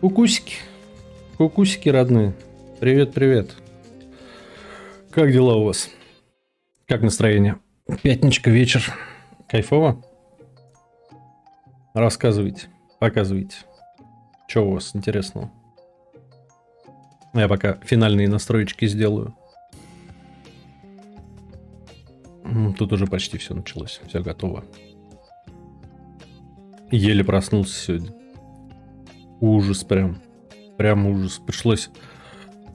Кукусики, кукусики родные. Привет, привет. Как дела у вас? Как настроение? Пятничка, вечер. Кайфово? Рассказывайте, показывайте. Что у вас интересного? Я пока финальные настроечки сделаю. Тут уже почти все началось, все готово. Еле проснулся сегодня. Ужас прям. Прям ужас. Пришлось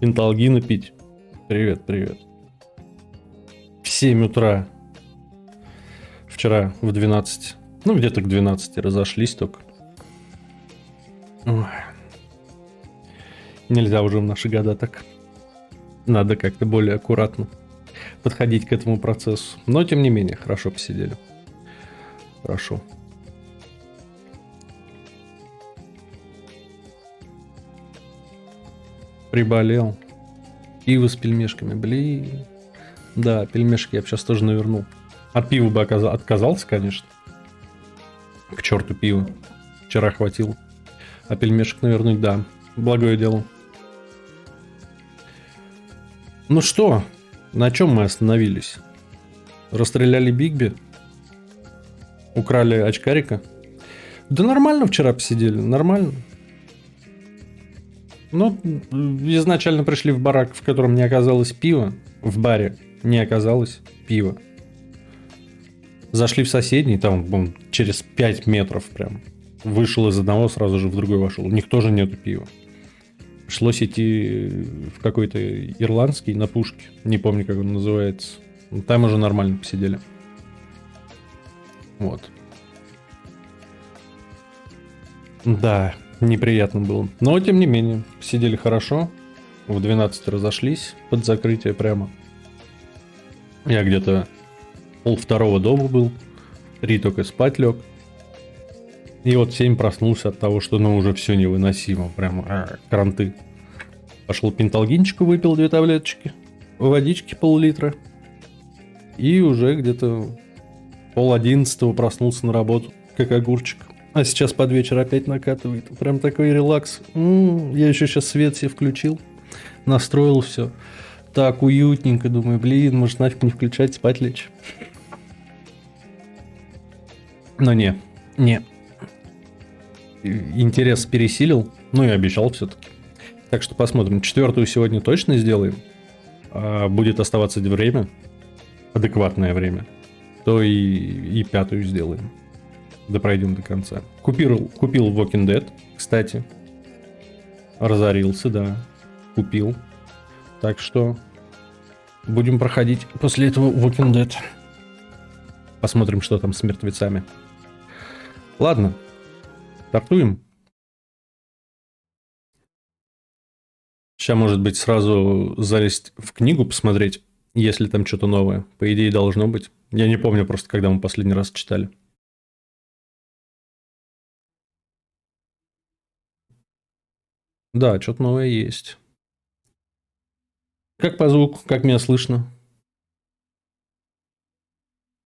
пенталгина пить. Привет, привет. В 7 утра. Вчера в 12. Ну, где-то к 12 разошлись только. Ой. Нельзя уже в наши года так. Надо как-то более аккуратно подходить к этому процессу. Но, тем не менее, хорошо посидели. Хорошо. Приболел. Пиво с пельмешками, блин. Да, пельмешки я бы сейчас тоже навернул. От пива бы отказался, конечно. К черту пива. Вчера хватило. А пельмешек навернуть, да. Благое дело. Ну что, на чем мы остановились? Расстреляли Бигби? Украли очкарика? Да нормально вчера посидели, нормально. Ну, изначально пришли в барак, в котором не оказалось пива. В баре не оказалось пива. Зашли в соседний, там через 5 метров прям. Вышел из одного, сразу же в другой вошел. У них тоже нету пива. Пришлось идти в какой-то ирландский на пушке. Не помню, как он называется. Там уже нормально посидели. Вот. Да, неприятно было. Но, тем не менее, сидели хорошо. В 12 разошлись под закрытие прямо. Я где-то 1:30 дома был. 3 только спать лег. И вот в 7 проснулся от того, что уже все невыносимо. Прям кранты. Пошел пенталгинчику, выпил 2 таблеточки. Водички пол-литра. И уже где-то 10:30 проснулся на работу, как огурчик. А сейчас под вечер опять накатывает. Прям такой релакс. Я еще сейчас свет себе включил. Настроил все. Так уютненько. Думаю, блин, может нафиг не включать, спать лечь. Но не. Интерес пересилил. Ну и обещал все-таки. Так что посмотрим. 4-ю сегодня точно сделаем. А будет оставаться время. Адекватное время. То и 5-ю сделаем. Да пройдем до конца. Купил Walking Dead, кстати. Разорился, да. Купил. Так что будем проходить после этого Walking Dead. Посмотрим, что там с мертвецами. Ладно. Стартуем. Сейчас, может быть, сразу залезть в книгу, посмотреть, если там что-то новое. По идее, должно быть. Я не помню просто, когда мы последний раз читали. Да, что-то новое есть. Как по звуку, как меня слышно?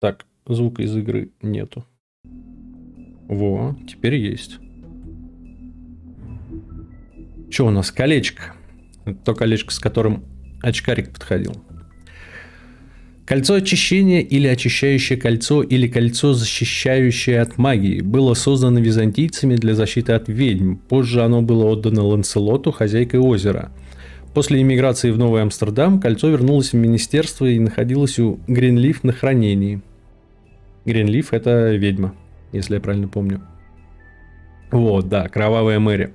Так, звука из игры нету. Во, теперь есть. Что у нас? Колечко. Это то колечко, с которым очкарик подходил. Кольцо очищения или очищающее кольцо или кольцо, защищающее от магии, было создано византийцами для защиты от ведьм. Позже оно было отдано Ланселоту, хозяйкой озера. После эмиграции в Новый Амстердам кольцо вернулось в министерство и находилось у Гринлиф на хранении. Гринлиф — это ведьма, если я правильно помню. Вот, да, Кровавая Мэри.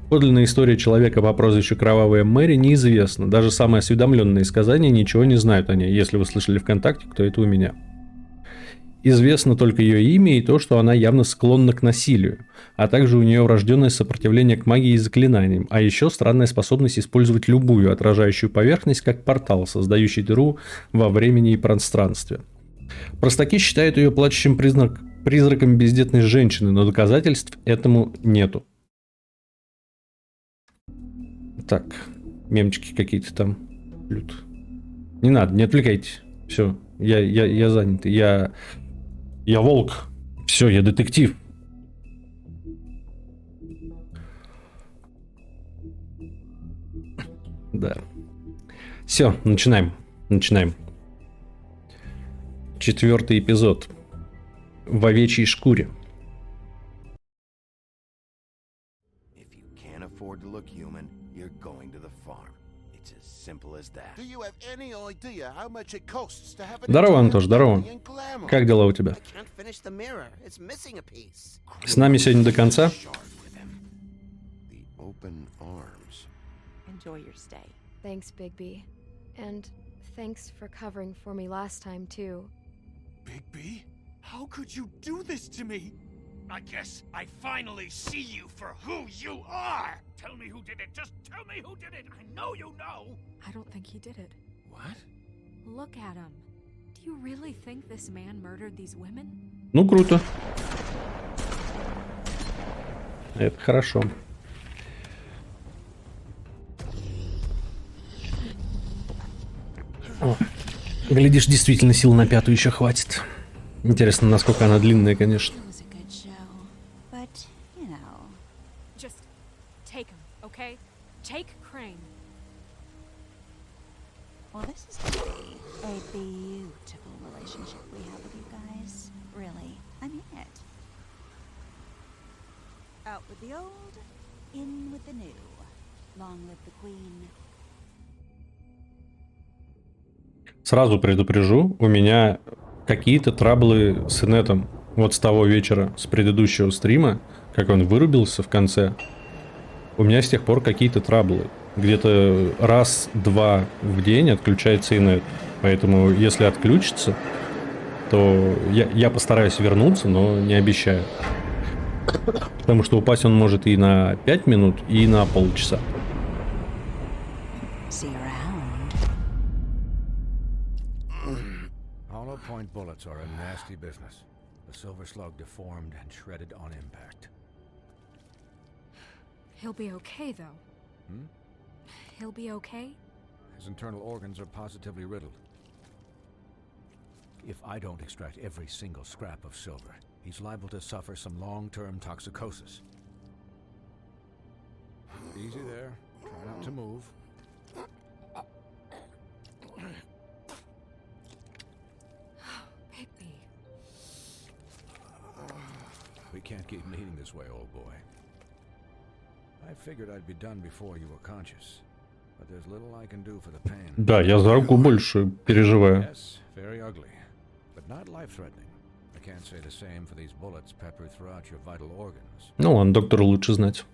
Подлинная история человека по прозвищу Кровавая Мэри неизвестна. Даже самые осведомленные из Казани ничего не знают о ней. Если вы слышали ВКонтакте, кто это у меня. Известно только ее имя и то, что она явно склонна к насилию, а также у нее врожденное сопротивление к магии и заклинаниям, а еще странная способность использовать любую отражающую поверхность как портал, создающий дыру во времени и пространстве. Простаки считают ее плачущим призраком бездетной женщины, но доказательств этому нету. Так, мемчики какие-то там. Не надо, не отвлекайтесь. Все, я занят. Я волк. Все, я детектив. Да. Все, начинаем. 4-й эпизод. В овечьей шкуре. Здорово, Антош, здорово. Как дела у тебя? С нами сегодня до конца? Thanks, Bigby. And thanks for covering for me last time, too. Bigby? How could you do this to me? I guess I finally see you for who you are! Tell me who did it! Just tell me who did it! I know you know! I don't think he did it. What? Look at him. Do you really think this man murdered these women? Ну, круто. Это хорошо. О, глядишь, действительно сил на 5-ю еще хватит. Интересно, насколько она длинная, конечно. Just take him, okay? Take Crane. Well, this is gonna be a beautiful relationship we have with you guys. Really, I mean it. Out with the old, in with the new. Long live the queen. Сразу предупрежу, у меня какие-то траблы с инетом. Вот с того вечера, с предыдущего стрима, как он вырубился в конце, у меня с тех пор какие-то траблы. Где-то раз-два в день отключается инет. Поэтому, если отключится, то я постараюсь вернуться, но не обещаю. Потому что упасть он может и на 5 минут, и на полчаса. Hollow-point bullets are a nasty business. The silver slug deformed and shredded on impact. He'll be okay, though. He'll be okay? His internal organs are positively riddled. If I don't extract every single scrap of silver, he's liable to suffer some long-term toxicosis. Easy there. Try not to move. Bigby. We can't keep meeting this way, old boy. I figured I'd be done before you were conscious, but there's little I can do for the pain. Да, я за руку больше переживаю. Yes, very ugly, but not life-threatening. I can't say the same for these bullets peppered throughout your vital organs. Ну ладно, доктору лучше знать.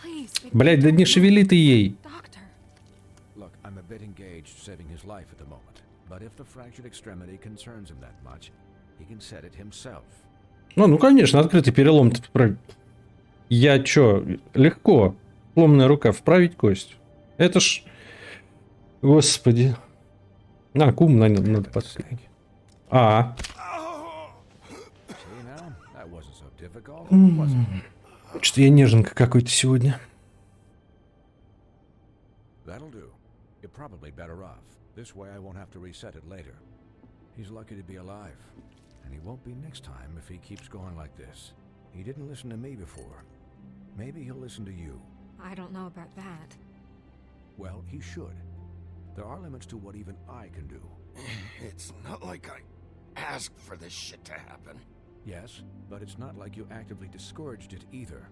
Please, Bigby. Блять, да не шевели ты ей. Doctor. Look, I'm a bit engaged saving his life at the moment, but if the fractured extremity concerns him that much, he can set it himself. Ну, конечно, открытый перелом. Я чё, легко. Ломная рука, вправить кость. Это ж... Господи. А, кум надо поставить. А. Что-то я неженка какой-то сегодня. And he won't be next time if he keeps going like this. He didn't listen to me before. Maybe he'll listen to you. I don't know about that. Well, he should. There are limits to what even I can do. It's not like I asked for this shit to happen. Yes, but it's not like you actively discouraged it either.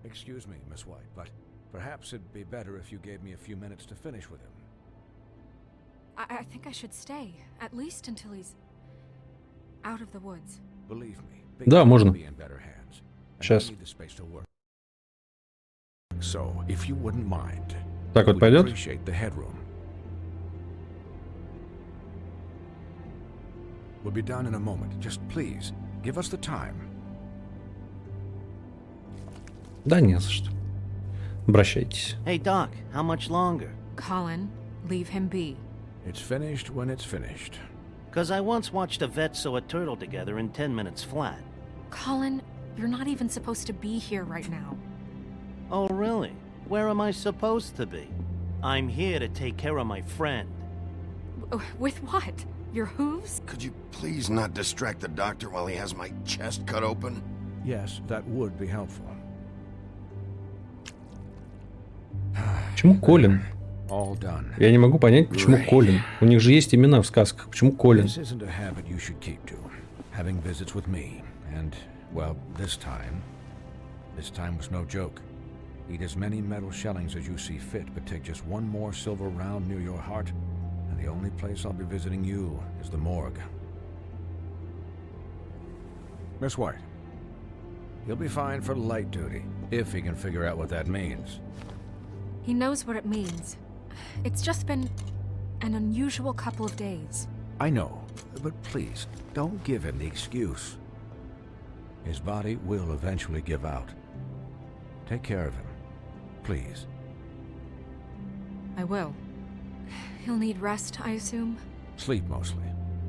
Excuse me, Miss White, but perhaps it'd be better if you gave me a few minutes to finish with him. I think I should stay, at least until he's out of the woods. Believe me, Да, можно. be in better hands. And Сейчас. I need the space to work. So, if you wouldn't mind, Так вот we'd пойдет? appreciate the headroom. We'll be done in a moment. Just please, give us the time. Да не за что. Обращайтесь. Hey, Doc, how much longer? Colin, leave him be. It's finished when it's finished. Because I once watched a vet sew a turtle together in 10 minutes flat. Colin, you're not even supposed to be here right now. Oh, really? Where am I supposed to be? I'm here to take care of my friend. With what? Your hooves? Could you please not distract the doctor while he has my chest cut open? Yes, that would be helpful. Почему Колин? All done. Я не могу понять, почему Колин. У них же есть имена в сказках. Почему Колин? This isn't a habit you should keep to. Having visits with me. And, well, this time was no joke. Eat as many metal shellings as you see fit, but take just one more silver round near your heart, and the only place I'll be visiting you is the morgue. Miss White, he'll be fine for light duty, if he can figure out what that means. He knows what it means. It's just been an unusual couple of days. I know, but please, don't give him the excuse. His body will eventually give out. Take care of him, please. I will. He'll need rest, I assume? Sleep mostly.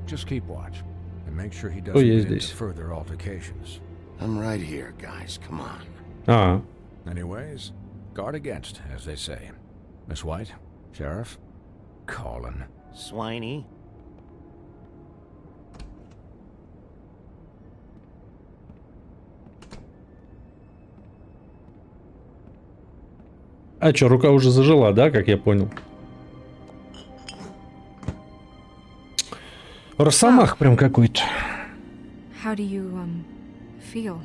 Just keep watch, and make sure he doesn't get into further altercations. I'm right here, guys. Come on. А, Anyways, guard against, as they say. Miss White, Sheriff, Colin. Swiney. а что, рука уже зажила, да, как я понял? Росомах прям какой-то. How do you, feel?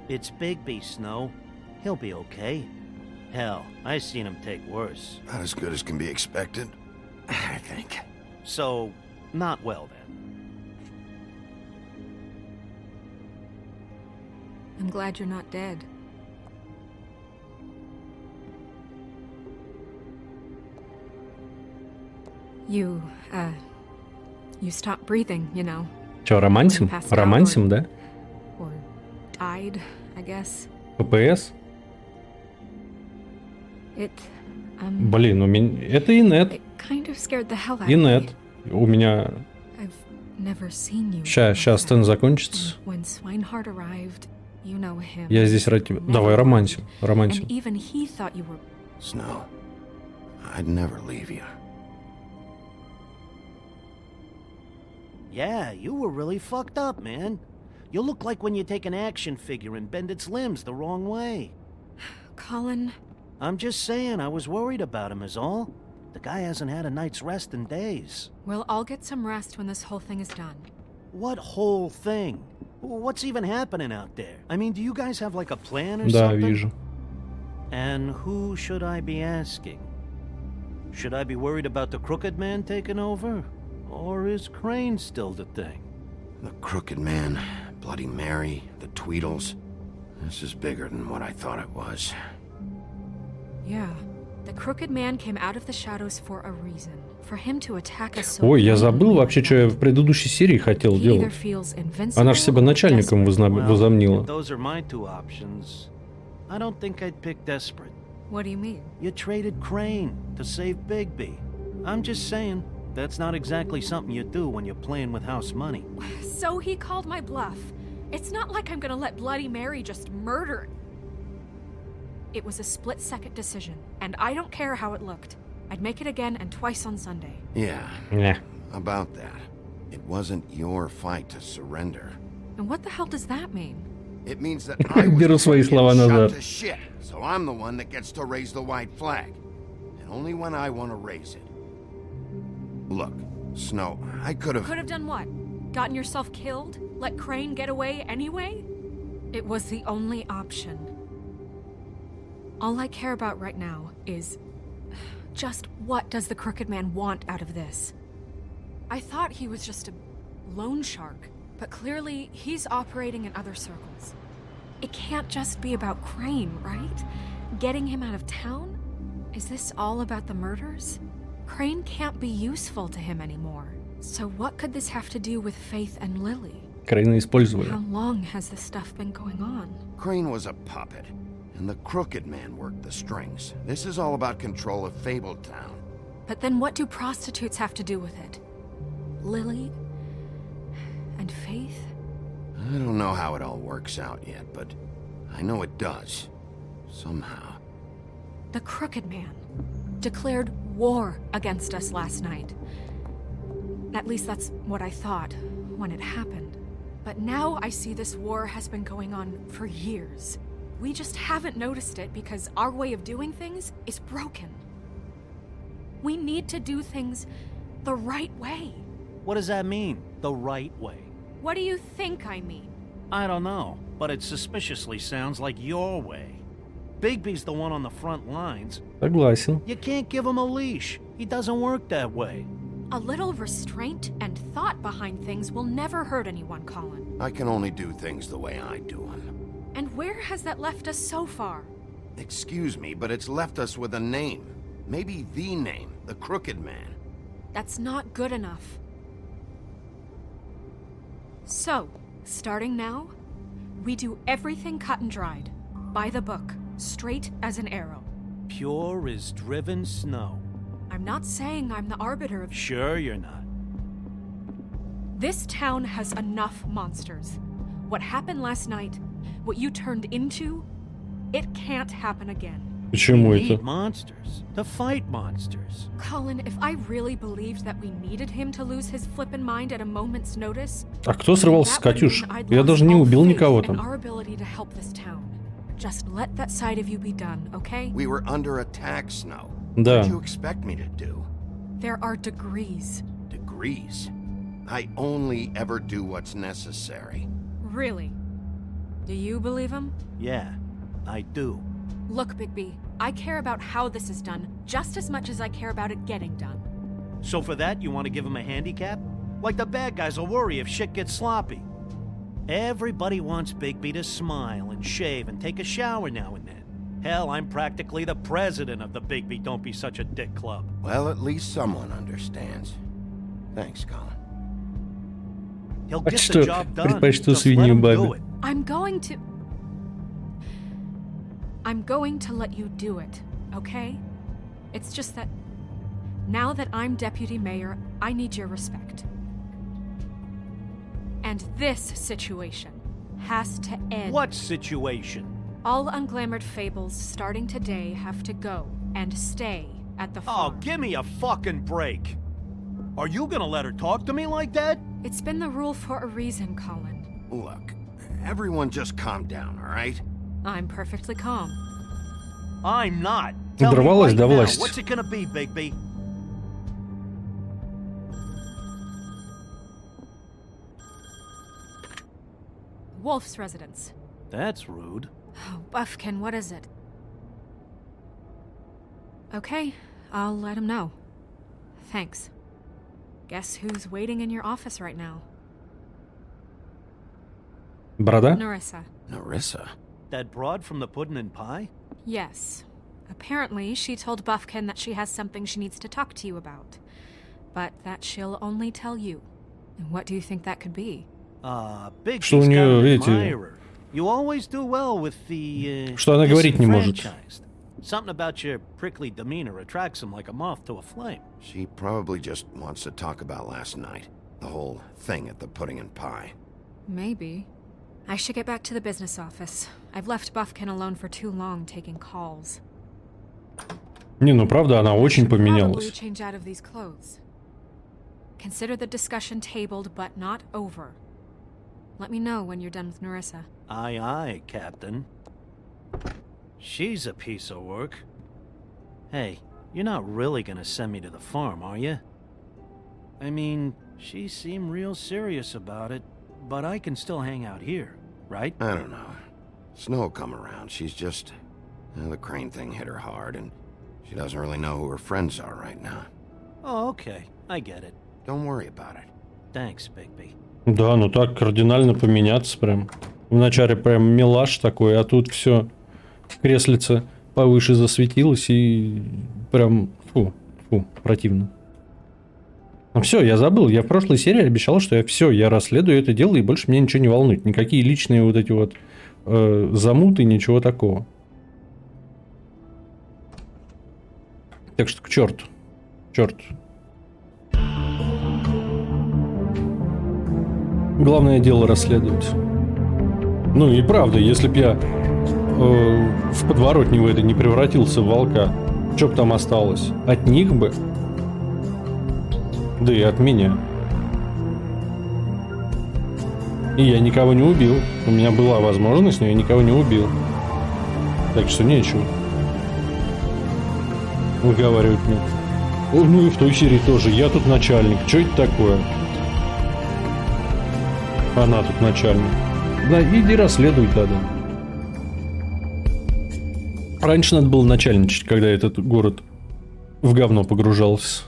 It's Bigby, Snow. He'll be okay. Hell, I seen him take worse. Not as good as can be expected, I think. So, not well then. I'm glad you're not dead. You stopped breathing, you know. Че, романсим? Романсим, да? Or died, I guess. ППС? It, Блин, у меня... Это Инет. it kind of scared the hell out of Инет. me. У меня... I've never seen you. Сейчас сцена закончится. When Swinehart arrived, you know him. Я здесь ради тебя. Давай романсим. Романсим. And even he thought you were... Snow, I'd never leave you. Yeah, you were really fucked up, man. You look like when you take an action figure and bend its limbs the wrong way. Colin... I'm just saying, I was worried about him is all. The guy hasn't had a night's rest in days. Well, I'll get some rest when this whole thing is done. What whole thing? What's even happening out there? I mean, do you guys have like a plan or Да, something? вижу. And who should I be asking? Should I be worried about the Crooked Man taking over? Or is Crane still the thing? The Crooked Man, Bloody Mary, the Tweedles. This is bigger than what I thought it was. Yeah. The Crooked Man came out of the shadows for a reason. For him to attack us so... Ой, я забыл вообще, что я в предыдущей серии хотел He either делать. feels invincible Она же себя or начальником desperate. возомнила. If those are my two options. I don't think I'd pick desperate. What do you mean? You traded Crane to save Bigby. I'm just saying, that's not exactly something you do when you're playing with house money. So he called my bluff. It's not like I'm gonna let Bloody Mary just murder... It was a split-second decision, and I don't care how it looked. I'd make it again and twice on Sunday. Yeah, Не. about that. It wasn't your fight to surrender. And what the hell does that mean? It means that I was Беру свои слова shot назад. to shit, so I'm the one that gets to raise the white flag. And only when I want to raise it. Look, Snow, I could have... Could have done what? Gotten yourself killed? Let Crane get away anyway? It was the only option. All I care about right now is... just what does the Crooked Man want out of this? I thought he was just a loan shark, but clearly he's operating in other circles. It can't just be about Crane, right? Getting him out of town? Is this all about the murders? Crane can't be useful to him anymore. So what could this have to do with Faith and Lily? Крайне использовали. How long has this stuff been going on? Crane was a puppet, and the Crooked Man worked the strings. This is all about control of Fabletown. But then what do prostitutes have to do with it? Lily? And Faith? I don't know how it all works out yet, but I know it does. Somehow. The Crooked Man declared war against us last night. At least that's what I thought when it happened. But now I see this war has been going on for years. We just haven't noticed it because our way of doing things is broken. We need to do things the right way. What does that mean, the right way? What do you think I mean? I don't know, but it suspiciously sounds like your way. Bigby's the one on the front lines. Согласен. You can't give him a leash. He doesn't work that way. A little restraint and thought behind things will never hurt anyone, Colin. I can only do things the way I do them. And where has that left us so far? Excuse me, but it's left us with a name. Maybe the name, the Crooked Man. That's not good enough. So, starting now, we do everything cut and dried. By the book, straight as an arrow. Pure as driven snow. I'm not saying I'm the arbiter of... Sure you're not. This town has enough monsters. What happened last night, what you turned into, it can't happen again. Почему We need это? monsters to fight monsters. Colin, if I really believed that we needed him to lose his flippin' mind at a moment's notice, А кто срывался с that would Катюш? mean I'd Я lost даже не all убил faith никого in там. our ability to help this town. Just let that side of you be done, okay? We were under attack, Snow. Да. What did you expect me to do? There are degrees. Degrees. I only ever do what's necessary. Really? Do you believe him? Yeah, I do. Look, Bigby, I care about how this is done just as much as I care about it getting done. So for that, you want to give him a handicap? Like the bad guys will worry if shit gets sloppy. Everybody wants Bigby to smile and shave and take a shower now and then. Hell, I'm practically the president of the Bigby Don't Be Such a Dick Club. Well, at least someone understands. Thanks, Colin. He'll Так get что the job done. предпочту Just let свинью him do бабе. it. I'm going to let you do it, okay? It's just that now that I'm deputy mayor, I need your respect. And this situation has to end. What situation? All unglamored fables starting today have to go and stay at the Oh, farm. give me a fucking break. Are you gonna let her talk to me like that? It's been the rule for a reason, Colin. Look, everyone just calm down, all right? I'm perfectly calm. I'm not. Tell me Дорвалась right до now, власти. what's it gonna be, Bigby? Wolf's residence. That's rude. Oh, Buffkin, what is it? Okay, I'll let him know. Thanks. Guess who's waiting in your office right now? Борода? Narissa. Narissa? That broad from the puddin' and pie? Yes. Apparently, she told Buffkin that she has something she needs to talk to you about. But that she'll only tell you. And what do you think that could be? Big Что у неё эти- admirer. You always do well with the, Что она говорить не может. disenfranchised. Something about your prickly demeanor attracts him like a moth to a flame. She probably just wants to talk about last night. The whole thing at the pudding and pie. Maybe. I should get back to the business office. I've left Buffkin alone for too long taking calls. Не, ну правда, она очень Probably поменялась. change out of these clothes. Consider the discussion tabled but not over. Let me know when you're done with Narissa. Aye, aye, Captain. She's a piece of work. Hey, you're not really gonna send me to the farm, are you? I mean, she seemed real serious about it, but I can still hang out here, right? I don't know. Snow will come around. She's just... the Crane thing hit her hard, and she doesn't really know who her friends are right now. Oh, okay. I get it. Don't worry about it. Thanks, Bigby. Да, ну так кардинально поменяться прям. Вначале прям милаш такой, а тут все креслице повыше засветилось и прям фу, противно. Ну все, я забыл. Я в прошлой серии обещал, что я расследую это дело и больше меня ничего не волнует. Никакие личные вот эти вот замуты, ничего такого. Так что к черту. Главное дело расследовать. Ну и правда, если б я в подворотне в этой не превратился в волка, что б там осталось? От них бы? Да и от меня. И я никого не убил. У меня была возможность, но я никого не убил. Так что нечего выговаривать мне. О, ну и в той серии тоже. Я тут начальник. Что это такое? Она тут начальник. Да, иди расследуй тогда. Раньше надо было начальничать, когда этот город в говно погружался.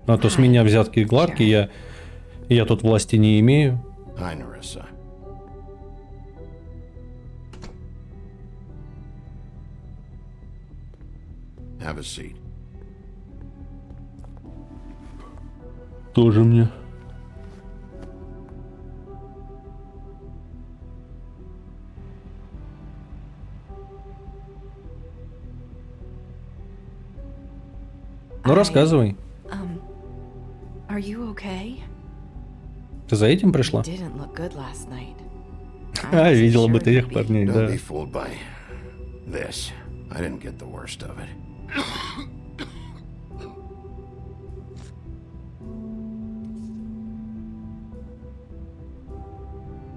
А то с меня взятки и гладки, я тут власти не имею. Hi, Narissa. Have a seat. Тоже мне. Ну, рассказывай. Are you okay? Ты за этим пришла? Didn't look good last night. А, видела бы ты их парней, Don't да. be fooled by this. I didn't get the worst of it.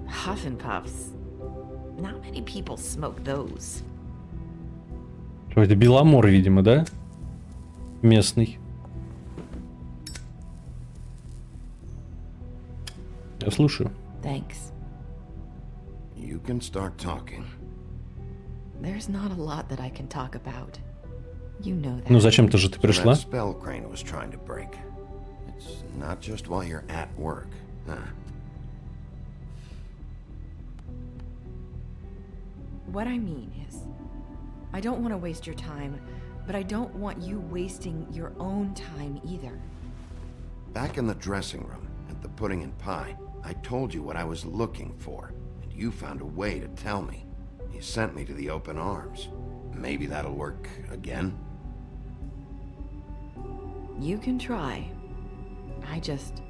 Huff and puffs. Not many people smoke those. Что это, Беломор, видимо, да? Местный. Я слушаю. Thanks. You can start talking. There's not a lot that I can talk about. You know that. Ну зачем-то же ты So пришла? that spell Crane was trying to break. It's not just while you're at work, huh? What I mean is, I don't want to waste your time, but I don't want you wasting your own time either. Back in the dressing room, at the pudding and pie, I told you what I was looking for, and you found a way to tell me. You sent me to the open arms. Maybe that'll work again? You can try. I just...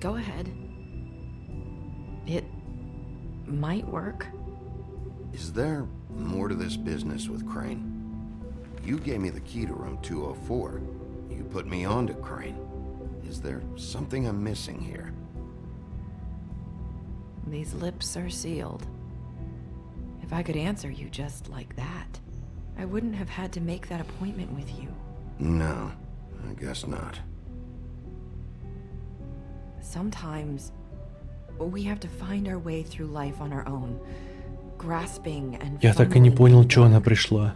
Go ahead. It might work. Is there more to this business with Crane? You gave me the key to room 204. You put me on to Crane. Is there something I'm missing here? These lips are sealed. If I could answer you just like that, I wouldn't have had to make that appointment with you. No, I guess not. Sometimes we have to find our way through life on our own, grasping and Я так и не fumbling понял, in the чего она dark. пришла.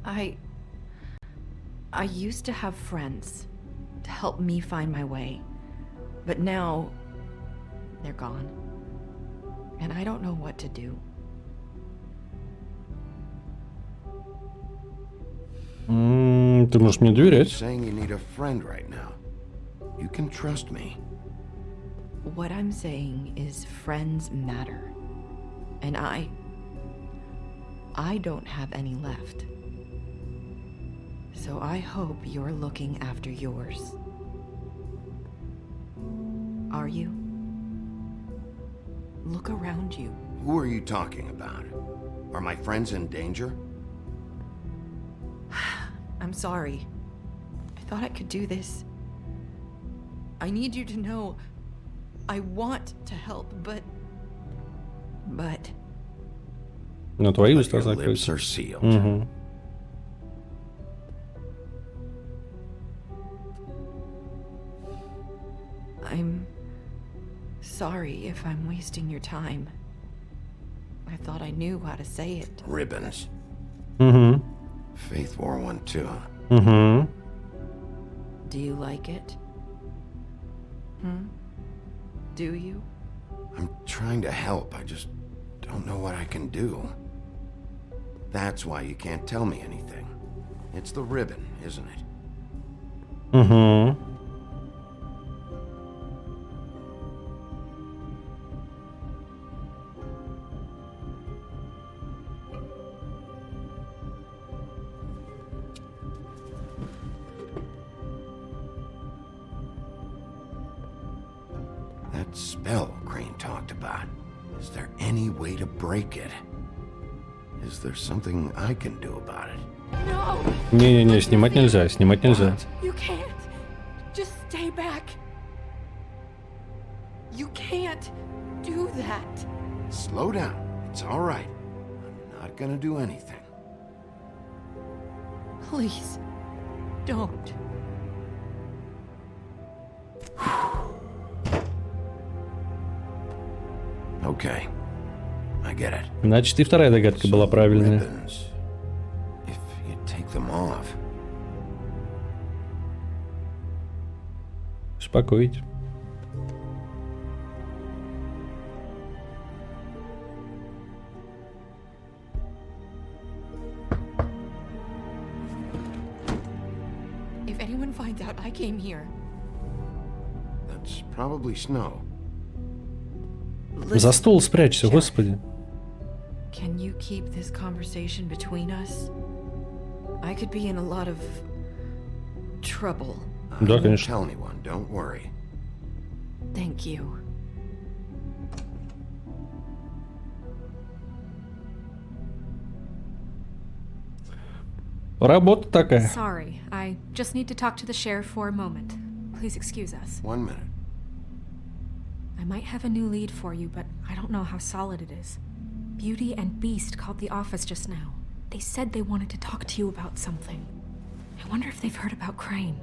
I used to have friends to help me find my way, but now they're gone, and I don't know what to do. Ты можешь мне You're доверять? saying you need a friend right now. You can trust me. What I'm saying is friends matter, and I don't have any left. So I hope you're looking after yours. Are you? Look around you. Who are you talking about? Are my friends in danger? I'm sorry. I thought I could do this. I need you to know I want to help, but... На твои But уста your lips закрыть. are sealed. Угу. I'm sorry if I'm wasting your time. I thought I knew how to say it. Ribbons. Угу. Faith wore one too. Угу. Do you like it? Do you? I'm trying to help. I just don't know what I can do. That's why you can't tell me anything. It's the ribbon, isn't it? Угу. That spell Crane talked about. Is there any way to break it? Is there something I can do about it? No. Не-не-не, снимать нельзя, снимать нельзя. You can't. Just stay back. You can't do that. Slow down. It's all right. I'm not gonna do anything. Please, don't. Okay. I get it. Значит, и вторая догадка была правильная. Ribbons. If you take them off. Успокоить. If anyone finds out I came here, That's probably snow. За стол спрячься, господи. can you keep this conversation between us? I could be in a lot of trouble. Да, I won't конечно. tell anyone, don't worry. Thank you. Работа такая. Sorry, I just need to talk to the sheriff for a moment. Please excuse us. 1 minute. I might have a new lead for you, but I don't know how solid it is. Beauty and Beast called the office just now. They said they wanted to talk to you about something. I wonder if they've heard about Crane.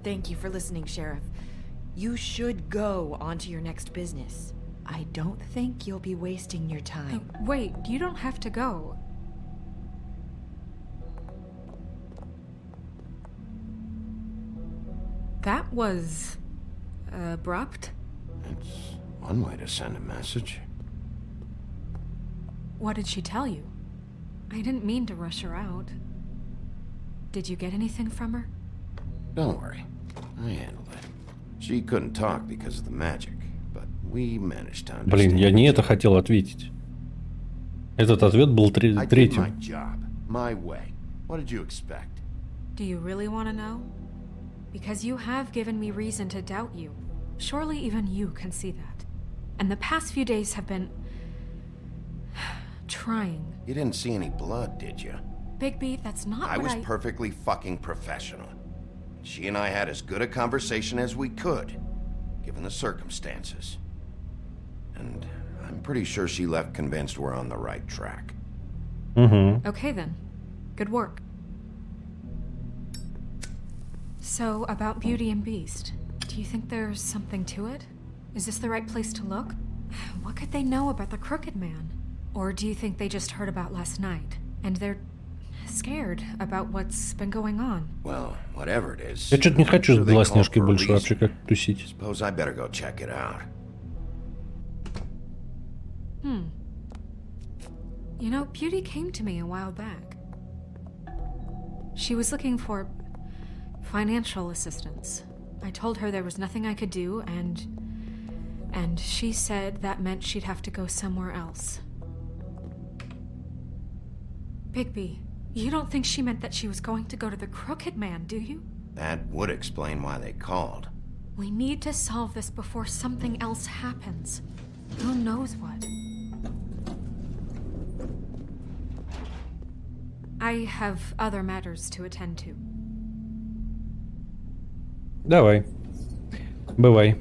Thank you for listening, Sheriff. You should go on to your next business. I don't think you'll be wasting your time. Wait, you don't have to go. That was abrupt. It's one way to send a message. What did she tell you? I didn't mean to rush her out. Did you get anything from her? Don't worry. I handled it. She couldn't talk because of the magic, but we managed to understand. Блин, я не это хотел ответить. Этот ответ был I did my третьим. job, my way. What did you expect? Do you really want to know? Because you have given me reason to doubt you. Surely even you can see that. And the past few days have been... trying. You didn't see any blood, did you? Bigby, that's not I what was perfectly fucking professional. She and I had as good a conversation as we could, given the circumstances. And I'm pretty sure she left convinced we're on the right track. Угу. Okay then. Good work. So, about Beauty and Beast, do you think there's something to it? Is this the right place to look? What could they know about the Crooked Man? Or do you think they just heard about last night, and they're scared about what's been going on? Well, whatever it is. Я что-то не хочу с I'm sure they Белоснежкой called for a больше reason. вообще как тусить. Suppose I better go check it out. You know, Beauty came to me a while back. She was looking for financial assistance. I told her there was nothing I could do, and she said that meant she'd have to go somewhere else. Bigby, you don't think she meant that she was going to go to the Crooked Man, do you? That would explain why they called. We need to solve this before something else happens. Who knows what? I have other matters to attend to. Давай. Бывай.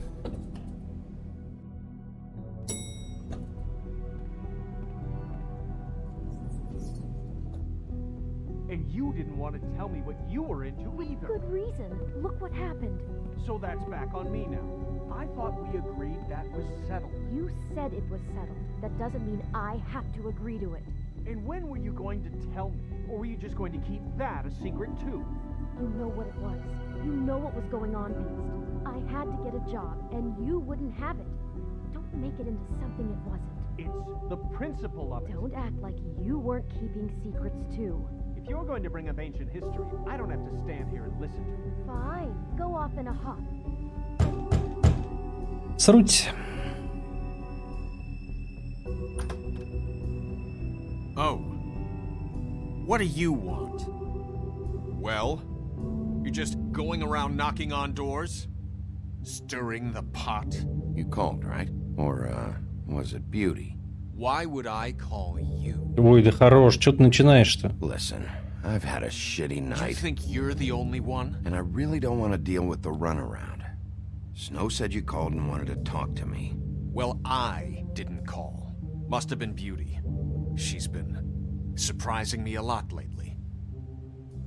And you didn't want to tell me what you were into either. Good reason. Look what happened. So that's back on me now. I thought we agreed that was settled. You said it was settled. That doesn't mean I have to agree to it. And when were you going to tell me? Or were you just going to keep that a secret too? You know what it was. You know what was going on, Beast. I had to get a job, and you wouldn't have it. Don't make it into something it wasn't. It's the principle of it. Don't act like you weren't keeping secrets too. If you're going to bring up ancient history, I don't have to stand here and listen to it. Fine. Go off in a huff. Сруть. Oh. What do you want? Well, you're just going around knocking on doors? Stirring the pot? You called, right? Or, was it Beauty? Why would I call you? Ой, да хорош, что ты начинаешь-то? Listen, I've had a shitty You night, think you're the only one? and I really don't want to deal with the runaround. Snow said you called and wanted to talk to me. Well, I didn't call. Must have been Beauty. She's been surprising me a lot lately.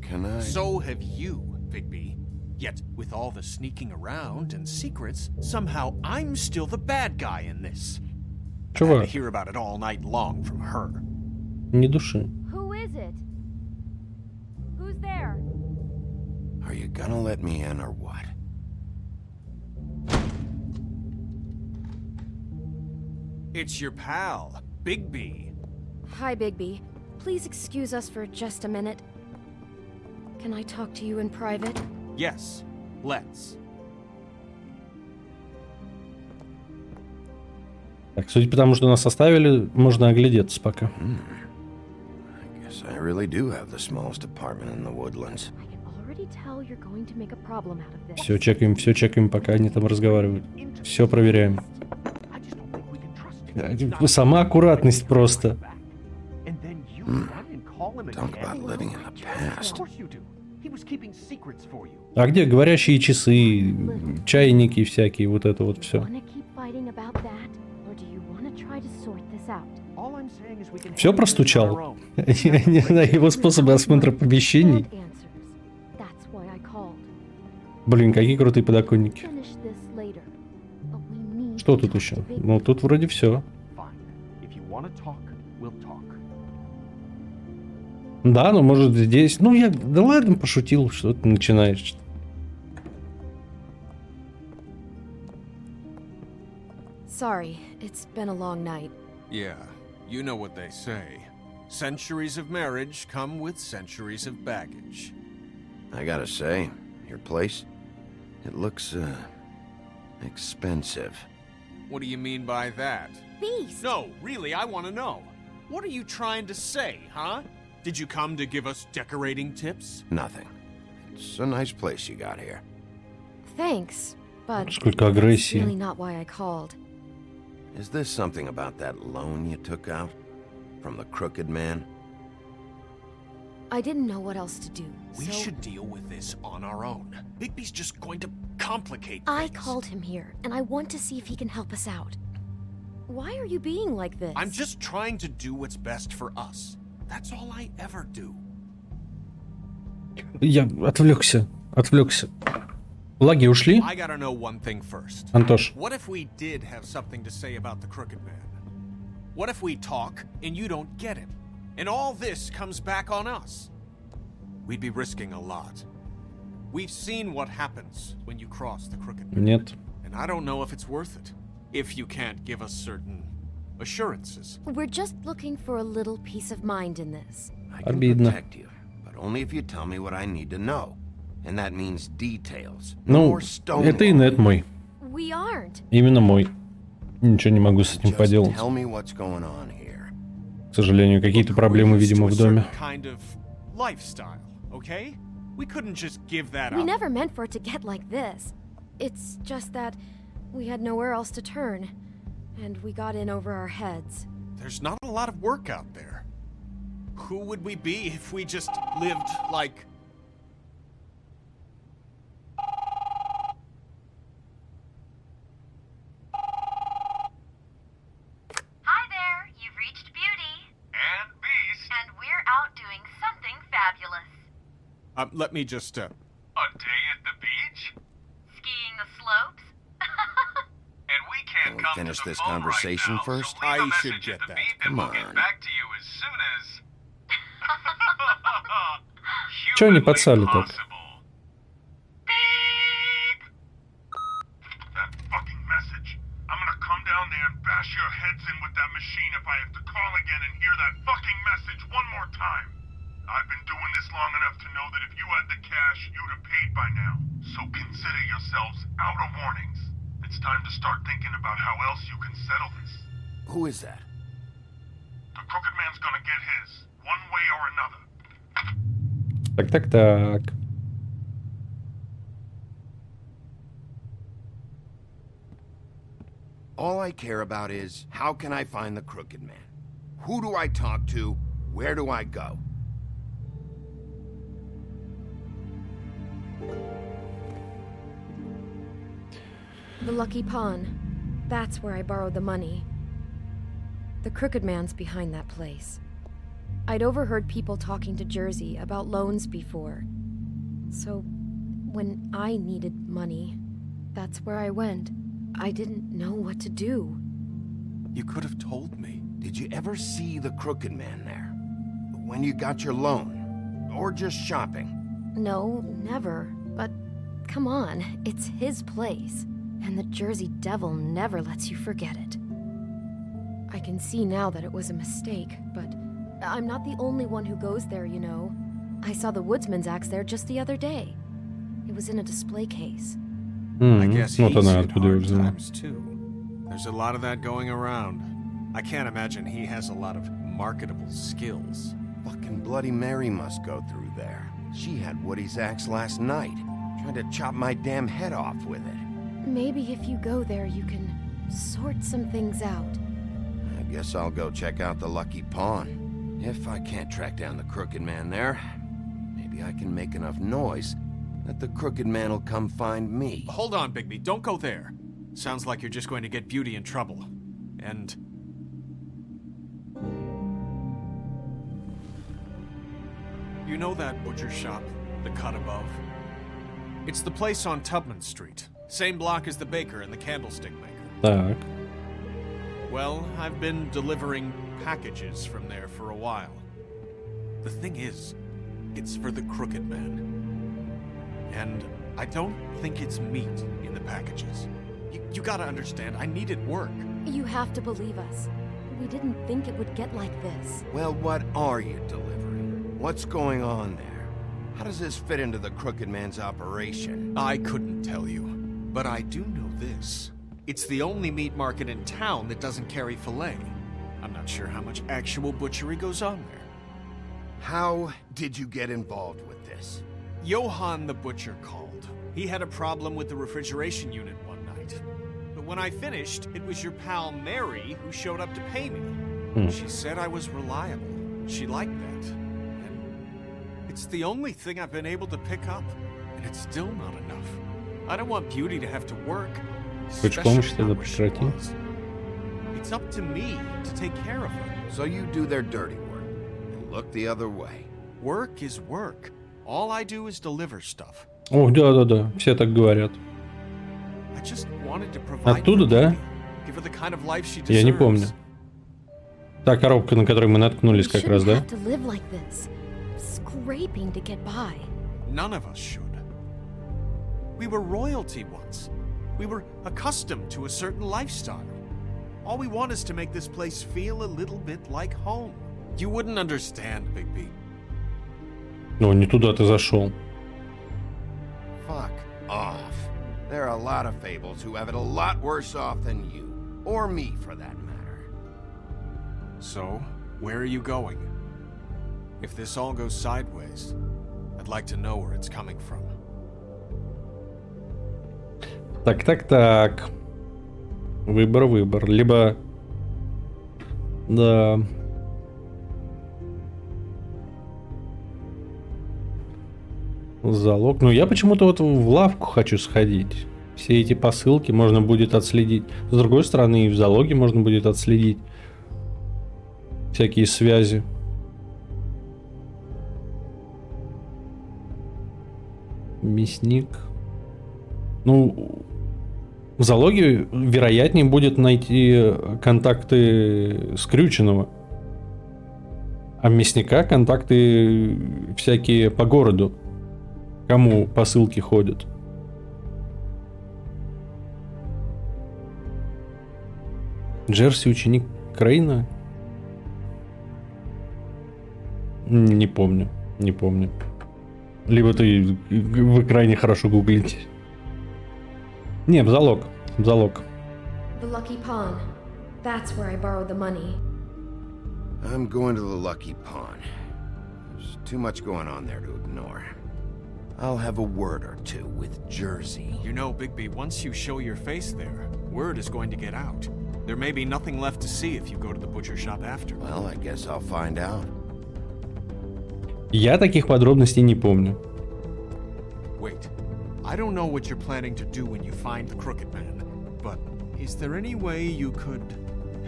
Can I... So have you, Bigby. Yet, with all the sneaking around and secrets, somehow I'm still the bad guy in this. I had to Чувак, hear about it all night long from her. ни души. Who is it? Who's there? Are you gonna let me in or what? It's your pal, Bigby. Hi, Bigby. Please excuse us for just a minute. Can I talk to you in private? Yes, let's. Так, судя по тому, что нас оставили, можно оглядеться пока. I guess I really do have the smallest apartment in the woodlands. I can already tell you're going to make a problem out of this. Все чекаем, пока они там разговаривают. Все проверяем. Сама аккуратность просто. Talk about living in the past. А где говорящие часы, чайники всякие, вот это вот все. Wanna keep fighting about that, or do you wanna try to sort this out? Все простучал. На его способы осмотра помещений. Bad answers. That's why I called. Блин, какие крутые подоконники. Finish this later. But we need Что to тут talk еще? to Bigby. Ну, тут вроде все. Да, ну может здесь. Ну я. Да ладно, пошутил, что ты начинаешь. Sorry, it's been a long night. Yeah, you know what they say. Centuries of marriage come with centuries of baggage. I gotta say, your place, it looks, expensive. What do you mean by that? Beast! No, really, I want to know. What are you trying to say, huh? Did you come to give us decorating tips? Nothing. It's a nice place you got here. Thanks, but Сколько that's агрессии. really not why I called. Is this something about that loan you took out? From the crooked man? I didn't know what else to do, We so should deal with this on our own. Bigby's just going to complicate I things. called him here, and I want to see if he can help us out. Why are you being like this? I'm just trying to do what's best for us. That's all I ever do. Я отвлекся. Лаги ушли? I gotta know one thing first. Антош. What if we did have something to say about the crooked man? What if we talk and you don't get him? And all this comes back on us? We'd be risking a lot. We've seen what happens when you cross the crooked man. Нет. And I don't know if it's worth it. If you can't give us certain assurances. We're just looking for a little peace of mind in this. I can Обидно. protect you, but only if you tell me what I need to know. And that means details. Ну, More stone это инет мой. We aren't. Именно мой. Ничего не могу с этим Just поделать. tell me what's going on here. К сожалению, какие-то Look, проблемы, we're used видимо, to a в доме. certain kind of lifestyle, okay? We couldn't just give that We up. never meant for it to get like this. It's just that we had nowhere else to turn, and we got in over our heads. There's not a lot of work out there. Who would we be if we just lived like... Hi there, you've reached Beauty. And Beast. And we're out doing something fabulous. let me just, A day at the beach? Skiing the slopes. And we can't Can we come finish to the this phone conversation right now, first? So leave I a should message get at the that. beep Come and we'll get on. back to you as soon as... Чего они подсали так? possible. Beep. That fucking message. I'm gonna come down there and bash your heads in with that machine if I have to call again and hear that fucking message one more time. I've been doing this long enough to know that if you had the cash, you'd have paid by now. So consider yourselves out of warnings. It's time to start thinking about how else you can settle this. Who is that? The crooked man's gonna get his, one way or another. Так. All I care about is, how can I find the crooked man? Who do I talk to? Where do I go? The Lucky Pawn. That's where I borrowed the money. The Crooked Man's behind that place. I'd overheard people talking to Jersey about loans before. So, when I needed money, that's where I went. I didn't know what to do. You could have told me. Did you ever see the Crooked Man there? When you got your loan? Or just shopping? No, never. But come on, it's his place. And the Jersey Devil never lets you forget it. I can see now that it was a mistake, but I'm not the only one who goes there, you know. I saw the Woodsman's axe there just the other day. It was in a display case. I guess he's Вот она hit откуда её hard взяла. times too. There's a lot of that going around. I can't imagine he has a lot of marketable skills. Fucking Bloody Mary must go through there. She had Woody's axe last night, trying to chop my damn head off with it. Maybe if you go there, you can sort some things out. I guess I'll go check out the Lucky Pawn. If I can't track down the Crooked Man there, maybe I can make enough noise that the Crooked Man will come find me. Hold on, Bigby. Don't go there. Sounds like you're just going to get Beauty in trouble. And... You know that butcher shop, the cut above? It's the place on Tubman Street. Same block as the baker and the candlestick maker. Так. Well, I've been delivering packages from there for a while. The thing is, it's for the Crooked Man. And I don't think it's meat in the packages. You gotta understand, I needed work. You have to believe us. We didn't think it would get like this. Well, what are you delivering? What's going on there? How does this fit into the Crooked Man's operation? I couldn't tell you, but I do know this. It's the only meat market in town that doesn't carry filet. I'm not sure how much actual butchery goes on there. How did you get involved with this? Johann the butcher called. He had a problem with the refrigeration unit one night. But when I finished, it was your pal Mary who showed up to pay me. She said I was reliable. She liked that. And it's the only thing I've been able to pick up. And it's still not enough. I don't want Beauty to have to work. Хочешь помощь, тогда прекрати. It's up to me to take care of her. So you do their dirty work and look the other way. Work is work. All I do is deliver stuff. О, да, все так говорят. I just wanted to provide Оттуда, for да? Beauty, give her the kind of life she Я не помню. deserves. Та коробка, на которой мы наткнулись We как раз, shouldn't да? have to live like this, scraping to get by. None of us should. We were royalty once. We were accustomed to a certain lifestyle. All we want is to make this place feel a little bit like home. You wouldn't understand, Bigby. Ну, не туда ты зашел. Fuck off. There are a lot of fables who have it a lot worse off than you. Or me, for that matter. So, where are you going? If this all goes sideways, I'd like to know where it's coming from. Так. Выбор. Либо... Да... Залог. Ну, я почему-то вот в лавку хочу сходить. Все эти посылки можно будет отследить. С другой стороны, и в залоге можно будет отследить всякие связи. Мясник. Ну, в залоге вероятнее будет найти контакты скрюченного. А мясника контакты всякие по городу. Кому посылки ходят. Джерси ученик Крейна? Не помню. Либо вы крайне хорошо гуглите. Не, в залог. The Lucky Pawn. That's where I borrowed the money. I'm going to the Lucky Pawn. There's too much going on there to ignore. I'll have a word or two with Jersey. You know, Bigby, once you show your face there, word is going to get out. There may be nothing left to see if you go to the butcher shop after. Well, I guess I'll find out. Я таких подробностей не помню. Wait. I don't know what you're planning to do when you find the Crooked Man, but is there any way you could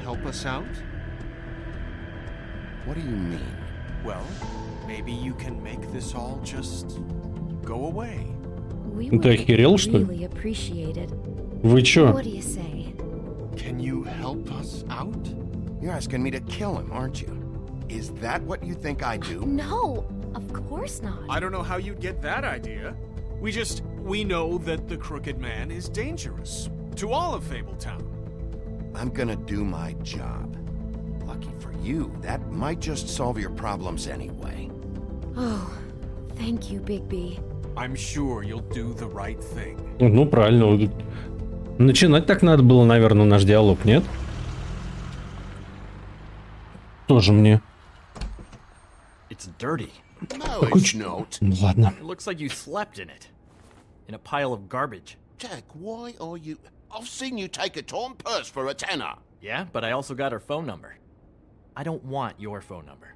help us out? What do you mean? Well, maybe you can make this all just go away. We Ты would охерел, что ли? really appreciate it. Вы чё? What do you say? Can you help us out? You're asking me to kill him, aren't you? Is that what you think I do? No, of course not. I don't know how you'd get that idea. We know that the Crooked Man is dangerous to all of Fabletown. I'm gonna do my job. Lucky for you, that might just solve your problems anyway. Oh, thank you, Bigby. I'm sure you'll do the right thing. Ну, правильно. Начинать так надо было, наверное, наш диалог, нет? Тоже мне. It's dirty. No, Какой it's not. Ну, ладно. It looks like you slept in it. In a pile of garbage. Jack, why are you... I've seen you take a torn purse for a tenner. Yeah, but I also got her phone number. I don't want your phone number.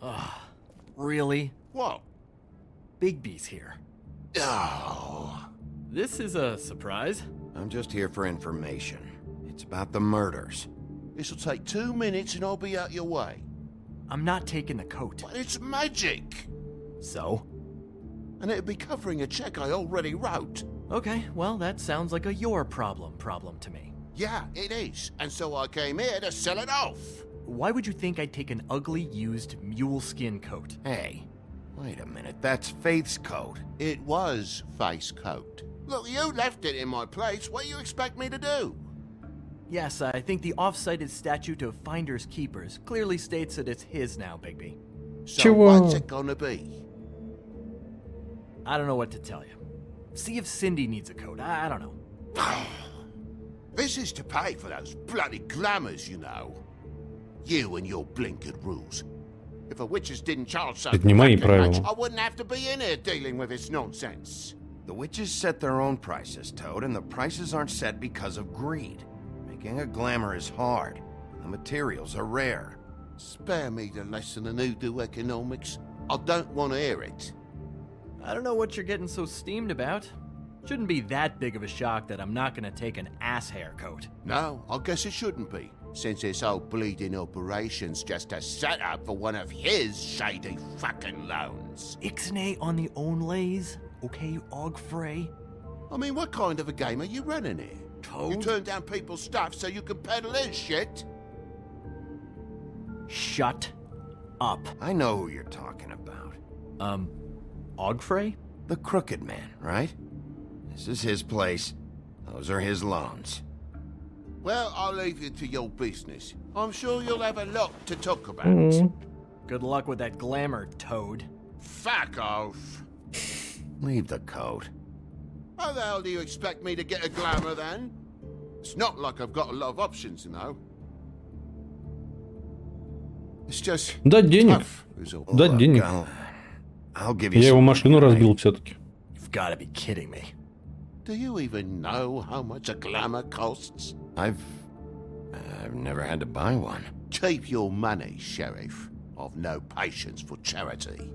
Ugh. Really? What? Bigby's here. Oh. This is a surprise. I'm just here for information. It's about the murders. This'll take 2 minutes and I'll be out your way. I'm not taking the coat. But it's magic. So? And it'd be covering a check I already wrote. Okay, well, that sounds like a your problem to me. Yeah, it is. And so I came here to sell it off. Why would you think I'd take an ugly, used mule skin coat? Hey, wait a minute. That's Faith's coat. It was Faith's coat. Look, you left it in my place. What do you expect me to do? Yes, I think the off-cited statute of Finders Keepers clearly states that it's his now, Bigby. So Чего? what's it gonna be? I don't know what to tell you. See if Cindy needs a coat. I don't know. This is to pay for those bloody glamours, you know. You and your blinkered rules. If the witches didn't charge so Это не мои fucking much, правила. I wouldn't have to be in here dealing with this nonsense. The witches set their own prices, Toad, and the prices aren't set because of greed. Making a glamour is hard. The materials are rare. Spare me the lesson in hoodoo economics. I don't want to hear it. I don't know what you're getting so steamed about. Shouldn't be that big of a shock that I'm not gonna take an ass haircoat. No, I guess it shouldn't be, since this whole bleeding operation's just a setup for one of his shady fucking loans. Ixnay on the onlays, okay, Ogfrey? I mean, what kind of a game are you running here? Toad? You turn down people's stuff so you can peddle his shit? Shut up. I know who you're talking about. Ogfrey? The Crooked Man, right? This is his place. Those are his loans. Well, I'll leave you to your business. I'm sure you'll have a lot to talk about. Good luck with that glamour, Toad. Fuck off. Leave the coat. How the hell do you expect me to get a glamour then? It's not like I've got a lot of options, you know. It's just Дать денег. tough, is all. Дать Look, денег. I'll give you Я его some машину money. разбил все-таки. You've gotta be kidding me. Do you even know how much a glamour costs? I've never had to buy one. Keep your money, Sheriff. I've no patience for charity.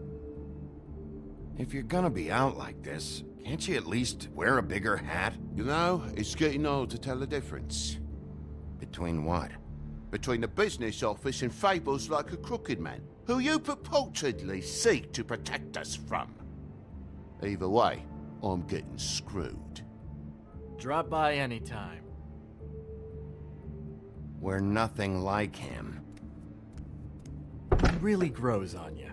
If you're gonna be out like this, can't you at least wear a bigger hat? You know, it's getting old to tell the difference. Between what? Between the business office and fables like a Crooked Man, who you purportedly seek to protect us from. Either way, I'm getting screwed. Drop by anytime. We're nothing like him. It really grows on you.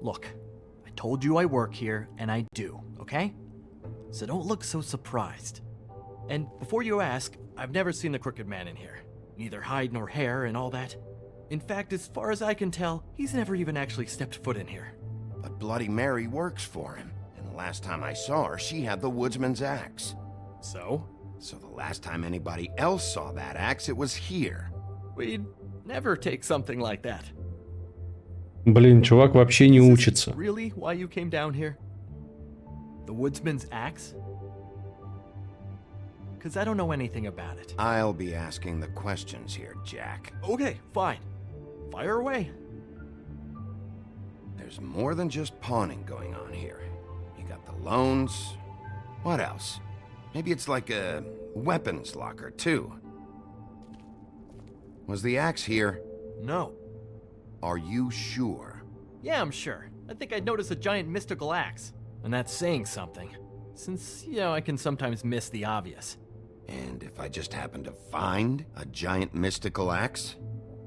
Look, I told you I work here, and I do, okay? So don't look so surprised. And before you ask, I've never seen the Crooked Man in here. Neither hide nor hair and all that. In fact, as far as I can tell, he's never even actually stepped foot in here. But Bloody Mary works for him. And the last time I saw her, she had the woodsman's axe. So? So the last time anybody else saw that axe, it was here. We'd never take something like that. Блин, чувак вообще не Is this учится. really why you came down here? The woodsman's axe? Because I don't know anything about it. I'll be asking the questions here, Jack. Okay, fine. Fire away. There's more than just pawning going on here. You You got the loans. What else? Maybe it's like a weapons locker, too. Was the axe here? No. Are you sure? Yeah, I'm sure. I think I noticed a giant mystical axe. And that's saying something. Since, I can sometimes miss the obvious. And if I just happen to find a giant mystical axe?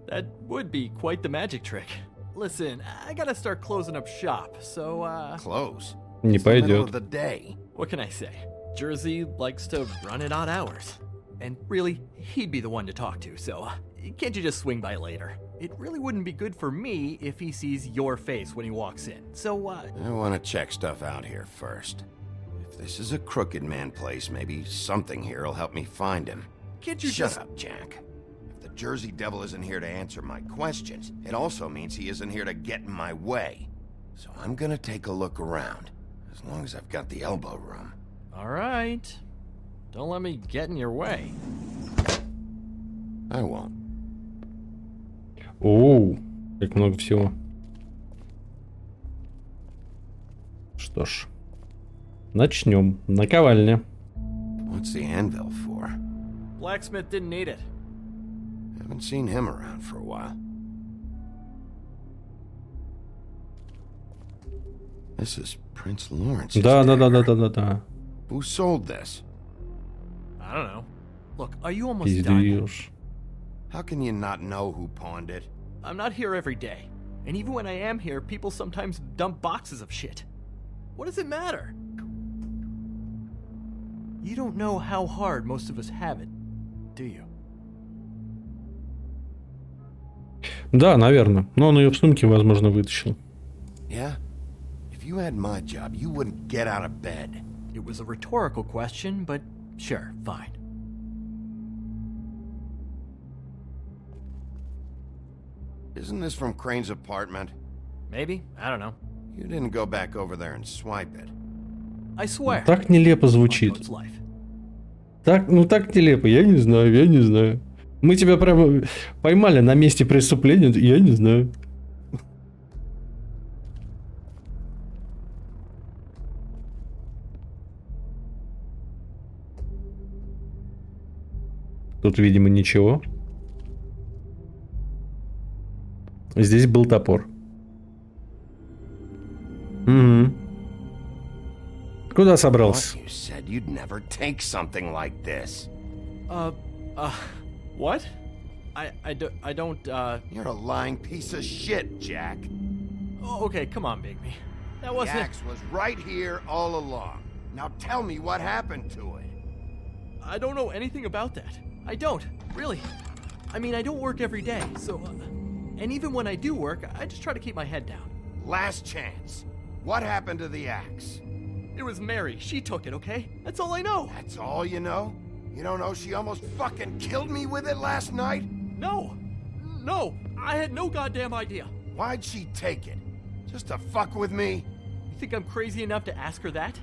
That would be quite the magic trick. Listen, I gotta start closing up shop, so, Close? Не It's the middle пойдет. of the day. What can I say? Jersey likes to run at odd hours. And really, he'd be the one to talk to, so can't you just swing by later? It really wouldn't be good for me if he sees your face when he walks in, so, I want to check stuff out here first. If this is a crooked man place, maybe something here will help me find him. can't you Shut just... up, Jack. If the Jersey Devil isn't here to answer my questions, it also means he isn't here to get in my way. So I'm gonna take a look around, as long as I've got the elbow room. Alright. Don't let me get in your way. I won't. Оу, как много всего. Что ж, начнем. Наковальня. What's the anvil for? Blacksmith didn't need it. Haven't seen him around for a while. This is Prince Lawrence's Да. dagger. Who sold this? I don't know. Look, are you almost done? Пиздишь. How can you not know who pawned it? I'm not here every day. And even when I am here, people sometimes dump boxes of shit. What does it matter? You don't know how hard most of us have it, do you? Да, наверное. Но он ее в сумке, возможно, вытащил. Yeah? If you had my job, you wouldn't get out of bed. It was a rhetorical question, but sure, fine. Isn't this from Crane's apartment? Maybe, I don't know. You didn't go back over there and swipe it. I swear. Так нелепо звучит. It's life. Так нелепо, я не знаю. Мы тебя прямо поймали на месте преступления, я не знаю. Тут, видимо, ничего. Здесь был топор. Угу. Куда собрался? You said you'd never take something like this. What? I don't, You're a lying piece of shit, Jack. Oh, okay, come on, Bigby. That The wasn't... axe was right here all along. Now tell me what happened to it. I don't know anything about that. I don't, really. I mean, I don't work every day, so... and even when I do work, I just try to keep my head down. Last chance. What happened to the axe? It was Mary. She took it, okay? That's all I know. That's all you know? You don't know she almost fucking killed me with it last night? No. No. I had no goddamn idea. Why'd she take it? Just to fuck with me? You think I'm crazy enough to ask her that?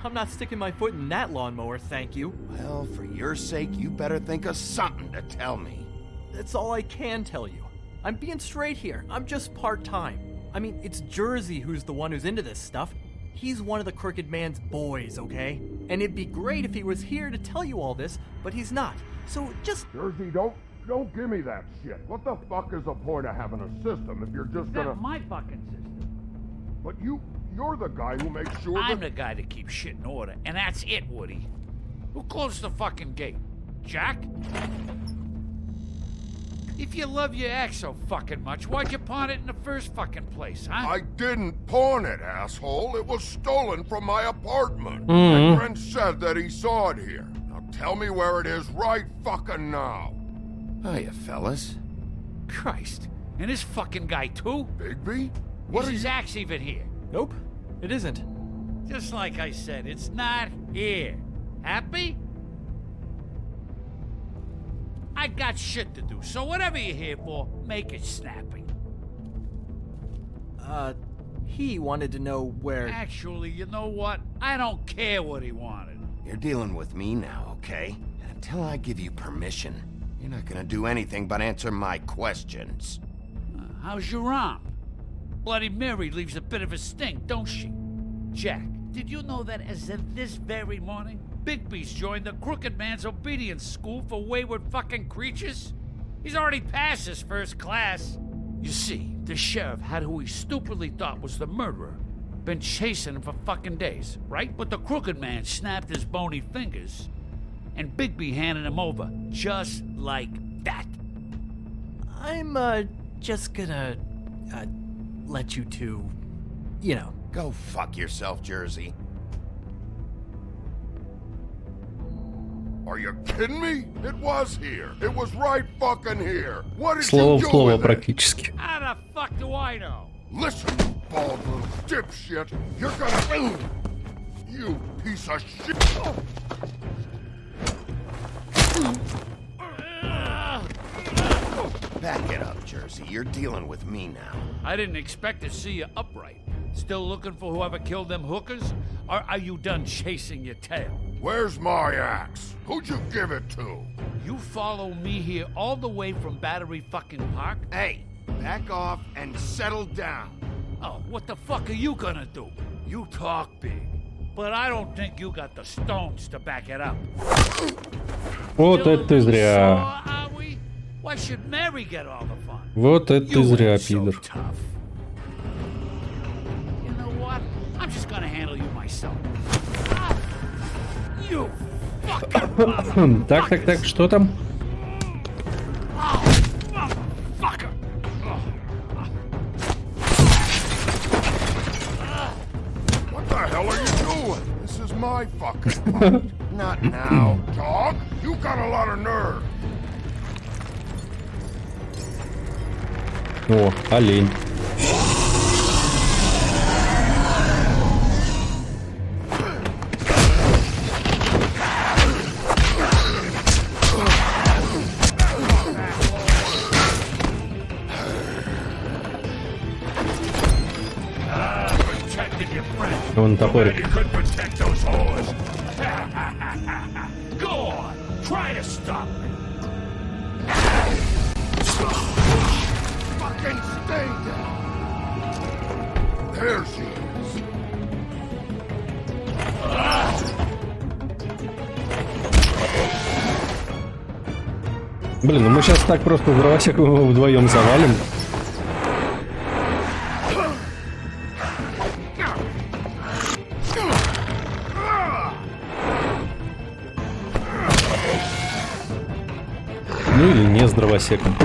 I'm not sticking my foot in that lawnmower, thank you. Well, for your sake, you better think of something to tell me. That's all I can tell you. I'm being straight here. I'm just part-time. I mean, it's Jersey who's the one who's into this stuff. He's one of the Crooked Man's boys, okay? And it'd be great if he was here to tell you all this, but he's not. So just... Jersey, don't give me that shit. What the fuck is the point of having a system if you're just gonna... That's my fucking system. But you're the guy who makes sure I'm that... the guy that keeps shit in order, and that's it, Woody. Who closed the fucking gate? Jack? If you love your axe so fucking much, why'd you pawn it in the first fucking place, huh? I didn't pawn it, asshole. It was stolen from my apartment. And Brent said that he saw it here. Now tell me where it is right fucking now. Hiya, fellas. Christ. And this fucking guy, too? Bigby? Is his axe even here? Nope, it isn't. Just like I said, it's not here. Happy? I got shit to do, so whatever you're here for, make it snappy. He wanted to know where... Actually, you know what? I don't care what he wanted. You're dealing with me now, okay? And until I give you permission, you're not gonna do anything but answer my questions. How's your arm? Bloody Mary leaves a bit of a stink, don't she? Jack, did you know that as of this very morning, Bigby's joined the Crooked Man's obedience school for wayward fucking creatures? He's already passed his first class. You see, the sheriff had who he stupidly thought was the murderer. Been chasing him for fucking days, right? But the Crooked Man snapped his bony fingers, and Bigby handed him over, just like that. I'm, just gonna, let you two, Go fuck yourself, Jersey. Are you kidding me? It was here. It was right fucking here. What did Слово you в do слово with it? практически. How the fuck do I know? Listen, bald little dipshit. You're gonna... You piece of shit. Back it up, Jersey. You're dealing with me now. I didn't expect to see you upright. Still looking for whoever killed them hookers? Or are you done chasing your tail? Where's my axe? Who'd you give it to? You follow me here all the way from Battery fucking Park? Hey, back off and settle down. Oh, what the fuck are you gonna do? You talk big, but I don't think you got the stones to back it up. Вот это ты зря. Are we? Why should Mary get all the fun? Вот это ты You зря, ain't so пидор. tough. You know what? I'm just gonna handle you myself. You fucking Так, что там? fucker. What the hell are you doing? This is my fucking fight. Not now. Dog, you got a lot of nerve. О, олень. Вон топорик. Go on, try to stop me. Fucking stay down. There she is. Блин, ну мы сейчас так просто дровосека вдвоем завалим. Ну или не с дровосеком.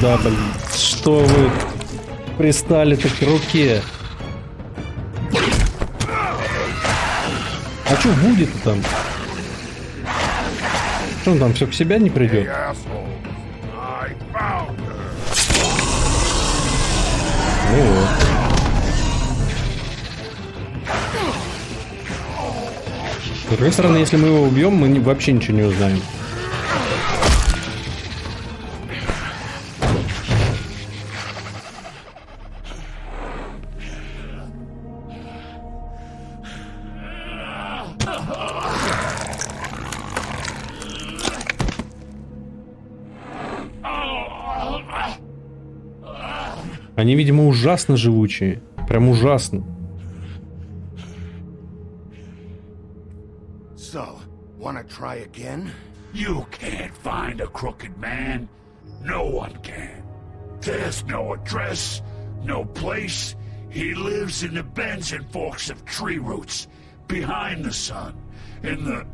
Да, блин, что вы пристали-то к руке? А что будет-то там? Что он там все к себя не придет? Ну вот. С другой стороны, если мы его убьем, мы вообще ничего не узнаем. Они, видимо, ужасно живучие. Прям ужасно. So, wanna try again? You can't find a crooked man. No one can. There's no address, no place. He lives in the bends and forks of tree roots, behind the sun, in the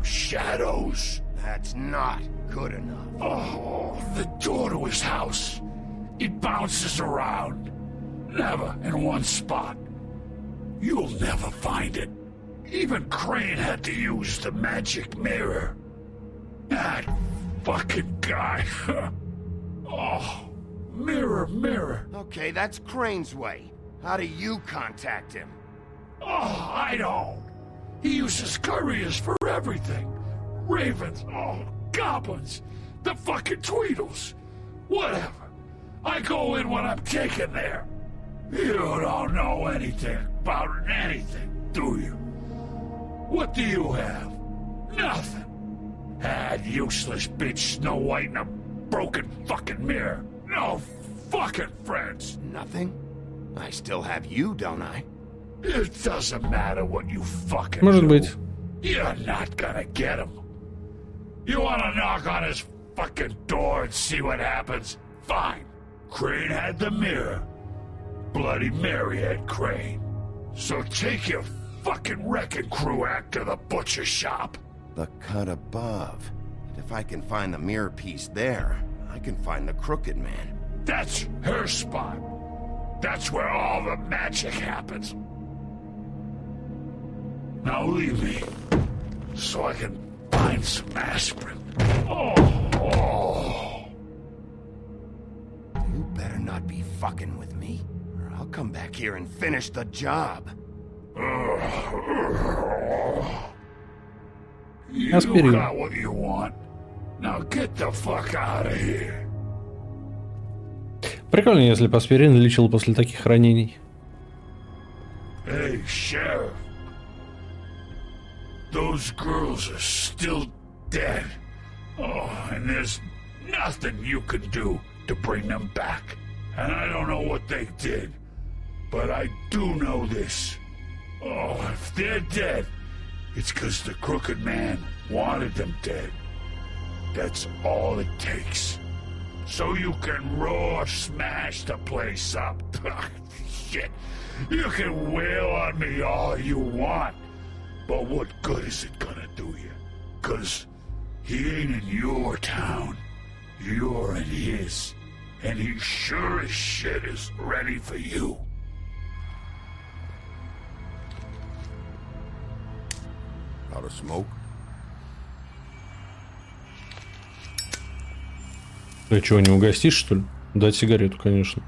shadows. That's not good enough. Oh, the door to his house. It bounces around. Never in one spot. You'll never find it. Even Crane had to use the magic mirror. That fucking guy. Oh, mirror, mirror. Okay, that's Crane's way. How do you contact him? Oh, I don't. He uses couriers for everything. Ravens, oh, goblins, the fucking Tweedles. Whatever. I go in when I'm taken there. You don't know anything about anything, do you? What do you have? Nothing. That useless bitch Snow White and a broken fucking mirror. No fucking friends. Nothing? I still have you, don't I? It doesn't matter what you fucking Может do. быть. You're not gonna get him. You wanna knock on his fucking door and see what happens? Fine. Crane had the mirror. Bloody Mary had Crane. So take your fucking wrecking crew act to the butcher shop. The cut above. If I can find the mirror piece there, I can find the Crooked Man. That's her spot. That's where all the magic happens. Now leave me, so I can find some aspirin. Oh. You better not be fucking with me, or I'll come back here and finish the job. You Aspirin. got what you want. Now get the fuck out of here. Прикольно, если бы аспирин лечил после таких ранений. Hey, Sheriff. Those girls are still dead. Oh, and there's nothing you can do to bring them back. And I don't know what they did, but I do know this. Oh, if they're dead, it's because the Crooked Man wanted them dead. That's all it takes. So you can raw smash the place up. Shit. You can wail on me all you want. But what good is it gonna do you? 'Cause he ain't in your town. You're in his. And he sure as shit is ready for you. Out of smoke? Ты чего, не угостишь, что ли? Дать сигарету, конечно.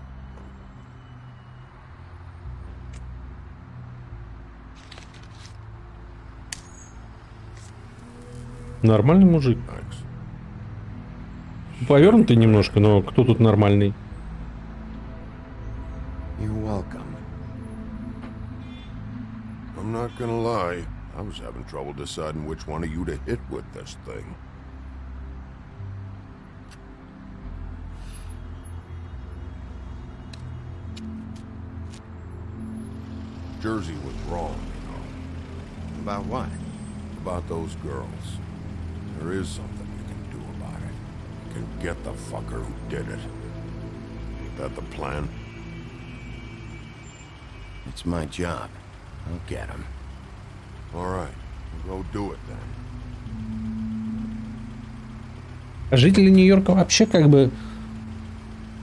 Нормальный мужик. Повернутый немножко, но кто тут нормальный? You're welcome. I'm not gonna lie. I was having trouble deciding which one of you to hit with this thing. Jersey was wrong, you know. About what? About those girls. There is something you can do about it. You can get the fucker who did it. Ain't that the plan? It's my job. I'll get him. All right. We'll go do it then. Жители Нью-Йорка вообще как бы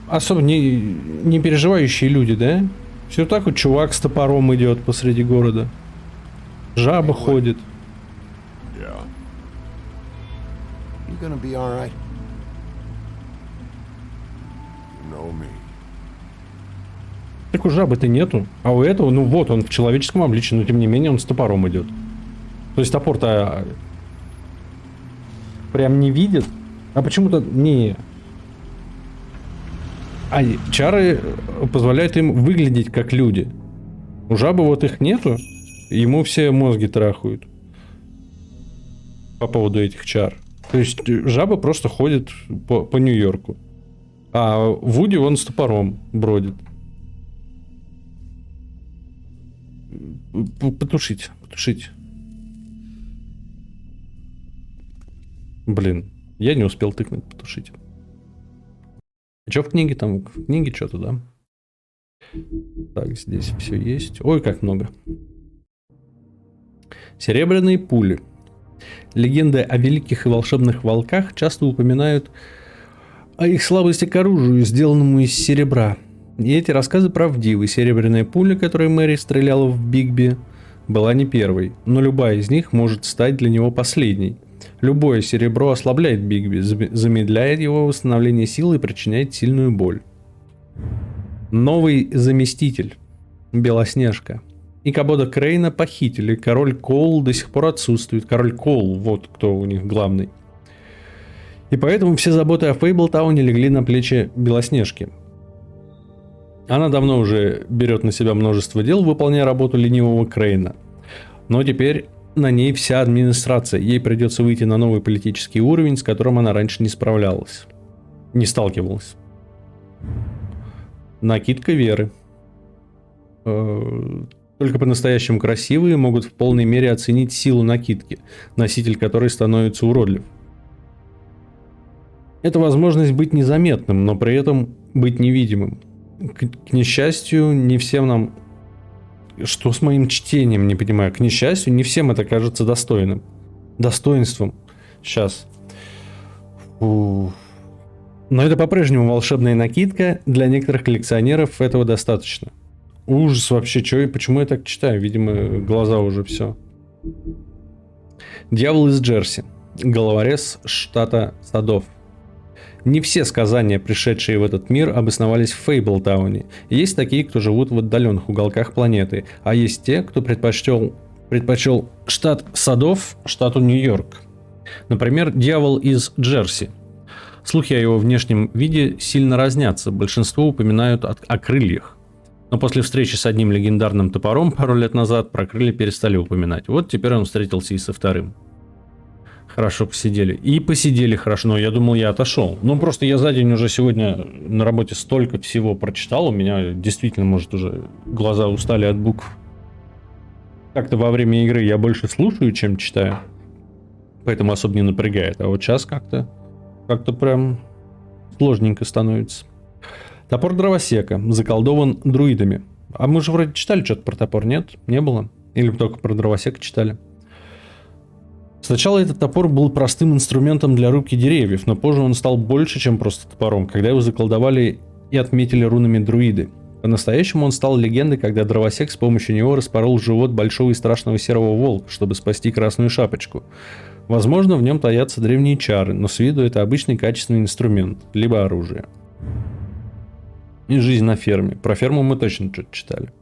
особо не переживающие люди, да? Все так вот чувак с топором идет посреди города. Жаба ходит. Yeah. You gonna be all right? You know me. Так у жабы-то нету. А у этого, ну вот, он в человеческом обличии, но тем не менее он с топором идет. То есть топор-то прям не видит. А почему-то не. А чары позволяют им выглядеть как люди. У жабы вот их нету. Ему все мозги трахают. По поводу этих чар. То есть жаба просто ходит по Нью-Йорку. А Вуди вон с топором бродит. Потушить. Блин, я не успел тыкнуть, потушить. А что в книге там? В книге что-то, да? Так, здесь все есть. Ой, как много. Серебряные пули. Легенды о великих и волшебных волках часто упоминают о их слабости к оружию, сделанному из серебра. И эти рассказы правдивы. Серебряная пуля, которой Мэри стреляла в Бигби, была не первой, но любая из них может стать для него последней. Любое серебро ослабляет Бигби, замедляет его восстановление силы и причиняет сильную боль. Новый заместитель. Белоснежка. И Кабода Крейна похитили. Король Коул до сих пор отсутствует. Король Коул, вот кто у них главный. И поэтому все заботы о Фейблтауне легли на плечи Белоснежки. Она давно уже берет на себя множество дел, выполняя работу ленивого Крейна. Но теперь на ней вся администрация. Ей придется выйти на новый политический уровень, с которым она раньше не справлялась. Не сталкивалась. Накидка Веры. Только по-настоящему красивые могут в полной мере оценить силу накидки, носитель которой становится уродлив. Это возможность быть незаметным, но при этом быть невидимым. К несчастью, не всем нам... Что с моим чтением, не понимаю. К несчастью, не всем это кажется достойным. Достоинством. Сейчас. Но это по-прежнему волшебная накидка. Для некоторых коллекционеров этого достаточно. Ужас вообще. Чё и почему я так читаю? Видимо, глаза уже все. Дьявол из Джерси. Головорез штата Садов. Не все сказания, пришедшие в этот мир, обосновались в Фейблтауне. Есть такие, кто живут в отдаленных уголках планеты, а есть те, кто предпочел штат Садов штату Нью-Йорк. Например, дьявол из Джерси. Слухи о его внешнем виде сильно разнятся, большинство упоминают о крыльях. Но после встречи с одним легендарным топором пару лет назад про крылья перестали упоминать. Вот теперь он встретился и со вторым. Хорошо посидели. И посидели хорошо, но я думал, я отошел. Ну, просто я за день уже сегодня на работе столько всего прочитал, у меня действительно, может, уже глаза устали от букв. Как-то во время игры я больше слушаю, чем читаю. Поэтому особо не напрягает. А вот сейчас как-то прям сложненько становится. Топор дровосека. Заколдован друидами. А мы же вроде читали что-то про топор, нет? Не было? Или только про дровосека читали? Сначала этот топор был простым инструментом для рубки деревьев, но позже он стал больше, чем просто топором, когда его заколдовали и отметили рунами друиды. По-настоящему он стал легендой, когда дровосек с помощью него распорол живот большого и страшного серого волка, чтобы спасти Красную Шапочку. Возможно, в нем таятся древние чары, но с виду это обычный качественный инструмент, либо оружие. И жизнь на ферме. Про ферму мы точно что-то читали.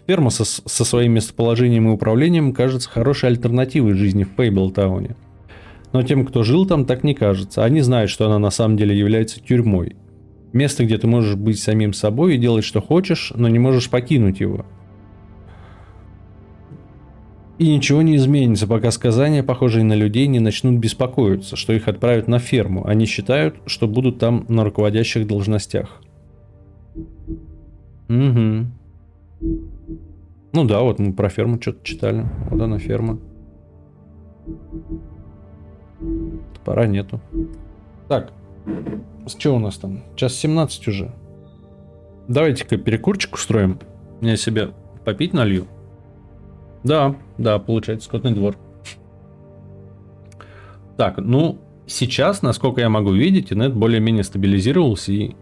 Ферма со своим местоположением и управлением кажется хорошей альтернативой жизни в Фейблтауне. Но тем, кто жил там, так не кажется. Они знают, что она на самом деле является тюрьмой. Место, где ты можешь быть самим собой и делать, что хочешь, но не можешь покинуть его. И ничего не изменится, пока сказания, похожие на людей, не начнут беспокоиться, что их отправят на ферму. Они считают, что будут там на руководящих должностях. Угу. Ну да, вот мы про ферму что-то читали. Вот она, ферма. Топора нету. Так, что у нас там? Час 17 уже. Давайте-ка перекурчик устроим. Я себе попить налью. Да, получается, скотный двор. Так, ну, сейчас, насколько я могу видеть, инет более-менее стабилизировался и...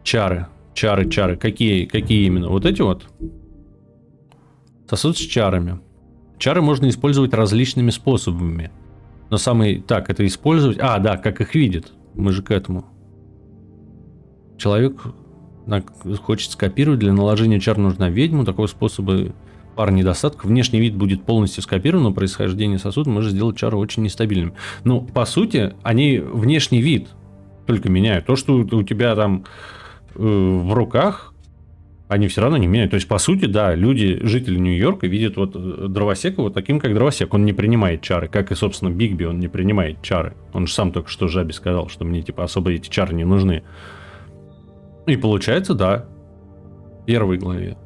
Чары. Какие именно? Вот эти вот? Сосуд с чарами. Чары можно использовать различными способами. Но самый... Так, это использовать... А, да, как их видит. Мы же к этому. Человек хочет скопировать. Для наложения чар нужна ведьму. Такого способа пара недостатков. Внешний вид будет полностью скопирован, но происхождение сосуда может сделать чару очень нестабильным. Ну, по сути, они внешний вид только меняют. То, что у тебя там в руках, они все равно не меняют. То есть, по сути, да, люди, жители Нью-Йорка, видят вот дровосека вот таким, как дровосек. Он не принимает чары, как и, собственно, Бигби, он не принимает чары. Он же сам только что Жабе сказал, что мне, типа, особо эти чары не нужны. И получается, да, в первой главе.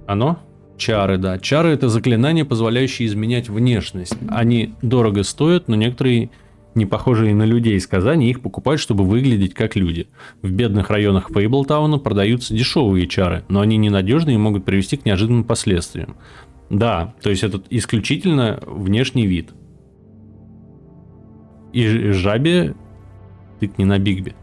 Оно? Чары, да. Чары — это заклинания, позволяющие изменять внешность. Они дорого стоят, но некоторые, не похожие на людей сказания, их покупают, чтобы выглядеть как люди. В бедных районах Фейблтауна продаются дешевые чары, но они ненадежны и могут привести к неожиданным последствиям. Да, то есть это исключительно внешний вид. И Жабе тыкни на Бигби.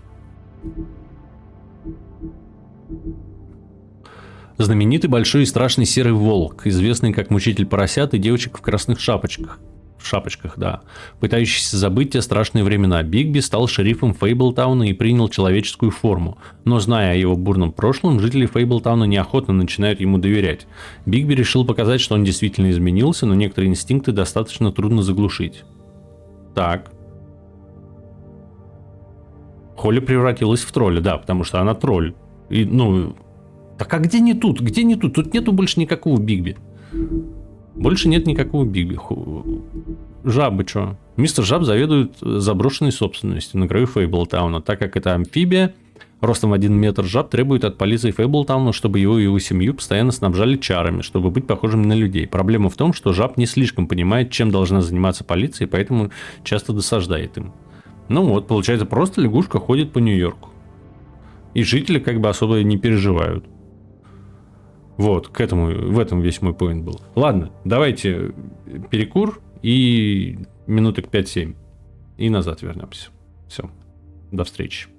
Знаменитый большой и страшный серый волк, известный как мучитель поросят и девочек в красных шапочках. в шапочках, да, пытающийся забыть те страшные времена. Бигби стал шерифом Фейблтауна и принял человеческую форму. Но, зная о его бурном прошлом, жители Фейблтауна неохотно начинают ему доверять. Бигби решил показать, что он действительно изменился, но некоторые инстинкты достаточно трудно заглушить. Так. Холли превратилась в тролля, да, потому что она тролль. И, ну... Так а где не тут? Где не тут? Тут нету больше никакого Бигби. Больше нет никакого Бигби. Жабы что? Мистер Жаб заведует заброшенной собственностью на краю Фейблтауна. Так как это амфибия, ростом в 1 метр, Жаб требует от полиции Фейблтауна, чтобы его и его семью постоянно снабжали чарами, чтобы быть похожими на людей. Проблема в том, что Жаб не слишком понимает, чем должна заниматься полиция, поэтому часто досаждает им. Ну вот, получается, просто лягушка ходит по Нью-Йорку. И жители как бы особо не переживают. Вот, к этому, в этом весь мой поинт был. Ладно, давайте перекур и минуток 5-7. И назад вернемся. Все, до встречи.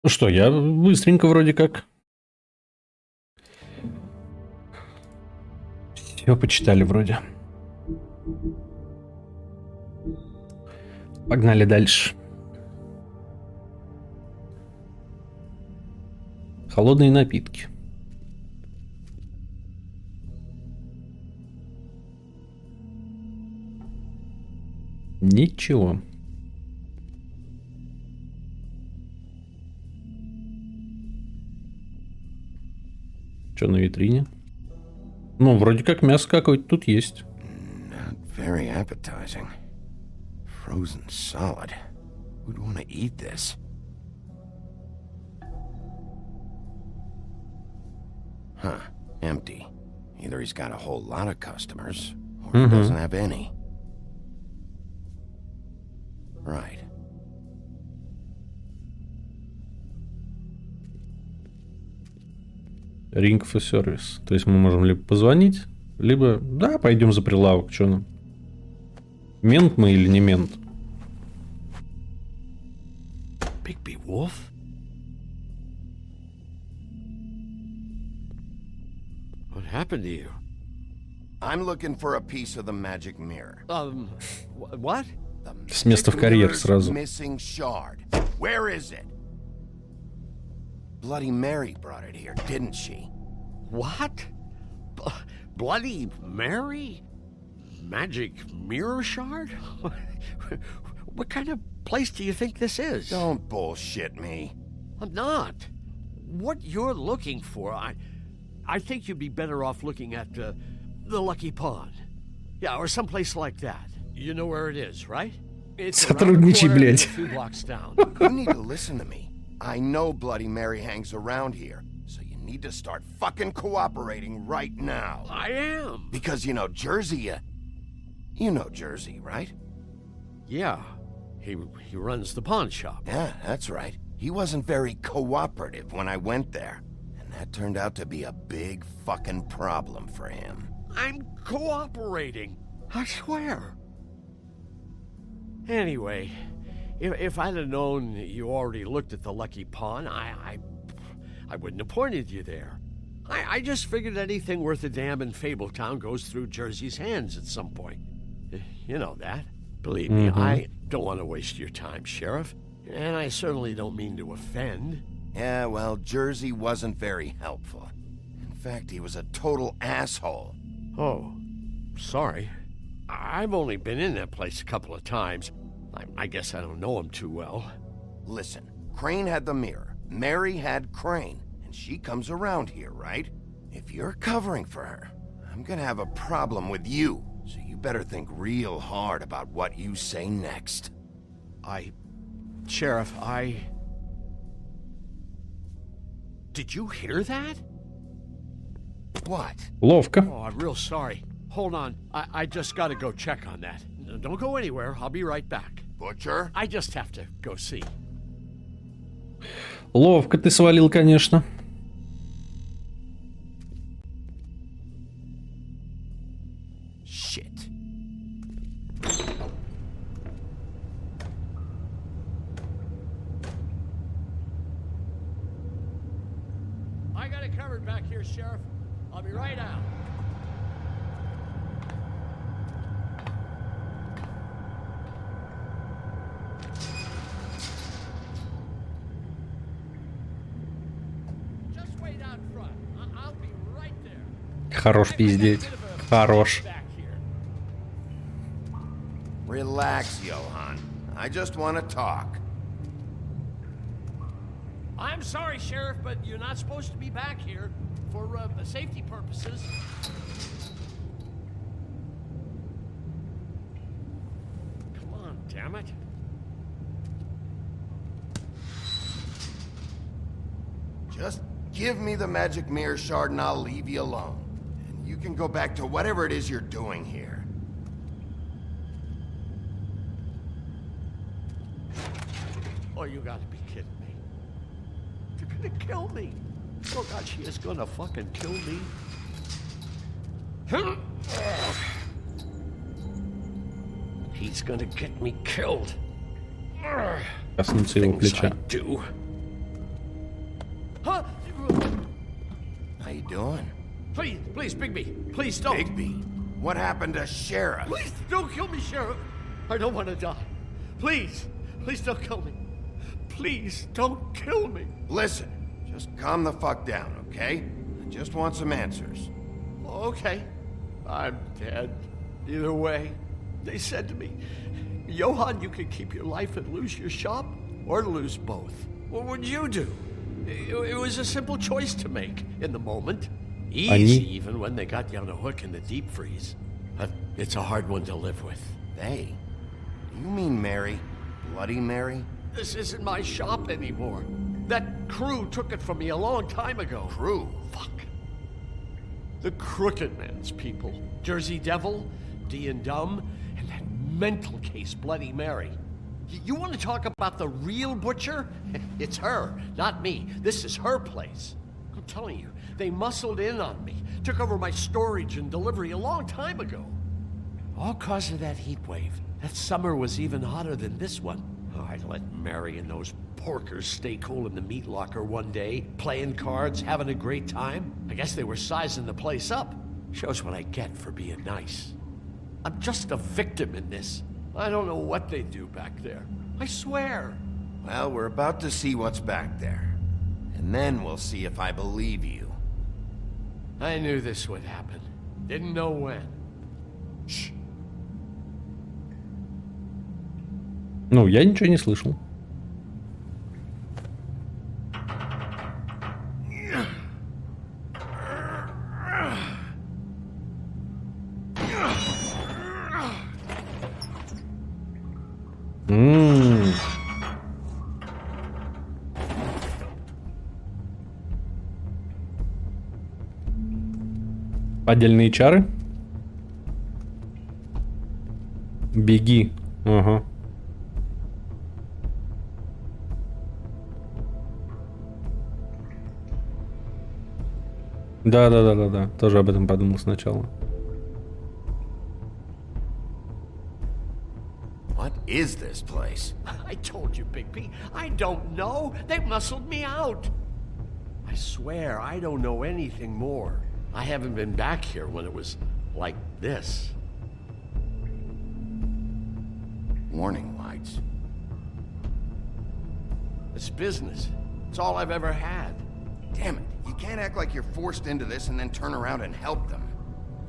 Ну что, я быстренько вроде как. Все почитали вроде. Погнали дальше. Холодные напитки. Ничего. Что на витрине? Ну, вроде как мясо какое-то тут есть. Very appetizing. Frozen solid. Who'd want to eat this? Huh. Empty. Either he's got a whole lot of customers, or he doesn't have any. Right. Ring for service. То есть мы можем либо позвонить, либо... Да, пойдем за прилавок. Что нам? Мент мы или не мент? Bigby Wolf? What happened to you? I'm looking for a piece of the magic mirror. What? С места в карьер сразу. Missing shard. Where is it? Bloody Mary brought it here, didn't she? What? Bloody Mary? Magic mirror shard? What kind of place do you think this is? Don't bullshit me. I'm not. What you're looking for, I think you'd be better off looking at the Lucky Pond. Yeah, or someplace like that. You know where it is, right? It's Сотрудничай, блядь. a few blocks down. You need to listen to me. I know Bloody Mary hangs around here, so you need to start fucking cooperating right now. I am. Because you know Jersey, you know Jersey, right? Yeah, he runs the pawn shop. Yeah, that's right. He wasn't very cooperative when I went there, and that turned out to be a big fucking problem for him. I'm cooperating, I swear. Anyway, if I'd have known you already looked at the Lucky Pawn, I wouldn't have pointed you there. I just figured anything worth a damn in Fabletown goes through Jersey's hands at some point. You know that. Believe me, I don't want to waste your time, Sheriff. And I certainly don't mean to offend. Yeah, well, Jersey wasn't very helpful. In fact, he was a total asshole. Oh, sorry. I've only been in that place a couple of times. I guess I don't know him too well. Listen, Crane had the mirror. Mary had Crane. And she comes around here, right? If you're covering for her, I'm gonna have a problem with you. So you better think real hard about what you say next. Sheriff, Did you hear that? What? Ловко. Oh, I'm real sorry. Hold on. I just gotta go check on that. Don't go anywhere. I'll be right back. Butcher? I just have to go see. Ловко ты свалил, конечно. Shit. I got it covered back here, Sheriff. I'll be right out. Just wait out front. I'll be right there. Хорош пиздеть. Хорош. Relax, Johan. I just want to talk. I'm sorry, Sheriff, but you're not supposed to be back here for safety purposes. Come on, damn it. Just give me the magic mirror shard and I'll leave you alone. And you can go back to whatever it is you're doing here. Oh, you gotta be kidding me. They're gonna kill me. Oh God, she is gonna fucking kill me. He's gonna get me killed. Коснуться его Things I плеча. do. doing? Please, Bigby. Please don't. Bigby? What happened to Sheriff? Please don't kill me, Sheriff. I don't want to die. Please don't kill me. Please don't kill me. Listen, just calm the fuck down, okay? I just want some answers. Okay. I'm dead. Either way. They said to me, Johann, you could keep your life and lose your shop, or lose both. What would you do? It was a simple choice to make in the moment. Easy, even when they got you on a hook in the deep freeze. But it's a hard one to live with. They? Do you mean Mary? Bloody Mary? This isn't my shop anymore. That crew took it from me a long time ago. Crew? Fuck. The Crooked Man's people. Jersey Devil, D and Dumb, and that mental case, Bloody Mary. You want to talk about the real butcher? It's her, not me. This is her place. I'm telling you, they muscled in on me, took over my storage and delivery a long time ago. All cause of that heat wave. That summer was even hotter than this one. Oh, I'd let Mary and those porkers stay cool in the meat locker one day, playing cards, having a great time. I guess they were sizing the place up. Shows what I get for being nice. I'm just a victim in this. I don't know what they do back there. I swear. Well, we're about to see what's back there. And then we'll see if I believe you. I knew this would happen. Didn't know when. Shh. Ну, я ничего не слышал. Поддельные чары? Беги. Ага. Да. Тоже об этом подумал сначала. What is this place? I told you, Bigby. I don't know. They muscled me out. I swear, I don't know anything more. I haven't been back here when it was like this. Warning lights. It's business. It's all I've ever had. Damn it. You can't act like you're forced into this and then turn around and help them.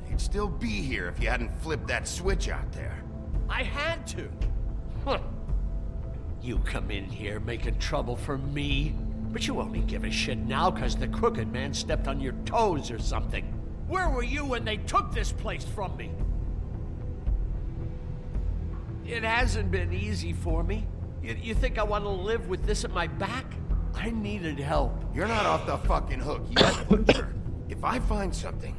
They'd still be here if you hadn't flipped that switch out there. I had to. Huh. You come in here making trouble for me, but you only give a shit now because the Crooked Man stepped on your toes or something. Where were you when they took this place from me? It hasn't been easy for me. You think I want to live with this at my back? I needed help. You're not off the fucking hook yet, Butcher. If I find something,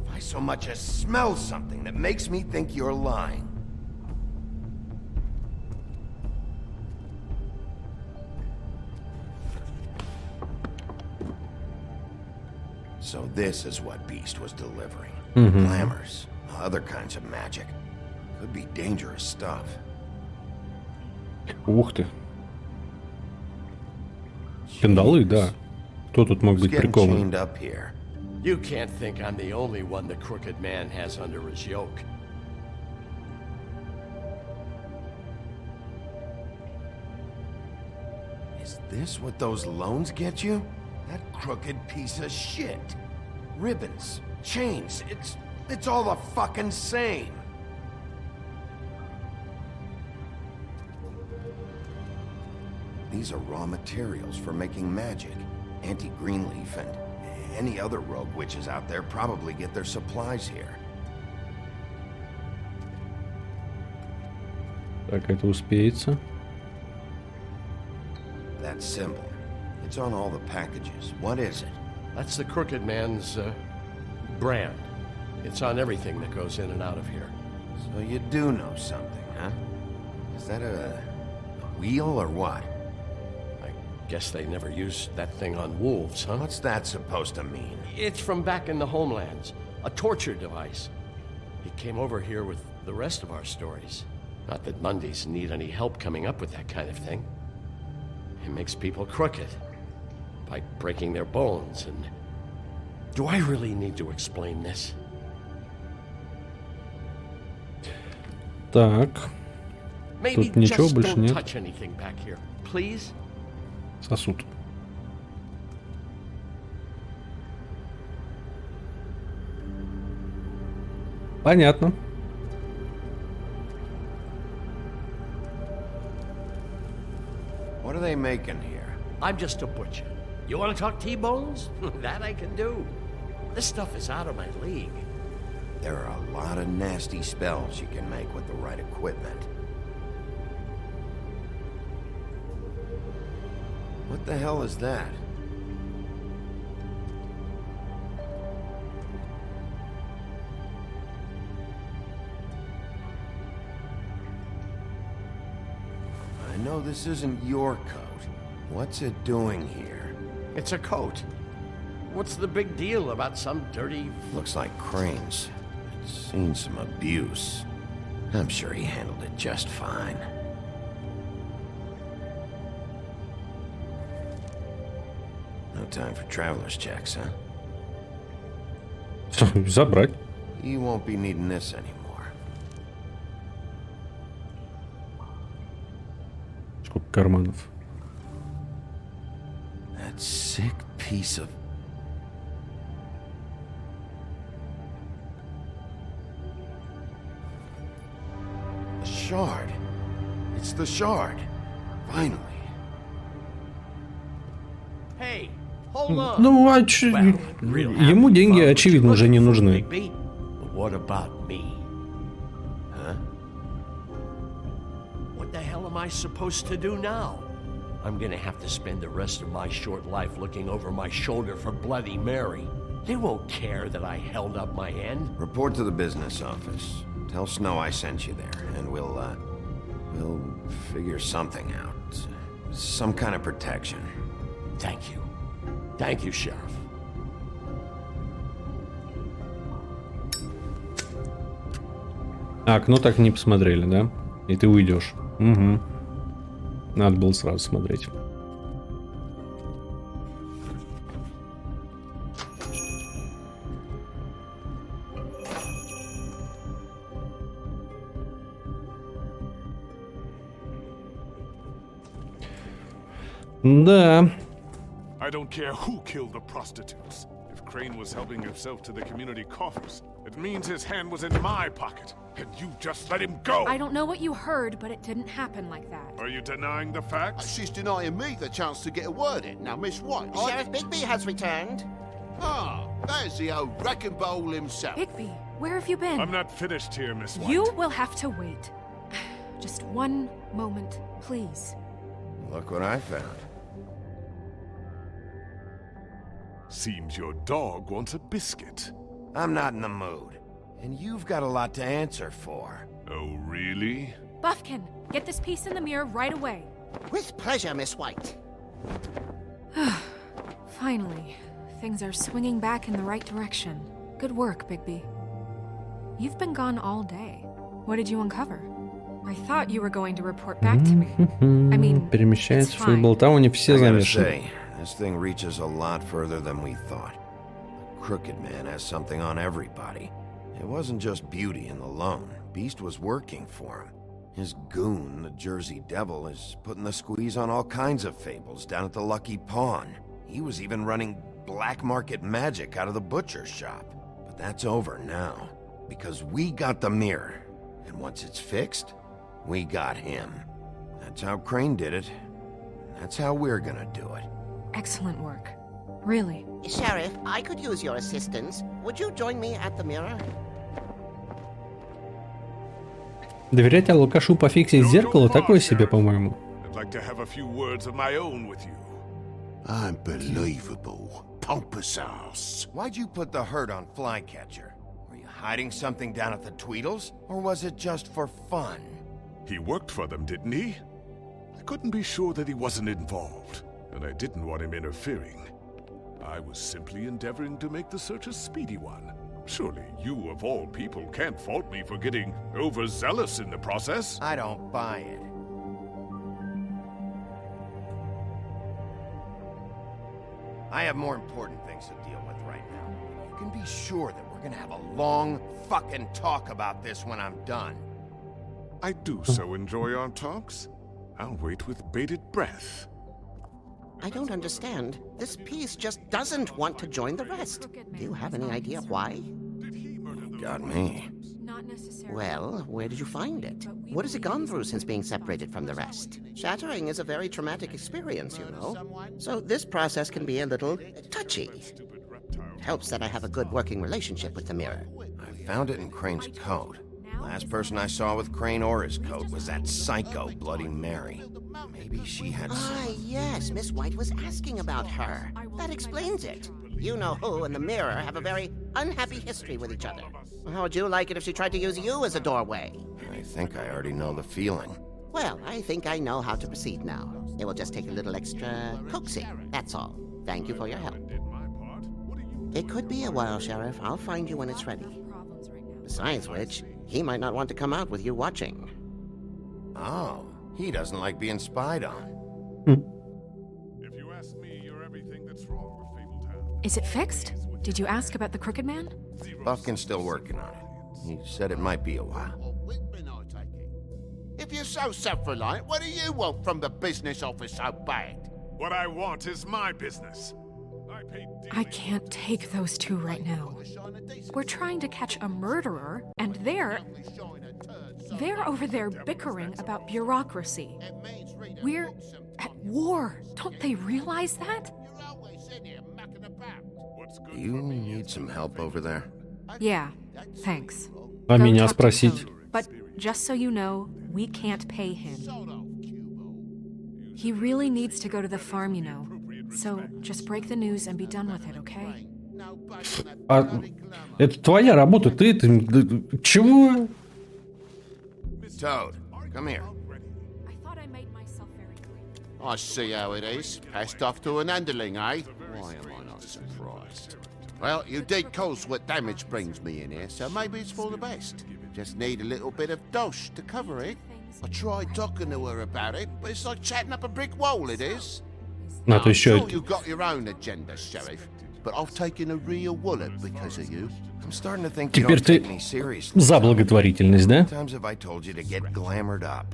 if I so much as smell something that makes me think you're lying, so this is what Beast was delivering. Glamours, other kinds of magic. Could be dangerous stuff. Ух ты. Кандалы, да. Кто тут мог быть прикован? You can't think I'm the only one the Crooked Man has under his yoke. Is this what those loans get you? That crooked piece of shit. Ribbons, chains, it's all the fucking same. These are raw materials for making magic. Auntie Greenleaf and any other rogue witches out there probably get their supplies here. Так, это успеется. That symbol. It's on all the packages. What is it? That's the Crooked Man's, brand. It's on everything that goes in and out of here. So you do know something, huh? Is that a wheel or what? Guess they never used that thing on wolves, huh? What's that supposed to mean? It's from back in the homelands. A torture device. It came over here with the rest of our stories. Not that Mundies need any help coming up with that kind of thing. It makes people crooked. By breaking their bones and Do I really need to explain this? Так. Maybe Тут ничего just больше don't нет. touch anything back here, please. Сосуд. Понятно. What are they making here? I'm just a butcher. You want to talk T-bones? That I can do. This stuff is out of my league. There are a lot of nasty spells you can make with the right equipment. What the hell is that? I know this isn't your coat. What's it doing here? It's a coat. What's the big deal about some dirty... Looks like Crane's. It's seen some abuse. I'm sure he handled it just fine. No time for traveler's checks, huh? Забрать. You won't be needing this anymore. Сколько карманов. That sick piece of... The shard. It's the shard. Finally. Hey, hold on. Ну, Well, real ему happy деньги, fun, очевидно, but уже you не looking for нужны. Big B? But what about me? Huh? What the hell am I supposed to do now? I'm gonna have to spend the rest of my short life looking over my shoulder for Bloody Mary. They won't care that I held up my end. Report to the business office. Tell Snow I sent you there, and we'll figure something out. Some kind of protection. Thank you. Thank you, Sheriff. А, окно так не посмотрели, да? И ты уйдешь. Угу. Надо было сразу смотреть. Да. I don't care who killed the prostitutes. If Crane was helping himself to the community coffers, it means his hand was in my pocket. And you just let him go! I don't know what you heard, but it didn't happen like that. Are you denying the facts? She's denying me the chance to get a word in. Now, Miss White, Sheriff Bigby has returned. Ah, there's the old wrecking bowl himself. Bigby, where have you been? I'm not finished here, Miss White. You will have to wait. Just one moment, please. Look what I found. Seems your dog wants a biscuit. I'm not in the mood. And you've got a lot to answer for. Oh, really? Buffkin, get this piece in the mirror right away. With pleasure, Miss White. Finally, things are swinging back in the right direction. Good work, Bigby. You've been gone all day. What did you uncover? I thought you were going to report back to me. I mean, перемещается в Фейблтауне, все замешаны. This thing reaches a lot further than we thought. The Crooked Man has something on everybody. It wasn't just Beauty and the Lone. Beast was working for him. His goon, the Jersey Devil, is putting the squeeze on all kinds of fables down at the Lucky Pawn. He was even running black market magic out of the butcher's shop. But that's over now, because we got the mirror. And once it's fixed, we got him. That's how Crane did it. That's how we're gonna do it. Excellent work. Really. Sheriff, I could use your assistance. Would you join me at the mirror? Доверять алкашу пофиксить зеркало такое себе, по-моему. I'd like to have a few words of my own with you. Unbelievable. Pompous ass. Why'd you put the hurt on Flycatcher? Were you hiding something down at the Tweedles? Or was it just for fun? He worked for them, didn't he? I couldn't be sure that he wasn't involved, and I didn't want him interfering. I was simply endeavoring to make the search a speedy one. Surely you, of all people, can't fault me for getting overzealous in the process. I don't buy it. I have more important things to deal with right now. You can be sure that we're gonna have a long fucking talk about this when I'm done. I do so enjoy our talks. I'll wait with bated breath. I don't understand. This piece just doesn't want to join the rest. Do you have any idea why? Got me. Well, where did you find it? What has it gone through since being separated from the rest? Shattering is a very traumatic experience, you know. So this process can be a little touchy. It helps that I have a good working relationship with the mirror. I found it in Crane's coat. Last person I saw with Crane or his coat was that psycho Bloody Mary. Maybe she had Ah, yes, Miss White was asking about her. That explains it. You know who and the mirror have a very unhappy history with each other. How would you like it if she tried to use you as a doorway? I think I already know the feeling. Well, I think I know how to proceed now. It will just take a little extra coaxing, that's all. Thank you for your help. It could be a while, Sheriff. I'll find you when it's ready. Besides which, he might not want to come out with you watching. Oh, he doesn't like being spied on. If you ask me, you're everything that's wrong with Fabletown. Is it fixed? Did you ask about the Crooked Man? Buffkin's still working on it. He said it might be a while. If you're so self-reliant, what do you want from the business office so bad? What I want is my business. I can't take those two right now. We're trying to catch a murderer, and they're over there bickering about bureaucracy. We're at war. Don't they realize that? Do you need some help over there? Yeah, thanks. А меня спросить? But just so you know, we can't pay him. He really needs to go to the farm, you know. So just break the news and be done with it, okay? А это твоя работа, ты чего? Toad, come here. I see how it is. Passed off to an underling, eh? Why am I not surprised? Well, you did cause what damage brings me in here, so maybe it's for the best. Just need a little bit of dosh to cover it. I tried talking to her about it, but it's like chatting up a brick wall, it is. А то еще Sure, you've got your own agenda, Sheriff, but I've taken a real wallet because of you. I'm starting to think you теперь don't ты take me seriously. за благотворительность, да? Times have I told you to get glamored up?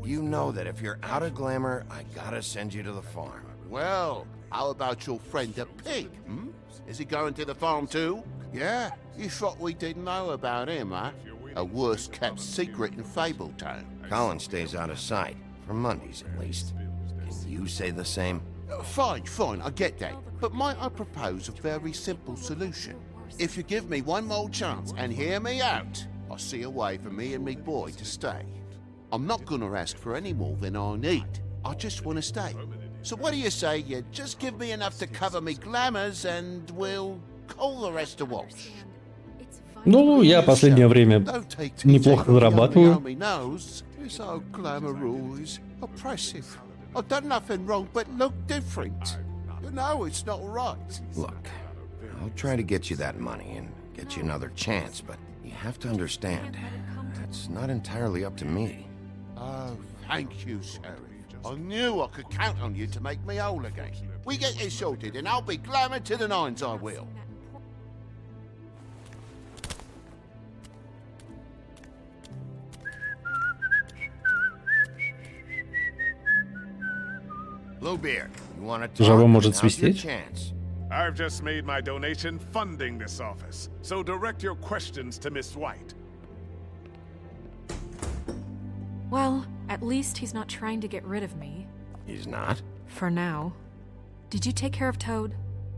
You know that if you're out of glamour, I gotta send you to the farm. Well, how about your friend the pig, hmm? Is he going to the farm too? Yeah? You thought we didn't know about him, huh? A worst-kept secret in Fabletown. Colin stays out of sight, for Mondays at least. Can you say the same? Fine, I get that. But might I propose a very simple solution? If you give me one more chance and hear me out, I'll see a way for me and me boy to stay. I'm not gonna ask for any more than I need. I just want to stay. So what do you say you just give me enough to cover me glamours and we'll call the rest a wash? Ну, я последнее время неплохо зарабатываю. It's so glamorous, oppressive. I've done nothing wrong but look different. You know it's not right. Look, I'll try to get you that money and get you another chance, but you have to understand, that's not entirely up to me. Oh, thank you, Sheriff. I knew I could count on you to make me whole again. We get this sorted and I'll be glamour to the nines, I will. Bluebeard, you want to talk? Жаво может Now's your свистеть. chance. I've just made my donation funding this office, so direct your questions to Miss White. Well, at least he's not trying to get rid of me. He's not? For now. Did you take care of Toad?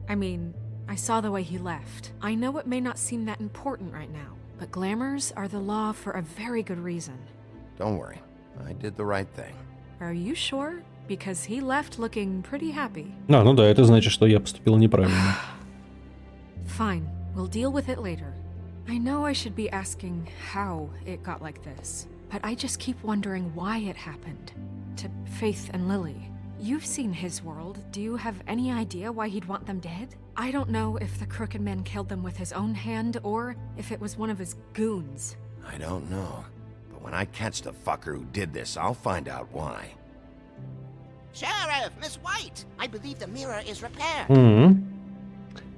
I mean, I saw the way he left. I know it may not seem that important right now, but glamours are the law for a very good reason. Don't worry, I did the right thing. Are you sure? Because he left looking pretty happy. Ну да, это значит, что я поступил неправильно. Fine, we'll deal with it later. I know I should be asking how it got like this, but I just keep wondering why it happened. To Faith and Lily. You've seen his world. Do you have any idea why he'd want them dead? I don't know if the Crooked Man killed them with his own hand or if it was one of his goons. I don't know. But when I catch the fucker who did this, I'll find out why. Sheriff, Miss White! I believe the mirror is repaired.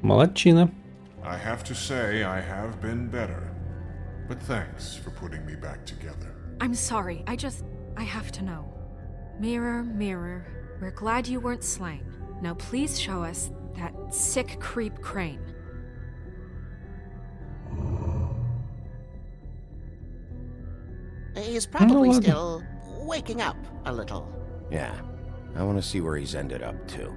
Молодчина. I have to say I have been better. But thanks for putting me back together. I'm sorry, I have to know. Mirror, mirror, we're glad you weren't slain. Now please show us that sick creep Crane. He's probably still waking up a little. Yeah, I want to see where he's ended up, too.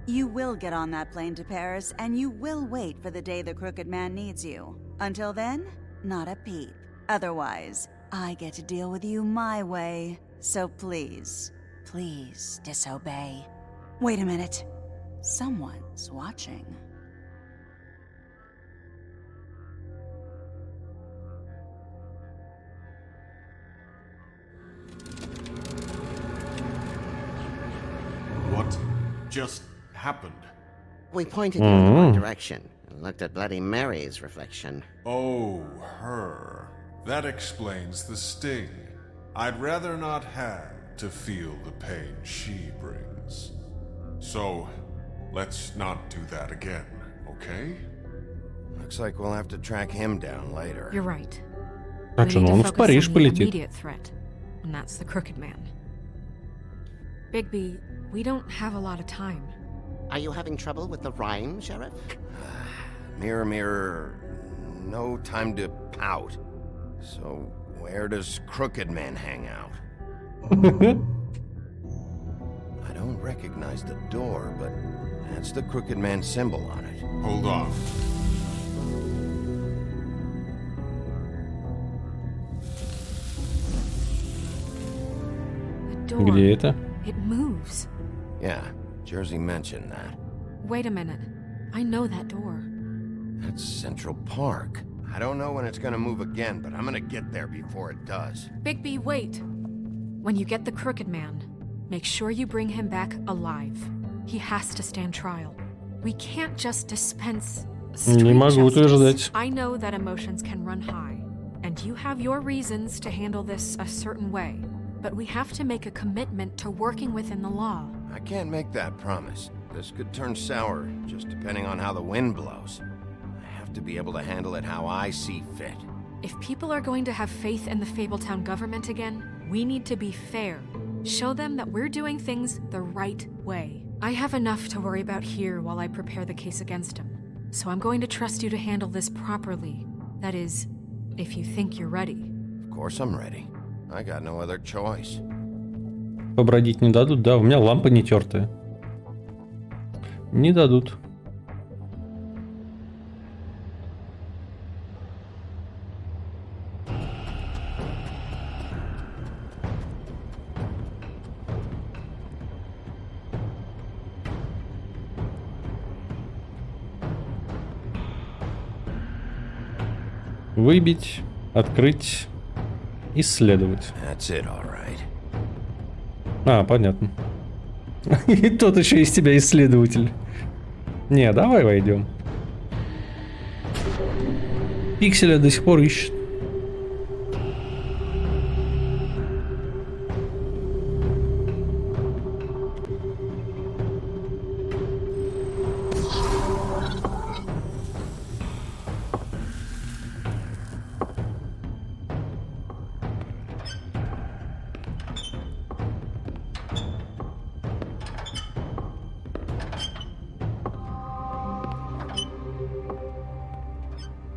You will get on that plane to Paris, and you will wait for the day the Crooked Man needs you. Until then, not a peep. Otherwise, I get to deal with you my way. So please, please disobey. Wait a minute. Someone's watching. What just happened? We pointed you in the wrong direction and looked at Bloody Mary's reflection. Oh, her. That explains the sting. I'd rather not have to feel the pain she brings. So, let's not do that again, okay? Looks like we'll have to track him down later. You're right. Так что, ну он в Париж полетит. Immediate threat, and that's the Crooked Man. Bigby, we don't have a lot of time. Are you having trouble with the rhyme, Sheriff? Mirror, mirror, no time to pout. So, where does Crooked Man hang out? I don't recognize the door, but that's the Crooked Man symbol on it. Hold on. The door. Где это? It moves. Yeah, Jersey mentioned that. Wait a minute. I know that door. That's Central Park. I don't know when it's gonna move again, but I'm gonna get there before it does. Bigby, wait. When you get the Crooked Man, make sure you bring him back alive. He has to stand trial. We can't just dispense street Не могу утверждать. I know that emotions can run high, and you have your reasons to handle this a certain way. But we have to make a commitment to working within the law. I can't make that promise. This could turn sour, just depending on how the wind blows. I have to be able to handle it how I see fit. If people are going to have faith in the Fabletown government again, we need to be fair. Show them that we're doing things the right way. I have enough to worry about here while I prepare the case against him. So I'm going to trust you to handle this properly. That is, if you think you're ready. Of course I'm ready. I got no other choice. Побродить не дадут, да, у меня лампа не тертая. Не дадут. Выбить, открыть, исследовать. That's it, all right. А, понятно. И тот еще из тебя исследователь. Не, давай войдем. Пикселя до сих пор ищет.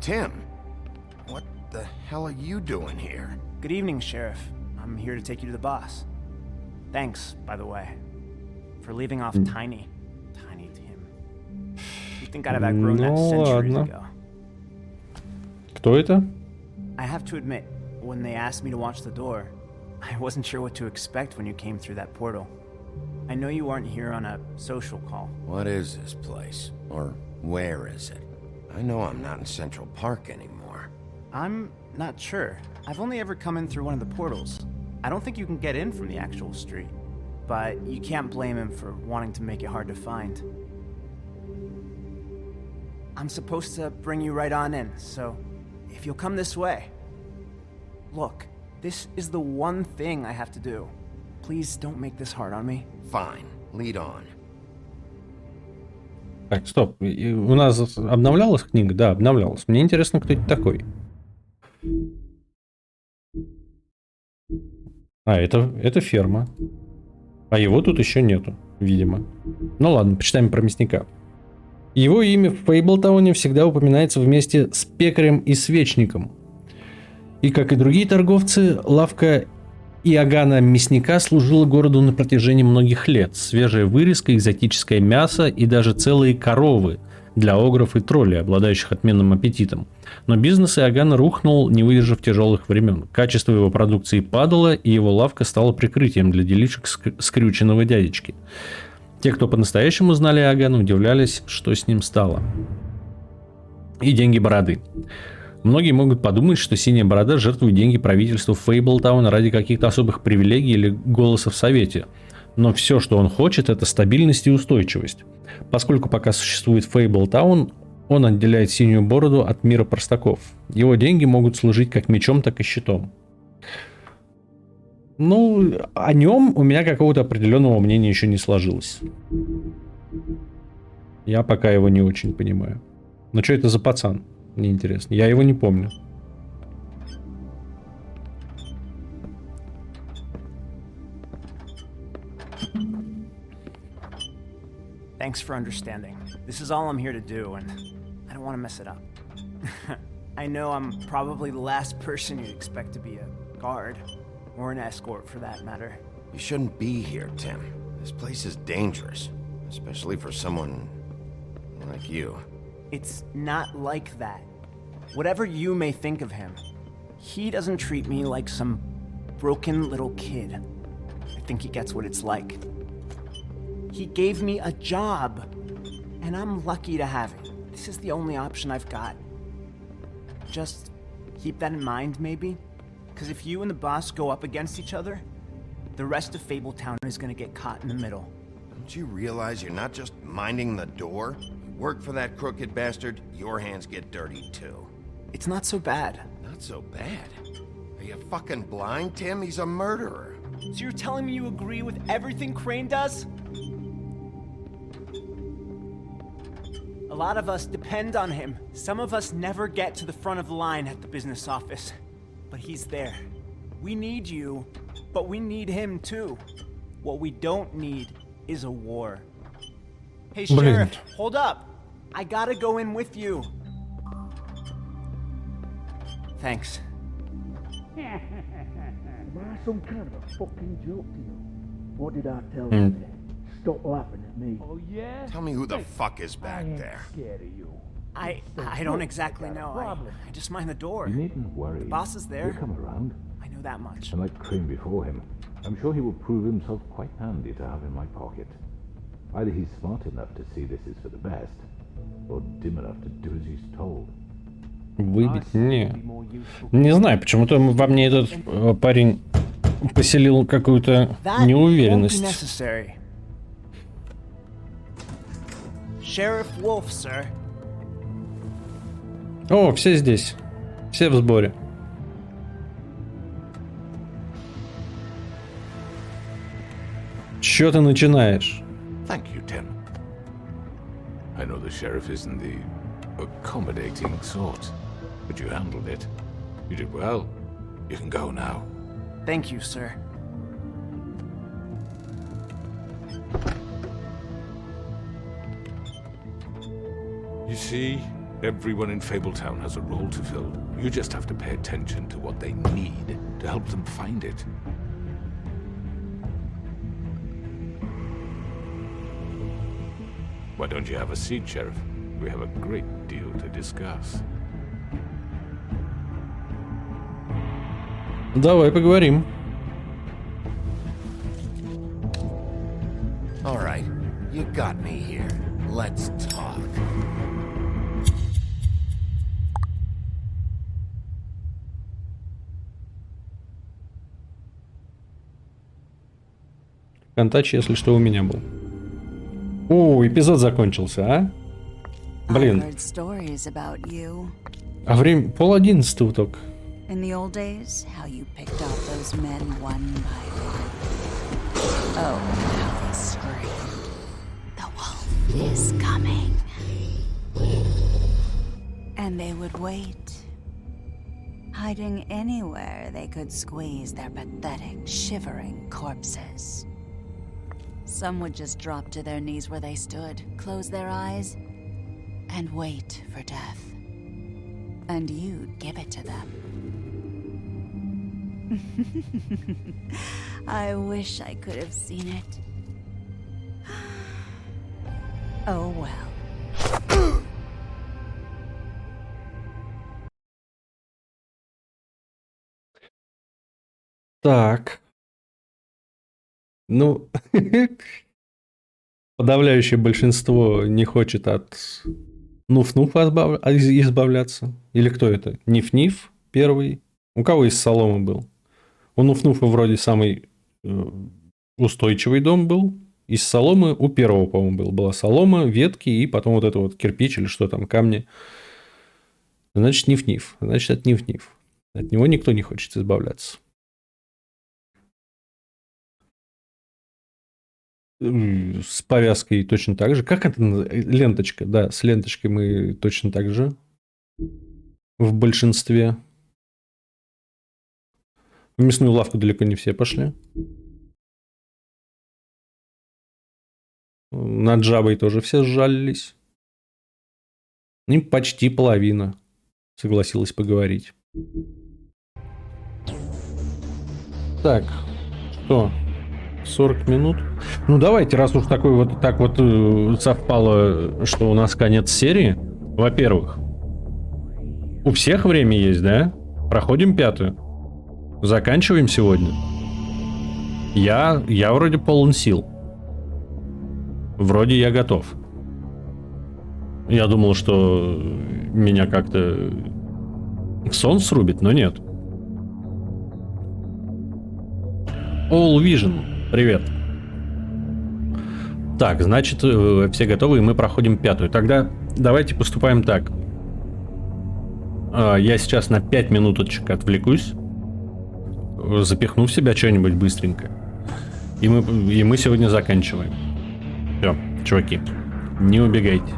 Tim, what the hell are you doing here? Good evening, Sheriff. I'm here to take you to the boss. Thanks, by the way, for leaving off Tiny. Tiny Tim. You'd think I'd have outgrown that centuries ago. Кто это? I have to admit, when they asked me to watch the door, I wasn't sure what to expect when you came through that portal. I know you aren't here on a social call. What is this place? Or where is it? I know I'm not in Central Park anymore. I'm not sure. I've only ever come in through one of the portals. I don't think you can get in from the actual street. But you can't blame him for wanting to make it hard to find. I'm supposed to bring you right on in, so if you'll come this way. Look, this is the one thing I have to do. Please don't make this hard on me. Fine, lead on. Так, стоп. У нас обновлялась книга? Да, обновлялась. Мне интересно, кто это такой. А, это ферма. А его тут еще нету, видимо. Ну ладно, почитаем про мясника. Его имя в Фейблтауне всегда упоминается вместе с пекарем и свечником. И, как и другие торговцы, лавка Иоганна Мясника служила городу на протяжении многих лет. Свежая вырезка, экзотическое мясо и даже целые коровы для огров и троллей, обладающих отменным аппетитом. Но бизнес Иоганна рухнул, не выдержав тяжелых времен. Качество его продукции падало, и его лавка стала прикрытием для делишек скрюченного дядечки. Те, кто по-настоящему знали Иоганна, удивлялись, что с ним стало. И деньги бороды. Многие могут подумать, что Синяя Борода жертвует деньги правительству Фейблтауна ради каких-то особых привилегий или голоса в Совете. Но все, что он хочет, это стабильность и устойчивость. Поскольку пока существует Фейблтаун, он отделяет Синюю Бороду от мира простаков. Его деньги могут служить как мечом, так и щитом. Ну, о нем у меня какого-то определенного мнения еще не сложилось. Я пока его не очень понимаю. Но что это за пацан? Мне интересно. Я его не помню. Thanks for understanding. This is all I'm here to do, and I don't want to mess it up. I know I'm probably the last person you'd expect to be a guard, or an escort for that matter. You shouldn't be here, Tim. This place is dangerous, especially for someone like you. It's not like that. Whatever you may think of him, he doesn't treat me like some broken little kid. I think he gets what it's like. He gave me a job, and I'm lucky to have it. This is the only option I've got. Just keep that in mind, maybe? Because if you and the boss go up against each other, the rest of Fabletown is gonna get caught in the middle. Don't you realize you're not just minding the door? You work for that crooked bastard, your hands get dirty too. It's not so bad. Not so bad? Are you fucking blind, Tim? He's a murderer. So you're telling me you agree with everything Crane does? A lot of us depend on him. Some of us never get to the front of the line at the business office. But he's there. We need you, but we need him too. What we don't need is a war. Hey, Sheriff, hold up. I gotta go in with you. Thanks. Am I some kind of a fucking joke to you? What did I tell you then? Stop laughing at me. Oh, yeah? Tell me who the fuck is back there. Scared of you. I don't exactly know. I just mind the door. You needn't worry. The boss is there. He'll come around. I know that much. And like Crane before him, I'm sure he will prove himself quite handy to have in my pocket. Either he's smart enough to see this is for the best, or dim enough to do as he's told. Выбить? Не знаю, почему-то во мне этот парень поселил какую-то неуверенность. Sheriff Wolf, sir. О, все здесь. Все в сборе. Чё ты начинаешь? Thank you, Tim. I know the sheriff isn't the accommodating sort, but you handled it. You did well. You can go now. Thank you, sir. You see, everyone in Fabletown has a role to fill. You just have to pay attention to what they need to help them find it. Why don't you have a seat, Sheriff? We have a great deal to discuss. Давай поговорим. All right, you got me here. Let's talk. Контач, если что, у меня был. О, эпизод закончился, а? Блин. А время 10:30 только. In the old days, how you picked off those men one by one. Oh, how they screamed. The wolf. is coming. And they would wait, hiding anywhere they could squeeze their pathetic, shivering corpses. Some would just drop to their knees where they stood, close their eyes, and wait for death. And you'd give it to them. I wish I could have seen it. Oh well. Так. Ну, подавляющее большинство не хочет от Нуф-Нуфа избавляться. Или кто это? Ниф-Ниф первый. У кого из соломы был? У Нуф-Нуфа вроде самый устойчивый дом был. Из соломы у первого, по-моему, был. Была солома, ветки и потом вот это вот кирпич или что там, камни. Значит, Ниф-Ниф. Значит, это Ниф-Ниф. От него никто не хочет избавляться. С повязкой точно так же. Как это? Ленточка. Да, с ленточкой мы точно так же. В большинстве. В мясную лавку далеко не все пошли. Над жабой тоже все сжалились. И почти половина согласилась поговорить. Так, что? 40 минут. Ну, давайте, раз уж такой вот так вот совпало, что у нас конец серии. Во-первых, у всех время есть, да? Проходим 5-ю. Заканчиваем сегодня. Я вроде полон сил. Вроде я готов. Я думал, что меня как-то сон срубит, но нет. All Vision. Привет. Так, значит, все готовы, и мы проходим 5-ю. Тогда давайте поступаем так. Я сейчас на 5 минуточек отвлекусь. Запихну в себя что-нибудь быстренько. И мы сегодня заканчиваем. Все, чуваки, не убегайте.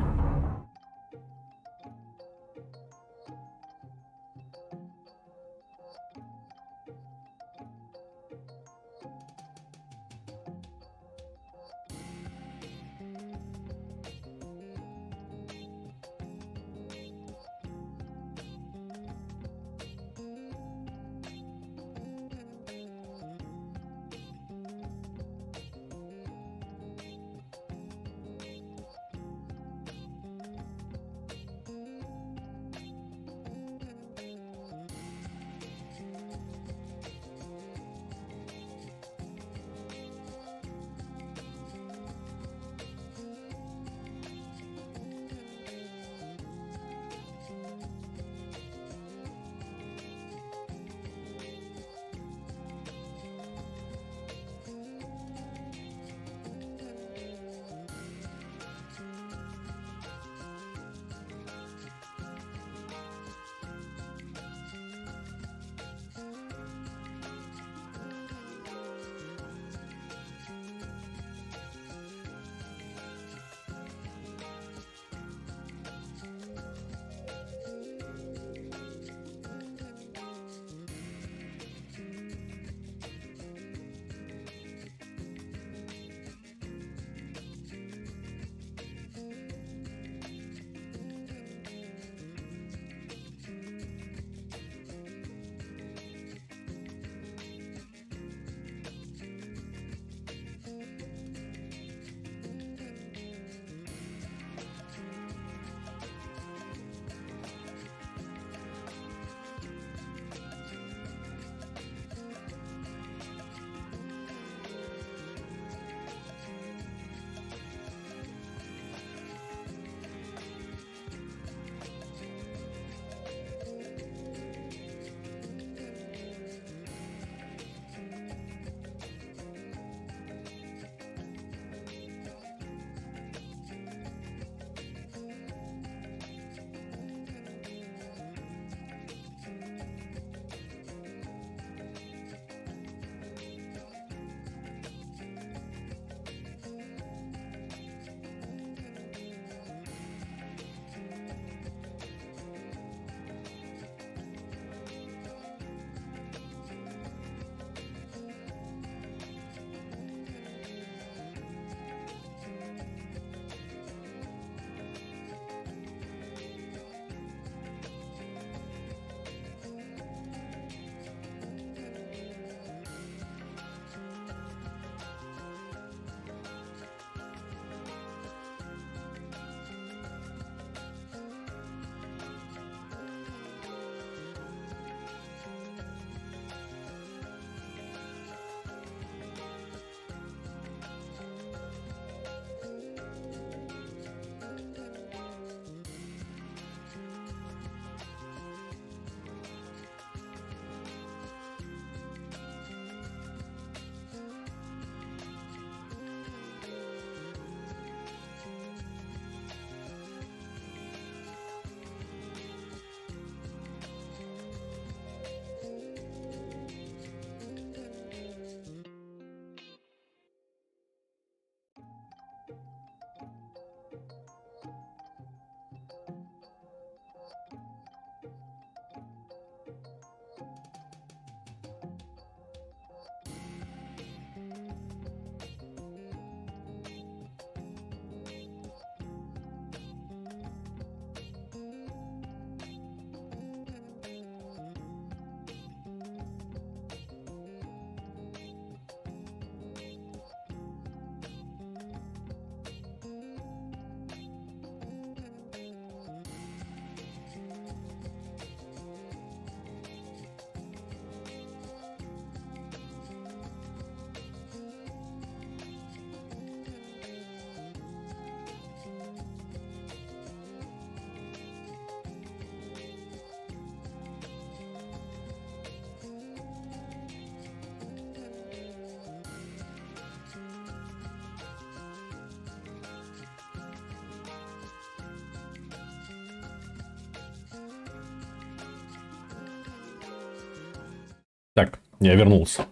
Так, я вернулся.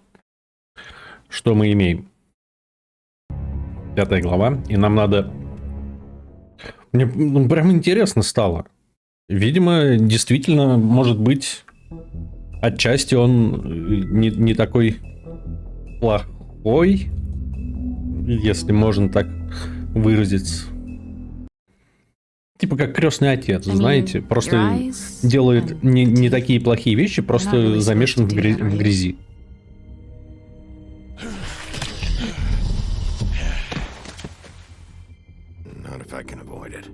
Что мы имеем? 5 глава, и нам надо... Мне прям интересно стало. Видимо, действительно, может быть, отчасти он не такой плохой, если можно так выразиться. Типа как крестный отец, знаете, просто делает не такие плохие вещи, просто замешан в грязи. Not if I can avoid it.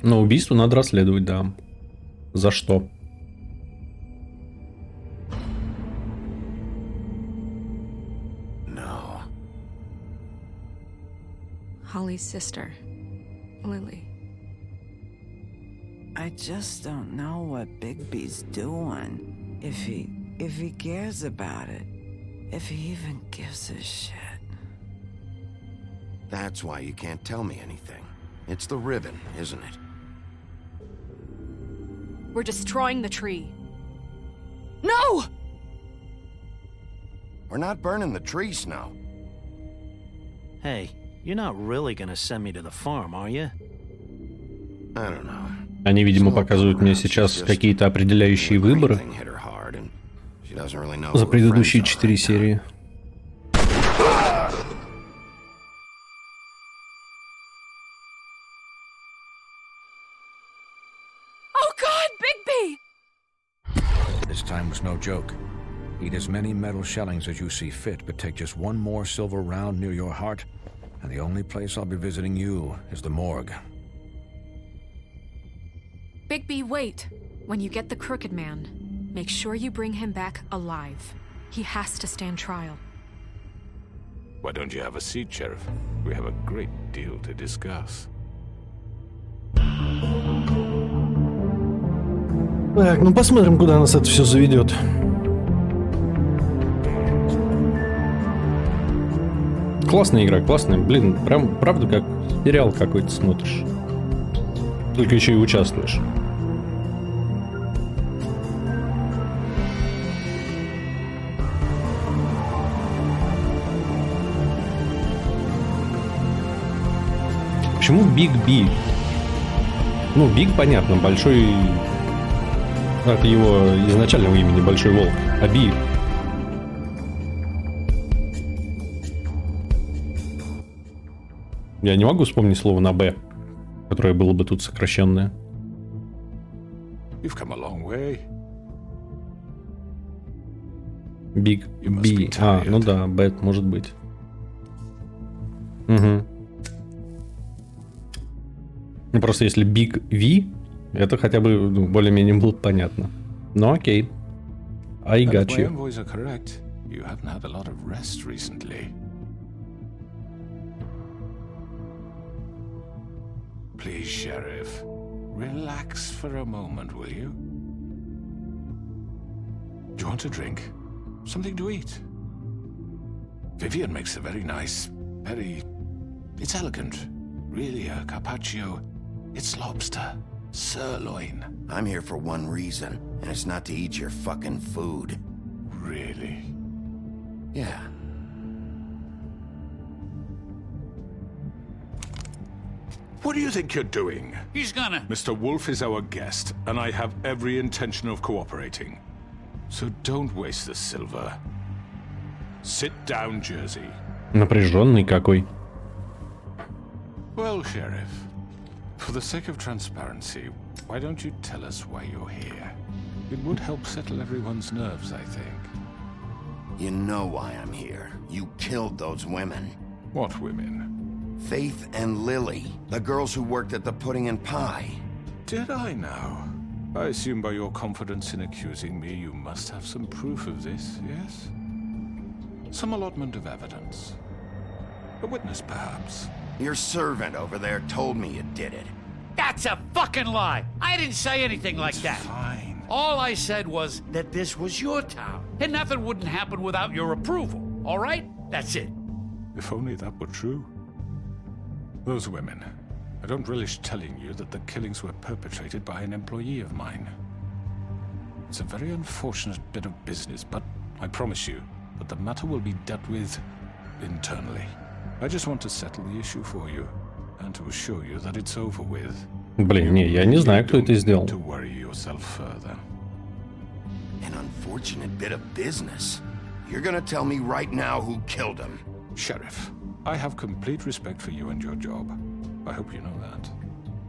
Но убийство надо расследовать, да. За что? No. Holly's sister, Lily. I just don't know what Bigby's doing. If he cares about it. If he even gives a shit. That's why you can't tell me anything. It's the ribbon, isn't it? We're destroying the tree. No! We're not burning the tree, Snow. Hey, you're not really gonna send me to the farm, are you? I don't know. Они, видимо, показывают мне сейчас какие-то определяющие выборы за предыдущие 4 серии. This time was no joke. Eat as many metal shellings as you see fit, but take just one more silver round near your heart, and the only place I'll be visiting you is the morgue. Bigby, wait. When you get the Crooked Man, make sure you bring him back alive. He has to stand trial. Why don't you have a seat, Sheriff? We have a great deal to discuss. Так, ну посмотрим, куда нас это все заведет. Классная игра, классная. Блин, прям, правда, как сериал какой-то смотришь. Только еще и участвуешь. Почему Биг Би? Ну, Биг, понятно, большой... Это его изначального имени, Большой Волк. А Би... Я не могу вспомнить слово на «Б», которое было бы тут сокращенное. You've come a long way. Биг Би. А, ну да, Б может быть. Угу. Ну просто если Биг Ви, это хотя бы более-менее было понятно. Ну окей. I got you. Please, Sheriff, relax for a moment, will you? Do you want a drink? Something to eat? Vivian makes a very nice, it's elegant. Really, a carpaccio. It's lobster. Sirloin. I'm here for one reason, and it's not to eat your fucking food. Really? Yeah. What do you think you're doing? He's gonna... Mr. Wolf is our guest, and I have every intention of cooperating. So don't waste the silver. Sit down, Jersey. Напряженный какой. Well, Sheriff, for the sake of transparency, why don't you tell us why you're here? It would help settle everyone's nerves, I think. You know why I'm here. You killed those women. What women? Faith and Lily, the girls who worked at the Pudding and Pie. Did I now? I assume by your confidence in accusing me, you must have some proof of this, yes? Some allotment of evidence. A witness, perhaps. Your servant over there told me you did it. That's a fucking lie! I didn't say anything like that. Fine. All I said was that this was your town, and nothing wouldn't happen without your approval, all right? That's it. If only that were true. Those women, I don't relish telling you that the killings were perpetrated by an employee of mine. It's a very unfortunate bit of business, but I promise you that the matter will be dealt with internally. I just want to settle the issue for you and to assure you that it's over with. Блин, не, я не знаю, кто это сделал. To worry yourself further. An unfortunate bit of business. You're gonna tell me right now who killed him. Sheriff, I have complete respect for you and your job. I hope you know that.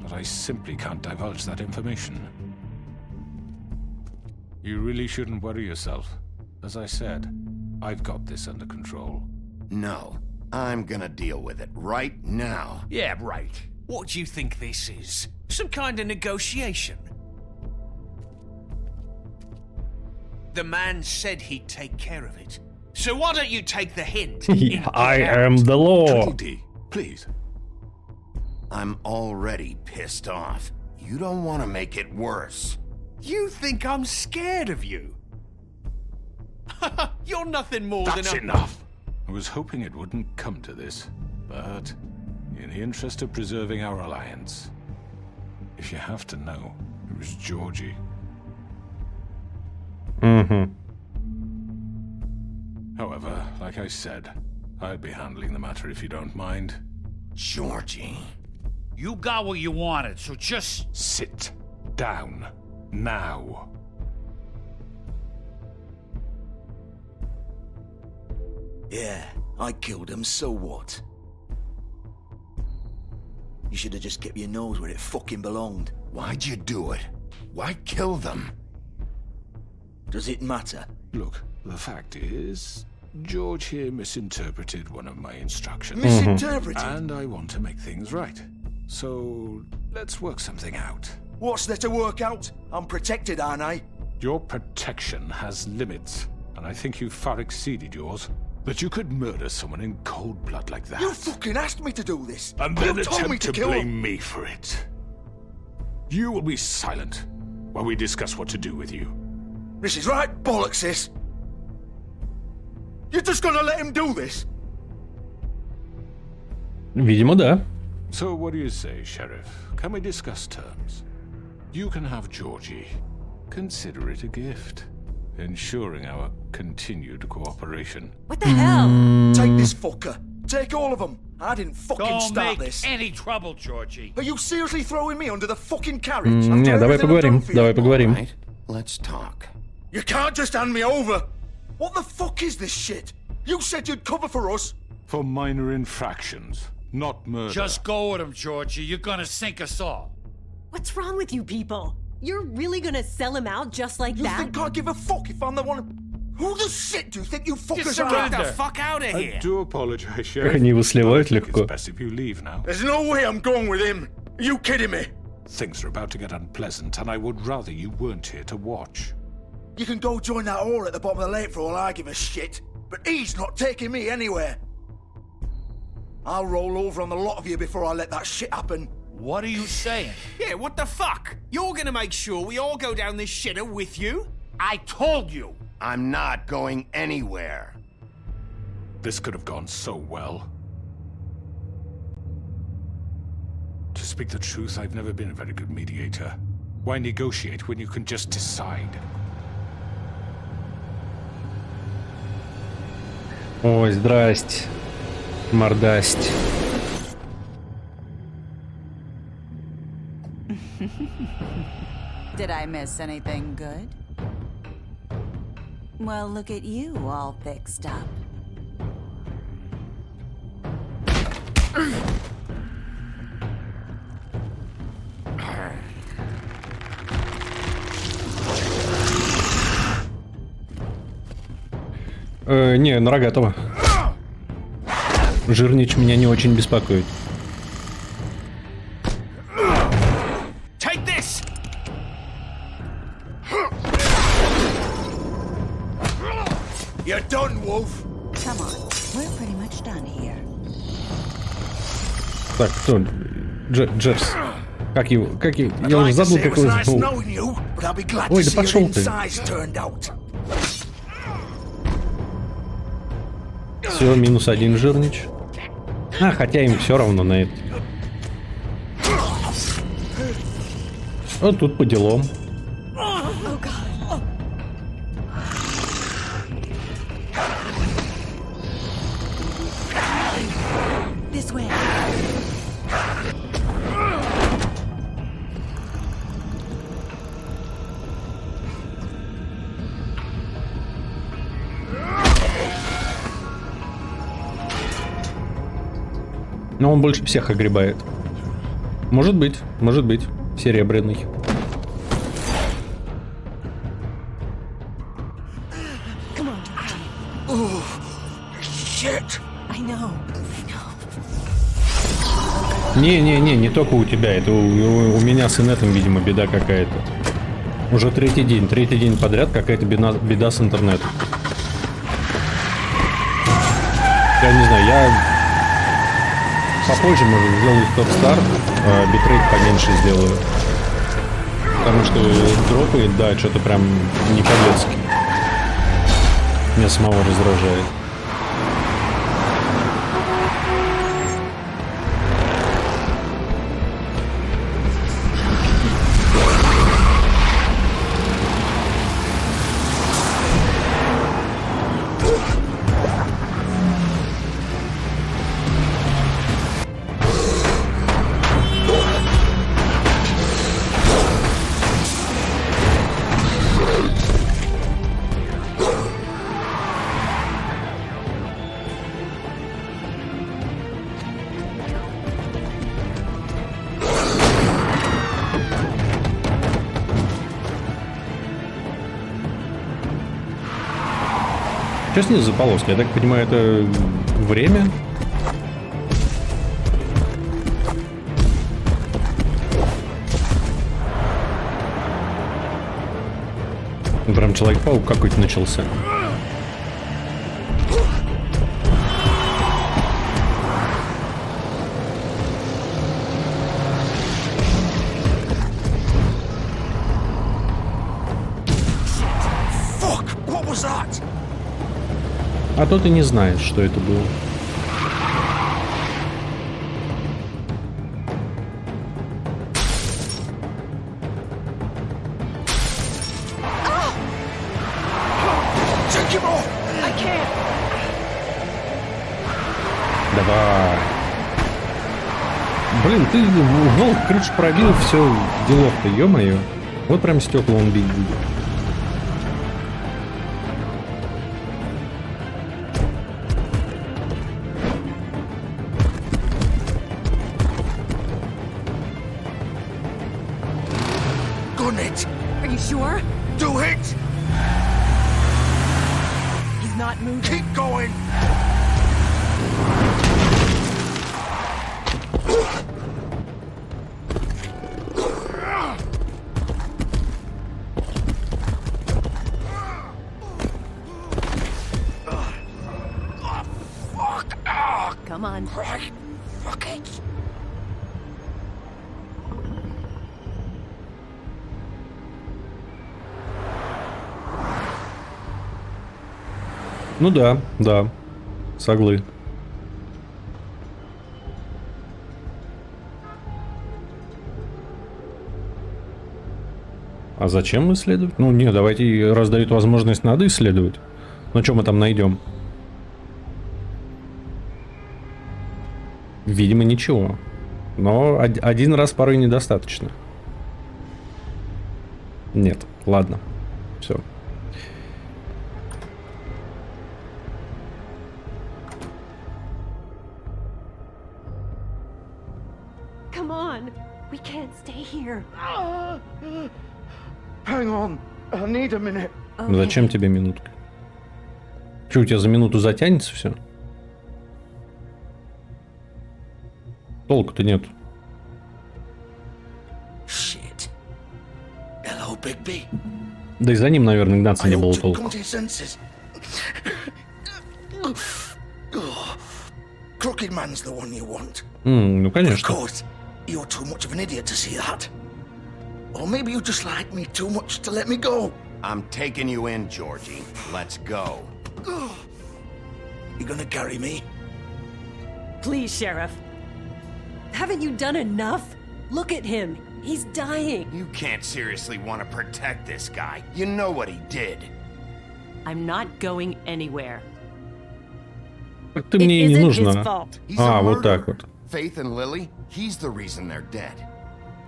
But I simply can't divulge that information. You really shouldn't worry yourself. As I said, I've got this under control. No, I'm gonna deal with it right now. Yeah, right. What do you think this is? Some kind of negotiation? The man said he'd take care of it. So why don't you take the hint? I am the law. Tweety, please. I'm already pissed off. You don't want to make it worse. You think I'm scared of you? You're nothing more That's than a... enough. I was hoping it wouldn't come to this, but in the interest of preserving our alliance, if you have to know, it was Georgie. Mm-hmm. However, like I said, I'll be handling the matter if you don't mind. Georgie. You got what you wanted, so just... Sit down. Now. Yeah, I killed him, so what? You should have just kept your nose where it fucking belonged. Why'd you do it? Why kill them? Does it matter? Look, the fact is, George here misinterpreted one of my instructions. Misinterpreted? And I want to make things right. So, let's work something out. What's there to work out? I'm protected, aren't I? Your protection has limits, and I think you've far exceeded yours. That you could murder someone in cold blood like that. You fucking asked me to do this! And then you told me attempt to kill blame him. me for it. You will be silent while we discuss what to do with you. This is right bollocks, this! You're just gonna let him do this? Видимо, да. So what do you say, Sheriff? Can we discuss terms? You can have Georgie. Consider it a gift, ensuring our continued cooperation. What the hell? Take this fucker. Take all of them. I didn't fucking Don't start make this. any trouble, Georgie. Are you seriously throwing me under the fucking carriage? Не, давай поговорим, давай поговорим. Right, let's talk. You can't just hand me over. What the fuck is this shit? You said you'd cover for us. For minor infractions, not murder. Just go with him, Georgie. You're gonna sink us all. What's wrong with you people? You're really gonna sell him out just like that? You think I give a fuck if I'm the one... Who the shit do you think you fuckers are? Get the fuck out of here! I do apologize, Sheriff. Как они его сливают легко. It's best if you leave now. There's no way I'm going with him. Are you kidding me? Things are about to get unpleasant, and I would rather you weren't here to watch. You can go join that whore at the bottom of the lake for all I give a shit. But he's not taking me anywhere. I'll roll over on the lot of you before I let that shit happen. What are you saying? Yeah, what the fuck? You're gonna make sure we all go down this shitter with you? I told you! I'm not going anywhere. This could have gone so well. To speak the truth, I've never been a very good mediator. Why negotiate when you can just decide? Ой, здрасте. Мордасть. Did I miss anything good? Well, look at you, all fixed up. Не, на рогатого. Жирнич меня не очень беспокоит. Take this! You're done, Wolf. Come on, we're pretty much done here. Так, кто? Джерс. Как его? Я уже забыл, как его зовут. Ой, да пошел ты. Все, -1 жирнич. А, хотя им все равно на это. Вот тут по делам. Oh God. This way. Но он больше всех огребает. Может быть, серебряный. Come on. Oh, shit. I know. Не только у тебя, это у меня с инетом, видимо, беда какая-то. Уже третий день подряд какая-то беда с интернетом. Я не знаю, я попозже, может, сделаю стоп-старт, битрейт поменьше сделаю. Потому что дропает, да, что-то прям не по-детски. Меня самого раздражает. Что снизу за полоски? Я так понимаю, это время? Прям Человек-паук какой-то начался. Fuck! What was that? А то ты не знаешь, что это было. Take him off! I can't. Давай. Блин, ты волк крышу пробил, все, делов-то, ё-моё. Вот прям стекла он бить будет. Gun it! Are you sure? Do it! He's not moving. Keep going! Come on. Right. Fuck it! Ну да, соглы. А зачем исследовать? Ну не, давайте, раз дают возможность, надо исследовать. Ну что мы там найдем? Видимо, ничего. Но один раз порой недостаточно. Нет, ладно. Все. Come on. We can't stay here. Hang on. I need a minute. Зачем тебе минутка? Что, у тебя за минуту затянется все? Толку-то нет. Shit. Hello, Bigby. Да и за ним, наверное, гнаться не было толку. Come to your senses. Crooked man's the one you want. Ну, Of конечно. course, you're too much of an idiot to see that. Or maybe you just like me too much to let me go. I'm taking you in, Georgie. Let's go. You gonna carry me? Please, Sheriff. Haven't you done enough? Look at him. He's dying. You can't seriously want to protect this guy. You know what he did. I'm not going anywhere. Ты мне и не It isn't нужна. his fault. He's a А, вот так murderer. вот. Faith and Lily, he's the reason they're dead.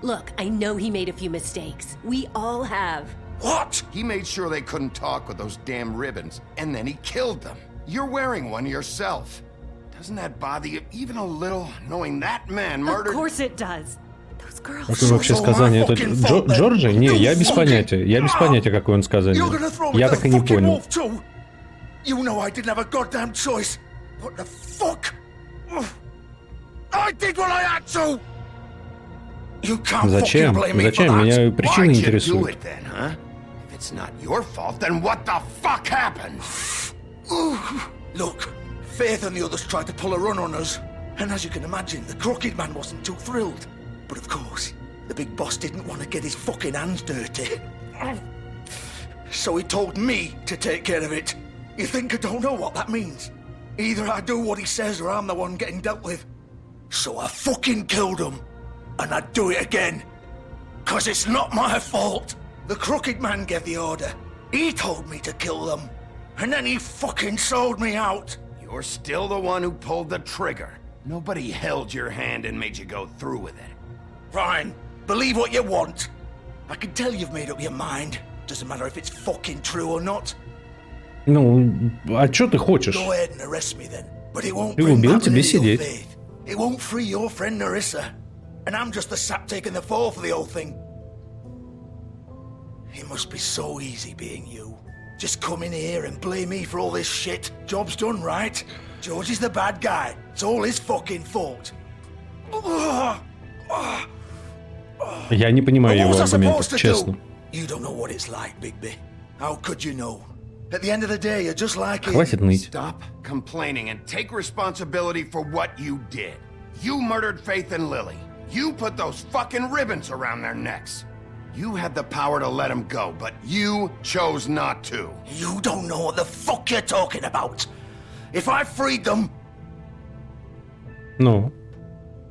Look, I know he made a few mistakes. We all have. What? He made sure they couldn't talk with those damn ribbons, and then he killed them. You're wearing one yourself. Doesn't that bother you even a little, knowing that man murdered... Of course it does. Those girls... Какое вообще сказание? Это Джорджи? Не, я без понятия. Я без понятия, какое он сказание. Я так и не понял. You know I didn't have a goddamn choice. What the fuck? I did what I had to. You can't Зачем? fucking blame me Зачем? for that. Меня причины Why'd you do интересуют. it then, huh? If it's not your fault, then what the fuck happened? Look, Faith and the others tried to pull a run on us. And as you can imagine, the Crooked Man wasn't too thrilled. But of course, the big boss didn't want to get his fucking hands dirty. So he told me to take care of it. You think I don't know what that means? Either I do what he says or I'm the one getting dealt with. So I fucking killed him. And I'd do it again. 'Cause it's not my fault. The Crooked Man gave the order. He told me to kill them. And then he fucking sold me out. You're still the one who pulled the trigger. Nobody held your hand and made you go through with it. Fine. Believe what you want. I can tell you've made up your mind. Doesn't matter if it's fucking true or not. Ну, а что ты хочешь? Go ahead and arrest me then. But it won't Ты bring убил, back тебе Lily or сидеть. Faith. It won't free your friend Narissa. And I'm just the sap taking the fall for the whole thing. It must be so easy being you. Just come in here and blame me for all this shit. Job's done, right? George is the bad guy. It's all his fucking fault. Я не понимаю его аргументов, честно. You don't know what it's like, Bigby. How could you know? At the end of the day, you're just like him. Хватит ныть. Stop complaining and take responsibility for what you did. You murdered Faith and Lily. You put those fucking ribbons around their necks. You had the power to let them go, but you chose not to. You don't know what the fuck you're talking about. If I freed them, Ну,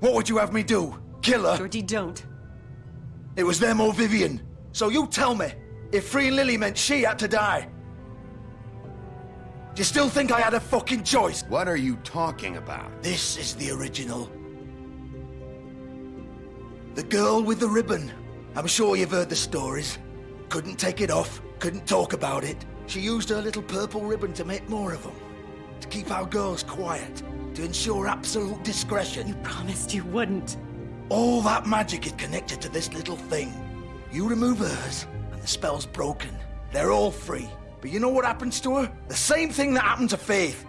what would you have me do? Kill her? Georgie, don't. It was them or Vivian. So you tell me, if freeing Lily meant she had to die, do you still think I had a fucking choice? What are you talking about? This is the original. The girl with the ribbon. I'm sure you've heard the stories. Couldn't take it off, couldn't talk about it. She used her little purple ribbon to make more of them. To keep our girls quiet. To ensure absolute discretion. You promised you wouldn't. All that magic is connected to this little thing. You remove hers, and the spell's broken. They're all free. But you know what happens to her? The same thing that happened to Faith.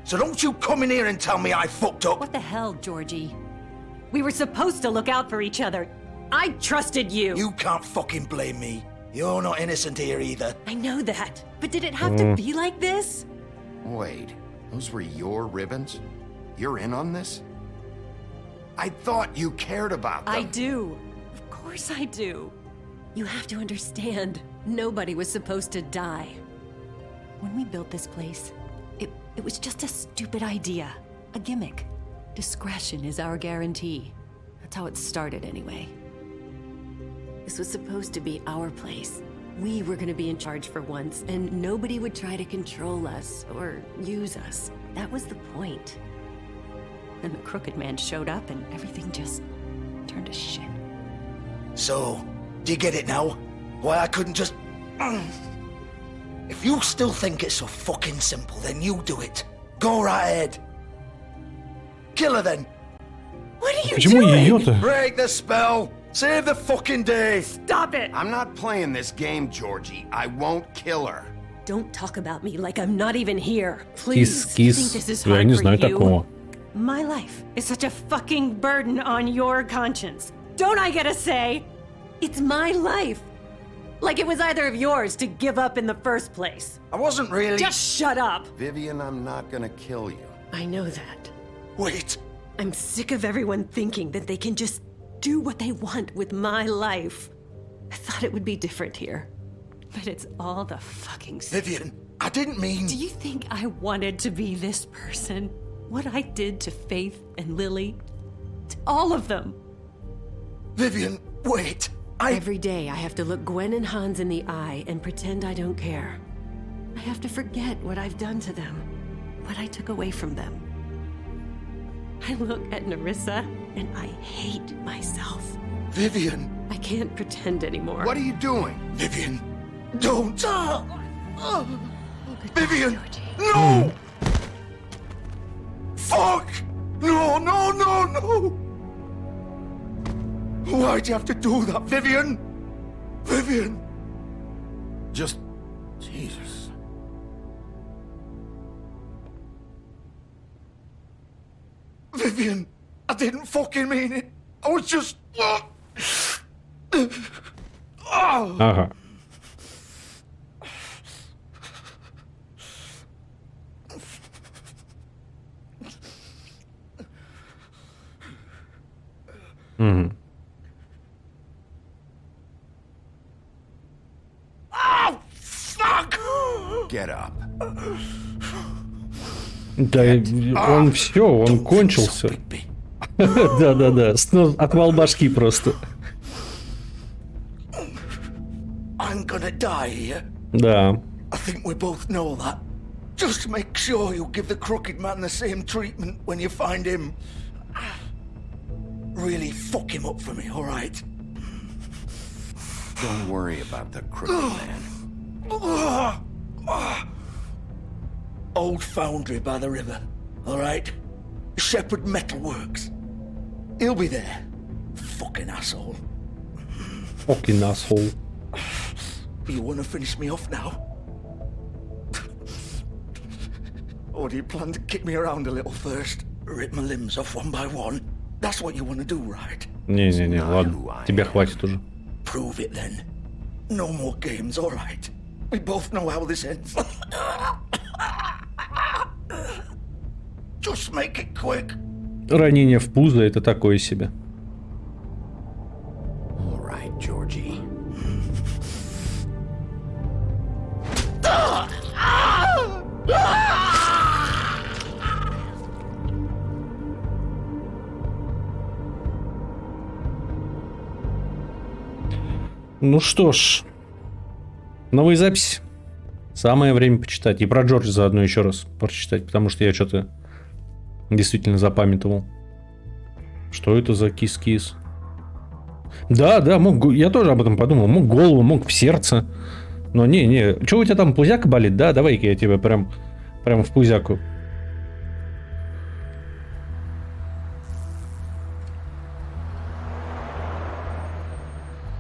So don't you come in here and tell me I fucked up. What the hell, Georgie? We were supposed to look out for each other. I trusted you. You can't fucking blame me. You're not innocent here either. I know that. But did it have to be like this? Wait, those were your ribbons? You're in on this? I thought you cared about them. I do. Of course I do. You have to understand, nobody was supposed to die. When we built this place, it was just a stupid idea. A gimmick. Discretion is our guarantee. That's how it started anyway. This was supposed to be our place. We were gonna be in charge for once, and nobody would try to control us or use us. That was the point. Then the Crooked Man showed up and everything just turned to shit. So, do you get it now? Why I couldn't just... If you still think it's so fucking simple, then you do it. Go right ahead. Kill her then. What are you Почему doing? ее-то? Break the spell. Save the fucking day. Stop it! I'm not playing this game, Georgie. I won't kill her. Don't talk about me like I'm not even here. Please. Кис, You think this is кис. Я hard не for знаю you? такого. My life is such a fucking burden on your conscience. Don't I get a say? It's my life. Like it was either of yours to give up in the first place. I wasn't really... Just shut up. Vivian, I'm not gonna kill you. I know that. Wait. I'm sick of everyone thinking that they can just do what they want with my life. I thought it would be different here. But it's all the fucking same. Vivian, I didn't mean... Do you think I wanted to be this person? What I did to Faith and Lily? To all of them. Vivian, Wait, Every day I have to look Gwen and Hans in the eye and pretend I don't care. I have to forget what I've done to them, what I took away from them. I look at Nerissa and I hate myself. Vivian! I can't pretend anymore. What are you doing? Vivian, don't! Vivian, no! Fuck! No, no, no, no! Why'd you have to do that, Vivian? Vivian! Just... Jesus. Vivian, I didn't fucking mean it. I was just... Ага. Угу. Get up. Да, он все, он кончился. Да-да-да, отвал башки просто. I'm gonna die here. Да. I think we both know that. Just make sure you give the crooked man the same treatment when you find him. Really fuck him up for me, alright? Don't worry about the crooked man. Old foundry by the river, alright? Shepherd Metalworks. He'll be there. Fucking asshole. Fucking asshole. You wanna finish me off now? Or do you plan to kick me around a little first? Rip my limbs off one by one? That's what you wanna do, right? Не-не-не, ладно, тебе хватит уже. Prove it then. No more games, alright? We both know how this ends. Just make it quick. Ранение в пузо — это такое себе. All right, Georgie. Ну что ж, новые записи. Самое время почитать. И про Джорджа заодно еще раз прочитать, потому что я что-то действительно запамятовал. Что это за кис-кис? Да, мог, я тоже об этом подумал. Мог голову, мог в сердце. Но не. Что у тебя там, пузяка болит? Да, давай-ка я тебя прям в пузяку.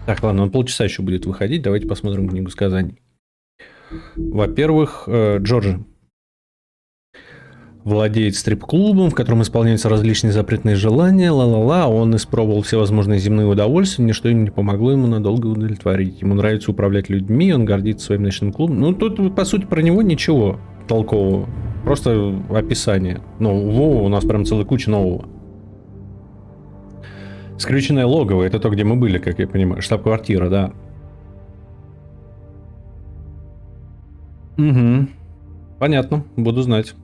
Так, ладно, он полчаса еще будет выходить. Давайте посмотрим книгу сказаний. Во-первых, Джорджи владеет стрип-клубом, в котором исполняются различные запретные желания. Ла-ла-ла. Он испробовал всевозможные земные удовольствия. Ничто им не помогло ему надолго удовлетворить. Ему нравится управлять людьми. Он гордится своим ночным клубом. Ну, тут, по сути, про него ничего толкового. Просто описание. Ну, у нас прям целая куча нового. Скрюченное логово — это то, где мы были, как я понимаю. Штаб-квартира, да. Угу. Понятно, буду знать.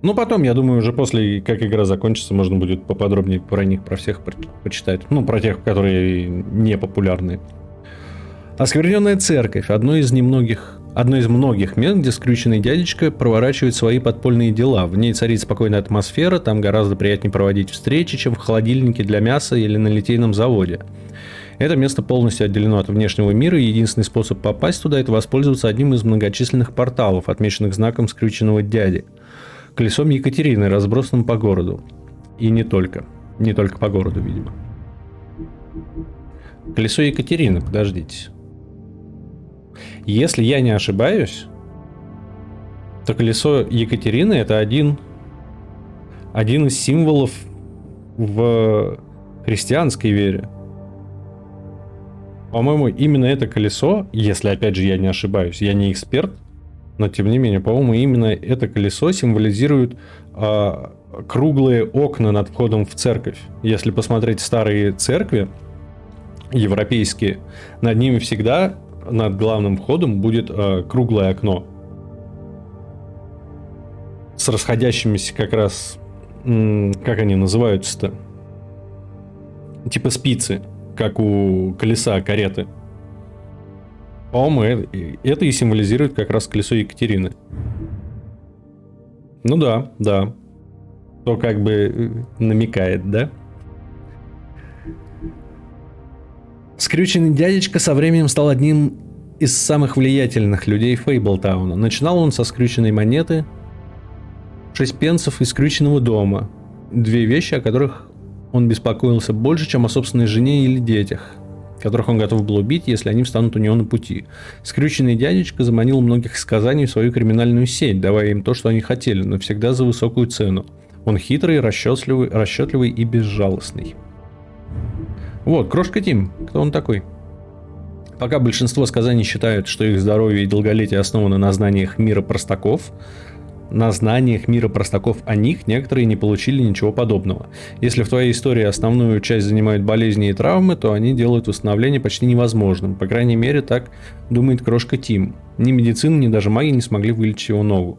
Ну, потом, я думаю, уже после, как игра закончится, можно будет поподробнее про них, про всех почитать. Ну, про тех, которые не популярные. Оскверненная церковь. Одно из многих мест, где скрюченный дядечка проворачивает свои подпольные дела. В ней царит спокойная атмосфера, там гораздо приятнее проводить встречи, чем в холодильнике для мяса или на литейном заводе. Это место полностью отделено от внешнего мира, и единственный способ попасть туда — это воспользоваться одним из многочисленных порталов, отмеченных знаком скрюченного дяди. Колесом Екатерины, разбросанным по городу. И не только. Не только по городу, видимо. Колесо Екатерины, подождите. Если я не ошибаюсь, то колесо Екатерины — это один из символов в христианской вере. По-моему, именно это колесо, если, опять же, я не ошибаюсь, я не эксперт, но, тем не менее, по-моему, именно это колесо символизирует круглые окна над входом в церковь. Если посмотреть старые церкви, европейские, над ними всегда, над главным входом, будет круглое окно. С расходящимися как раз, как они называются-то? Типа спицы. как у колеса кареты. По-моему, это и символизирует как раз колесо Екатерины. Ну да, да. То как бы намекает, да? Скрюченный дядечка со временем стал одним из самых влиятельных людей Фейблтауна. Начинал он со скрюченной монеты, 6 пенсов и скрюченного дома. 2 вещи, о которых он беспокоился больше, чем о собственной жене или детях, которых он готов был убить, если они встанут у него на пути. Скрюченный дядечка заманил многих сказаний в свою криминальную сеть, давая им то, что они хотели, но всегда за высокую цену. Он хитрый, расчетливый и безжалостный. Вот, Крошка Тим. Кто он такой? Пока большинство сказаний считают, что их здоровье и долголетие основаны на знаниях мира простаков, о них некоторые не получили ничего подобного. Если в твоей истории основную часть занимают болезни и травмы, то они делают восстановление почти невозможным. По крайней мере, так думает Крошка Тим. Ни медицина, ни даже маги не смогли вылечить его ногу.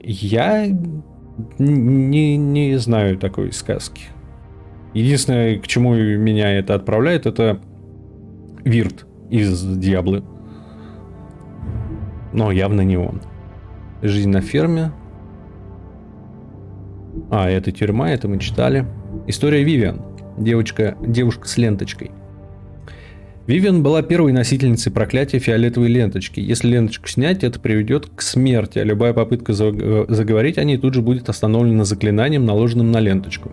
Я не знаю такой сказки. Единственное, к чему меня это отправляет, это Вирт из Диаблы. Но явно не он. Жизнь на ферме. Это тюрьма, это мы читали. История Вивиан. Девушка с ленточкой. Вивиан была первой носительницей проклятия фиолетовой ленточки. Если ленточку снять, это приведет к смерти, а любая попытка заговорить о ней тут же будет остановлена заклинанием, наложенным на ленточку.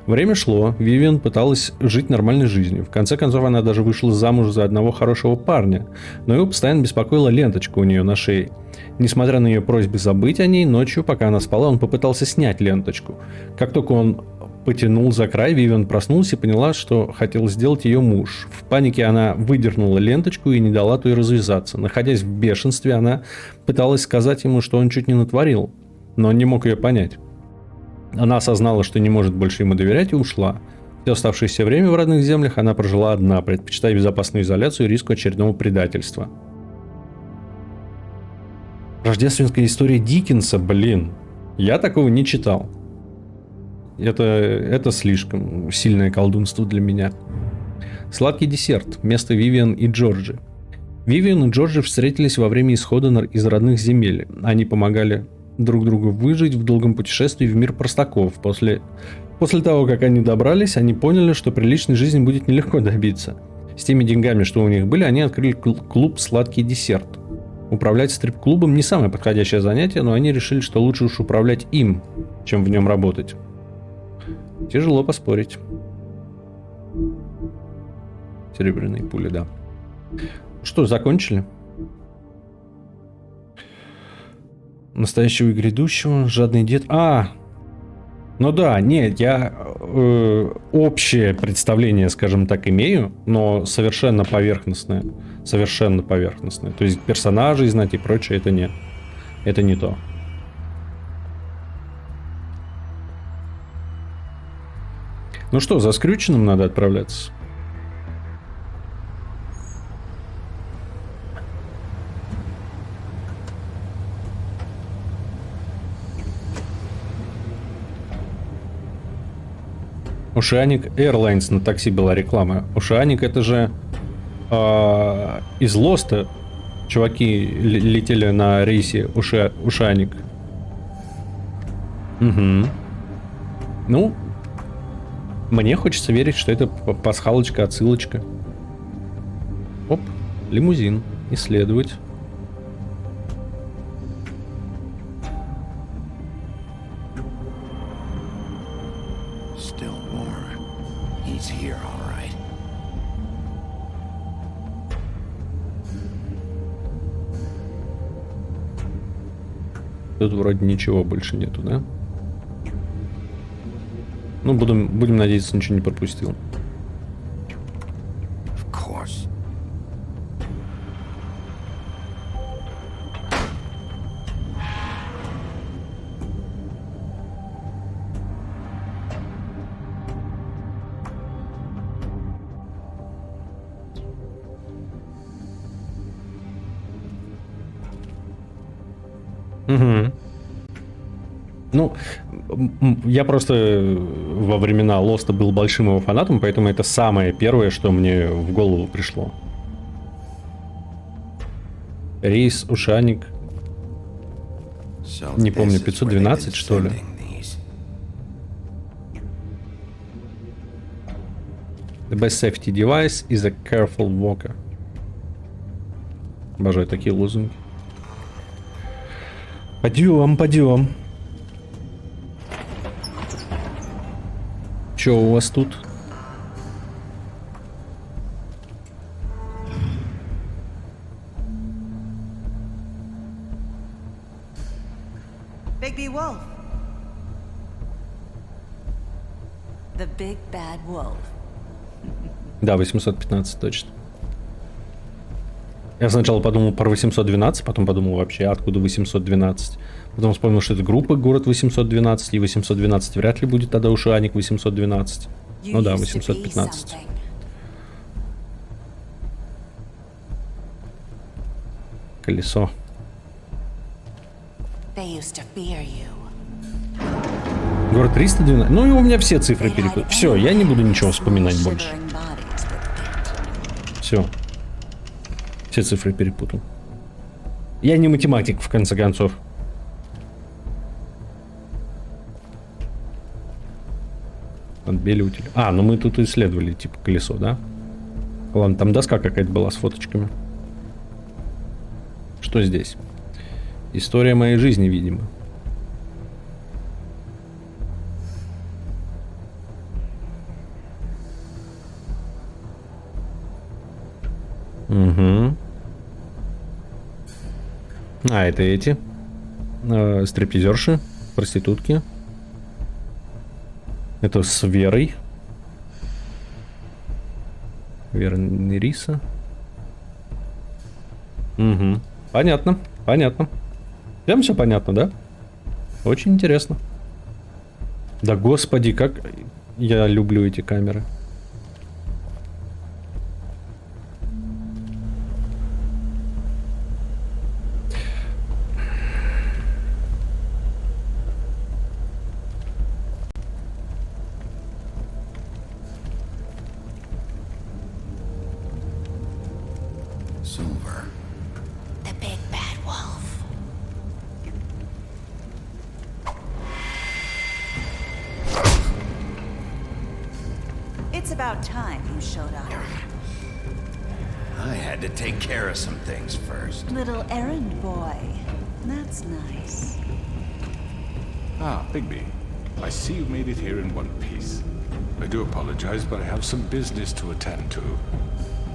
Время шло, Вивиан пыталась жить нормальной жизнью. В конце концов, она даже вышла замуж за одного хорошего парня, но его постоянно беспокоила ленточка у нее на шее. Несмотря на ее просьбы забыть о ней, ночью, пока она спала, он попытался снять ленточку. Как только он потянул за край, Вивиан проснулась и поняла, что хотел сделать ее муж. В панике она выдернула ленточку и не дала той развязаться. Находясь в бешенстве, она пыталась сказать ему, что он чуть не натворил, но он не мог ее понять. Она осознала, что не может больше ему доверять, и ушла. Все оставшееся время в родных землях она прожила одна, предпочитая безопасную изоляцию и риску очередного предательства. Рождественская история Диккенса, блин. Я такого не читал. Это слишком сильное колдунство для меня. Сладкий десерт. Место Вивиан и Джорджи. Вивиан и Джорджи встретились во время исхода из родных земель. Они помогали друг другу выжить в долгом путешествии в мир простаков. После того, как они добрались, они поняли, что приличной жизни будет нелегко добиться. С теми деньгами, что у них были, они открыли клуб «Сладкий десерт». Управлять стрип-клубом не самое подходящее занятие, но они решили, что лучше уж управлять им, чем в нем работать. Тяжело поспорить. Серебряные пули, да. Что, закончили? Настоящего и грядущего, жадный дед. Ну да, нет, я общее представление, скажем так, имею, но совершенно поверхностное. Совершенно поверхностное. То есть персонажей знать и прочее, это не то. Ну что, за скрюченным надо отправляться? Oceanic Airlines на такси была реклама. Oceanic это же из Лоста чуваки летели на рейсе Oceanic. Угу. Ну, мне хочется верить, что это пасхалочка, отсылочка. Оп, лимузин. Исследовать. Тут вроде ничего больше нету, да? Ну, будем надеяться, ничего не пропустил. Ну, я просто во времена Лоста был большим его фанатом, поэтому это самое первое, что мне в голову пришло. Рейс, ушаник. Не помню, 512, что ли? The best safety device is a careful walker. Обожаю такие лозунги. Пойдем. Чё у вас тут? Bigby Wolf. The big bad wolf. Да, 815 точно. Я сначала подумал про 812, потом подумал вообще, откуда 812. Потом вспомнил, что это группа город 812, и 812 вряд ли будет тогда ушаник 812. Ну да, 815. Колесо. Город 312. Ну и у меня все цифры перепутаны. Все, я не буду ничего вспоминать больше. Все. Все цифры перепутал. Я не математик, в конце концов. Отбеливатель. А, ну мы тут исследовали, типа, колесо, да? Ладно, там доска какая-то была с фоточками. Что здесь? История моей жизни, видимо. Угу. А, это эти стриптизерши, проститутки. Это с Верой. Вера Нериса. Угу. Понятно. Всем все понятно, да? Очень интересно. Да господи, как я люблю эти камеры. It's about time you showed up. I had to take care of some things first. Little errand boy. That's nice. Ah, Bigby. I see you made it here in one piece. I do apologize, but I have some business to attend to.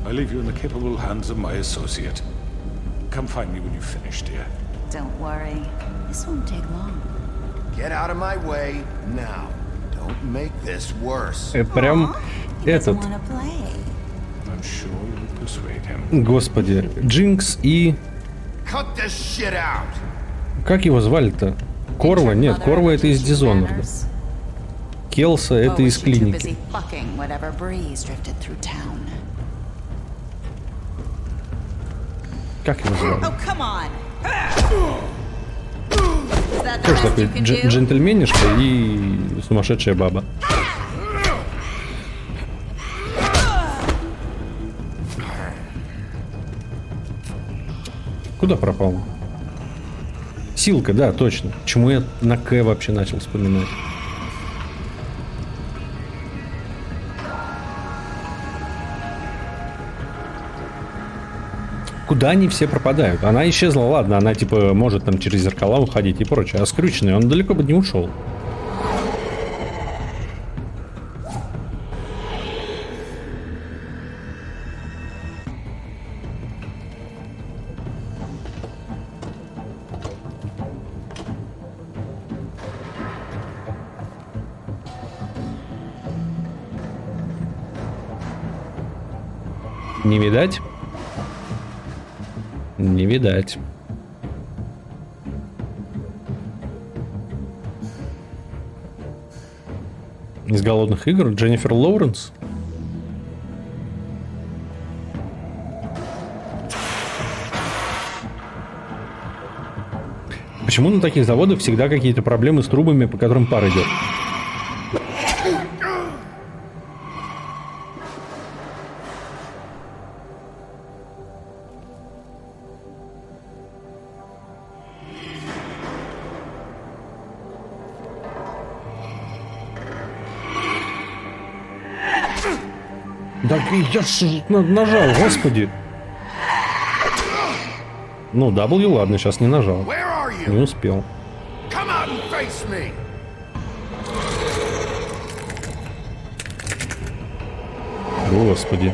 I leave you in the capable hands of my associate. Come find me when you've finished, dear. Don't worry. This won't take long. Get out of my way now. Don't make this worse. Прям этот. I'm sure you'll persuade him. Господи, Джинкс и... Cut this shit out. Как его звали-то? Корва? Нет, Корва это из Дизонорда. Келса это из клиники. Как его звали? Тоже такой джентльменишка и сумасшедшая баба. Куда пропал? Силка, да, точно. Почему я на К вообще начал вспоминать? Куда они все пропадают? Она исчезла, ладно, она типа может там через зеркала уходить и прочее. А скрюченный, он далеко бы не ушел. Не видать? Не видать. Из голодных игр Дженнифер Лоуренс. Почему на таких заводах всегда какие-то проблемы с трубами, по которым пар идет? Да я ж нажал, господи. Ну, W, ладно, сейчас не нажал. Не успел. Господи.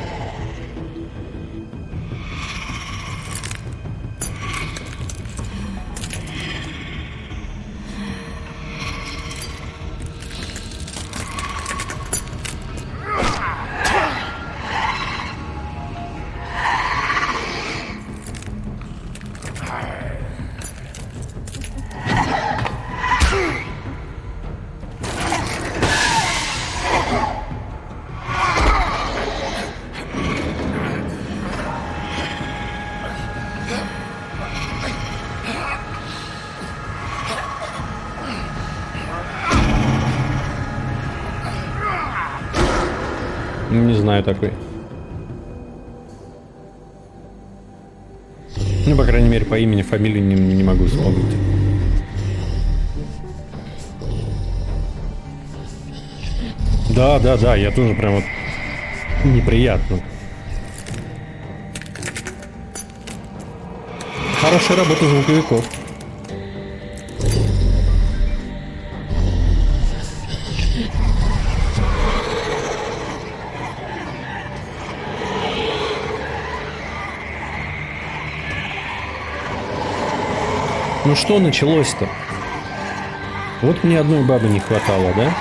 Не знаю такой. Ну, по крайней мере, по имени, фамилии не могу вспомнить. Да, я тоже прям вот неприятно. Хорошая работа звуковиков. Ну что началось-то? Вот мне одной бабы не хватало, да?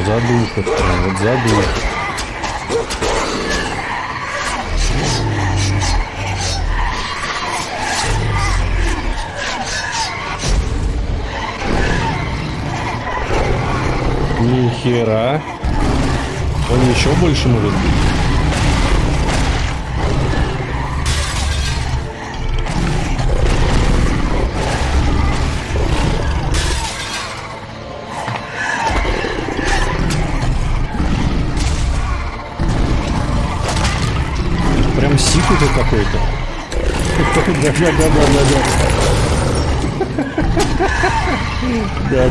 Задушка, вот задушка. Нихера. Он еще больше может быть. Прям сикутый какой-то. Да.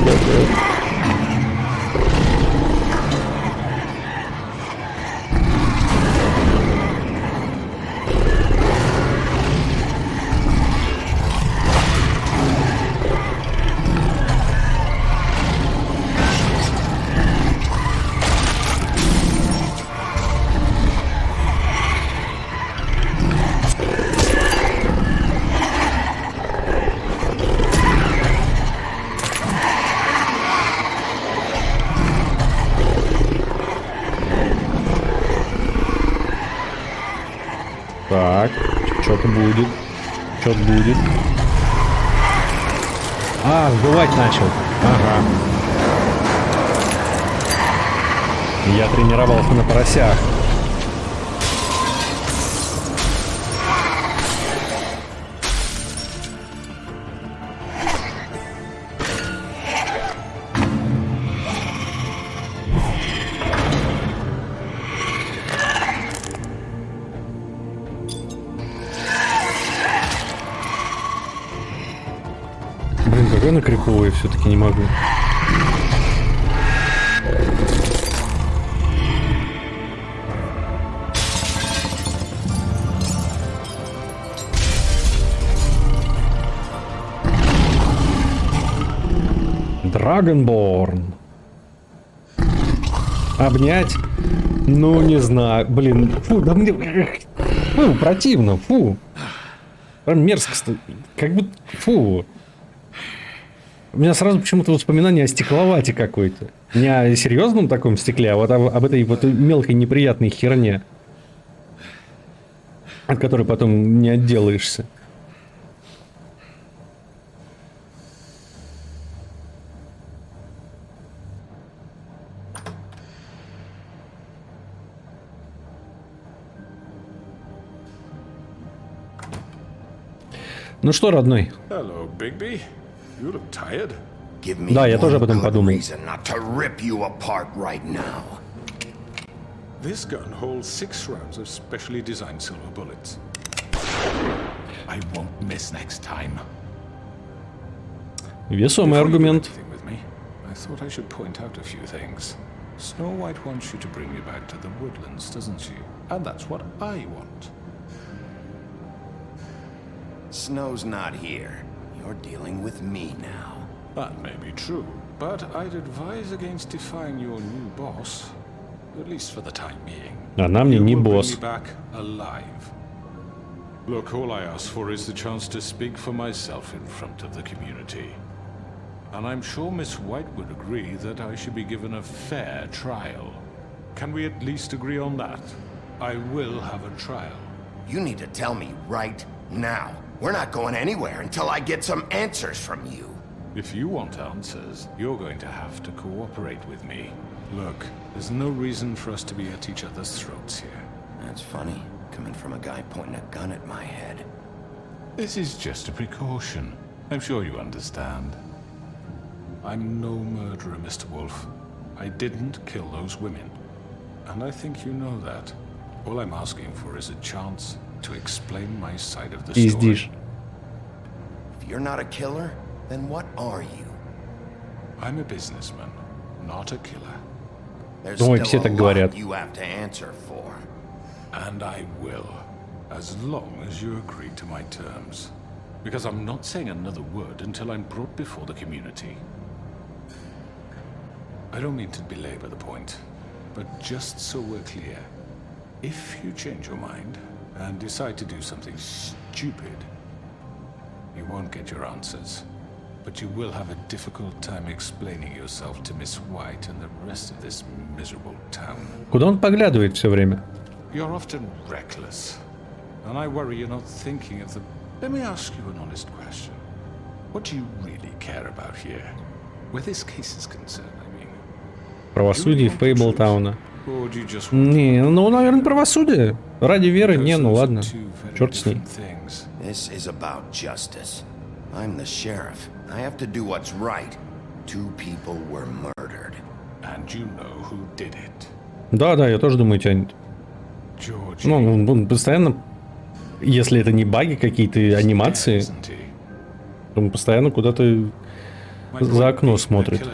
Так, что-то будет. Что-то будет. А, сдувать начал. Ага. Я тренировался на поросях. Блин, какой она криповая, все-таки не могу. Dragonborn. Обнять? Ну, не знаю. Блин, фу, да мне... Фу, противно, фу. Прям мерзко. Как будто... Фу. У меня сразу почему-то воспоминание о стекловате какой-то. Не о серьезном таком стекле, а вот об этой вот мелкой неприятной херне, от которой потом не отделаешься. Ну что, родной? Hello, Bigby. You look tired. Да, я тоже об этом подумал. This gun holds 6 rounds of specially designed silver bullets. I won't miss next time. Весомый аргумент. I thought I should point out a few things. Snow White wants you to bring me back to the woodlands, doesn't she? And that's what I want. Snow's not here. You're dealing with me now. That may be true, but I'd advise against defying your new boss, at least for the time being. Она мне не You will bring босс. me back alive. Look, all I ask for is the chance to speak for myself in front of the community. And I'm sure Miss White would agree that I should be given a fair trial. Can we at least agree on that? I will have a trial. You need to tell me right now. We're not going anywhere until I get some answers from you. If you want answers, you're going to have to cooperate with me. Look, there's no reason for us to be at each other's throats here. That's funny, coming from a guy pointing a gun at my head. This is just a precaution. I'm sure you understand. I'm no murderer, Mr. Wolf. I didn't kill those women. And I think you know that. All I'm asking for is a chance to explain my side of the story. Пиздишь. If you're not a killer, then what are you? I'm a businessman, not a killer. There's Ой, still все a так lot говорят. you have to answer for. And I will, as long as you agree to my terms. Because I'm not saying another word until I'm brought before the community. I don't mean to belabor the point, but just so we're clear, if you change your mind and decide to do something stupid, you won't get your answers. But you will have a difficult time explaining yourself to Miss White and the rest of this miserable town. Куда он поглядывает все время? You're often reckless, and I worry you're not thinking of the... Let me ask you an honest question. What do you really care about here? Where this case is concerned, I mean. Правосудие Фейблтауна. Or do you just... Не, ну, наверное, правосудие. Ради веры, не, ну ладно. Черт с ней. This is about justice. I'm the sheriff. I have to do what's right. 2 people were murdered. And you know who did it. Да, я тоже думаю, тянет. Ну, он постоянно, если это не баги какие-то, анимации, то он постоянно куда-то за окно смотрит.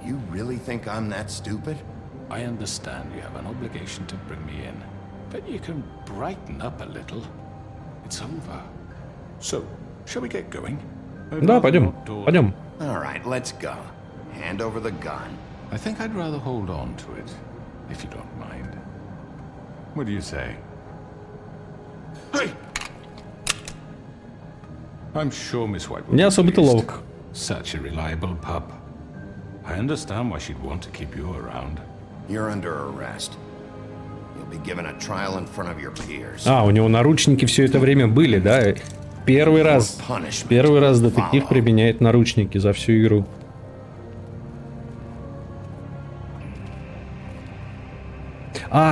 You really think I'm that stupid? I understand you have an obligation to bring me in, but you can brighten up a little. It's over. So, shall we get going? Да, пойдем. All right, let's go. Hand over the gun. I think I'd rather hold on to it, if you don't mind. What do you say? Hey! I'm sure Miss White will Не особо-то ловко. Such a reliable pup. I understand why she'd want to keep you around. You're under arrest. You'll be given a trial in front of your peers. У него наручники все это время были, да? Первый раз детектив применяет наручники за всю игру.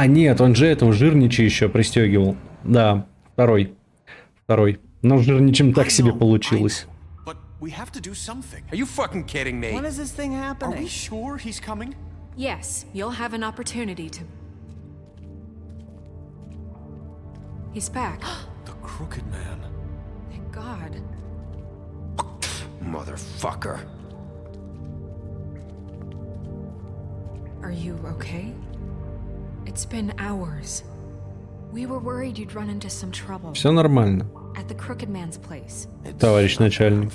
Нет, он же этого жирнича еще пристегивал. Да, второй. Но жирничем так себе получилось. We have to do something. Are you fucking kidding me? When is this thing happening? Are we sure he's coming? Yes, you'll have an opportunity to... He's back. The Crooked Man. Thank God. Motherfucker. Are you okay? It's been hours. We were worried you'd run into some trouble. Все нормально. At the Crooked Man's place. Товарищ начальник.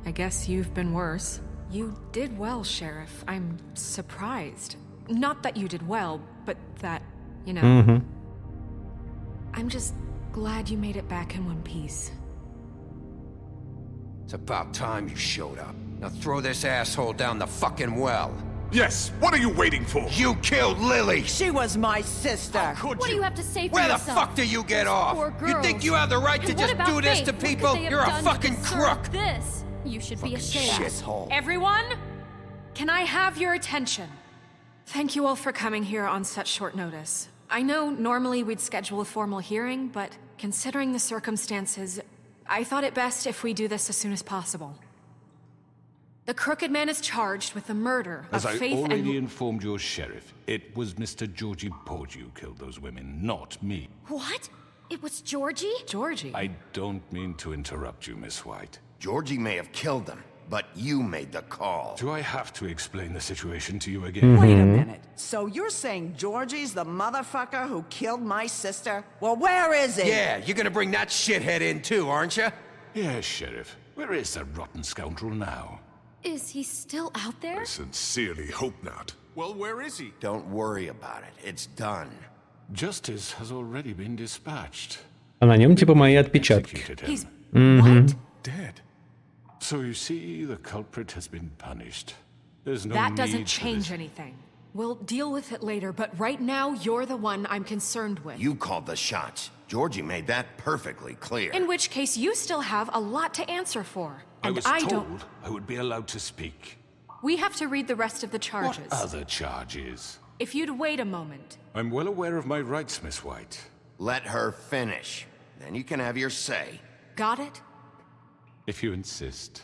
I guess you've been worse. You did well, Sheriff. I'm surprised. Not that you did well, but that, you know... I'm just glad you made it back in one piece. It's about time you showed up. Now throw this asshole down the fucking well. Yes, what are you waiting for? You killed Lily! She was my sister. What do you have to say for Where yourself? the fuck do you get off? Poor You think girls. you have the right to And just what do about this Faith? to What could people? they have You're a done to fucking deserve crook! This. You should be ashamed. Shithole. Everyone, can I have your attention? Thank you all for coming here on such short notice. I know normally we'd schedule a formal hearing, but considering the circumstances, I thought it best if we do this as soon as possible. The Crooked Man is charged with the murder of As I Faith already and... informed your sheriff, it was Mr. Georgie Porgy who killed those women, not me. What? It was Georgie? Georgie? I don't mean to interrupt you, Miss White. Georgie may have killed them, but you made the call. Do I have to explain the situation to you again? Wait a minute. So you're saying Georgie's the motherfucker who killed my sister? Well, where is he? Yeah, you're gonna bring that shithead in too, aren't you? Yes, Sheriff. Where is that rotten scoundrel now? Is he still out there? I sincerely hope not. Well, where is he? Don't worry about it. It's done. Justice has already been dispatched. А на нем типа мои отпечатки. Executed him. Мгм. Dead. So you see, the culprit has been punished. There's no That need doesn't for change this. anything. We'll deal with it later, but right now, you're the one I'm concerned with. You called the shots. Georgie made that perfectly clear. In which case, you still have a lot to answer for. I And was I told don't... I would be allowed to speak. We have to read the rest of the charges. What other charges? If you'd wait a moment. I'm well aware of my rights, Miss White. Let her finish. Then you can have your say. Got it? If you insist.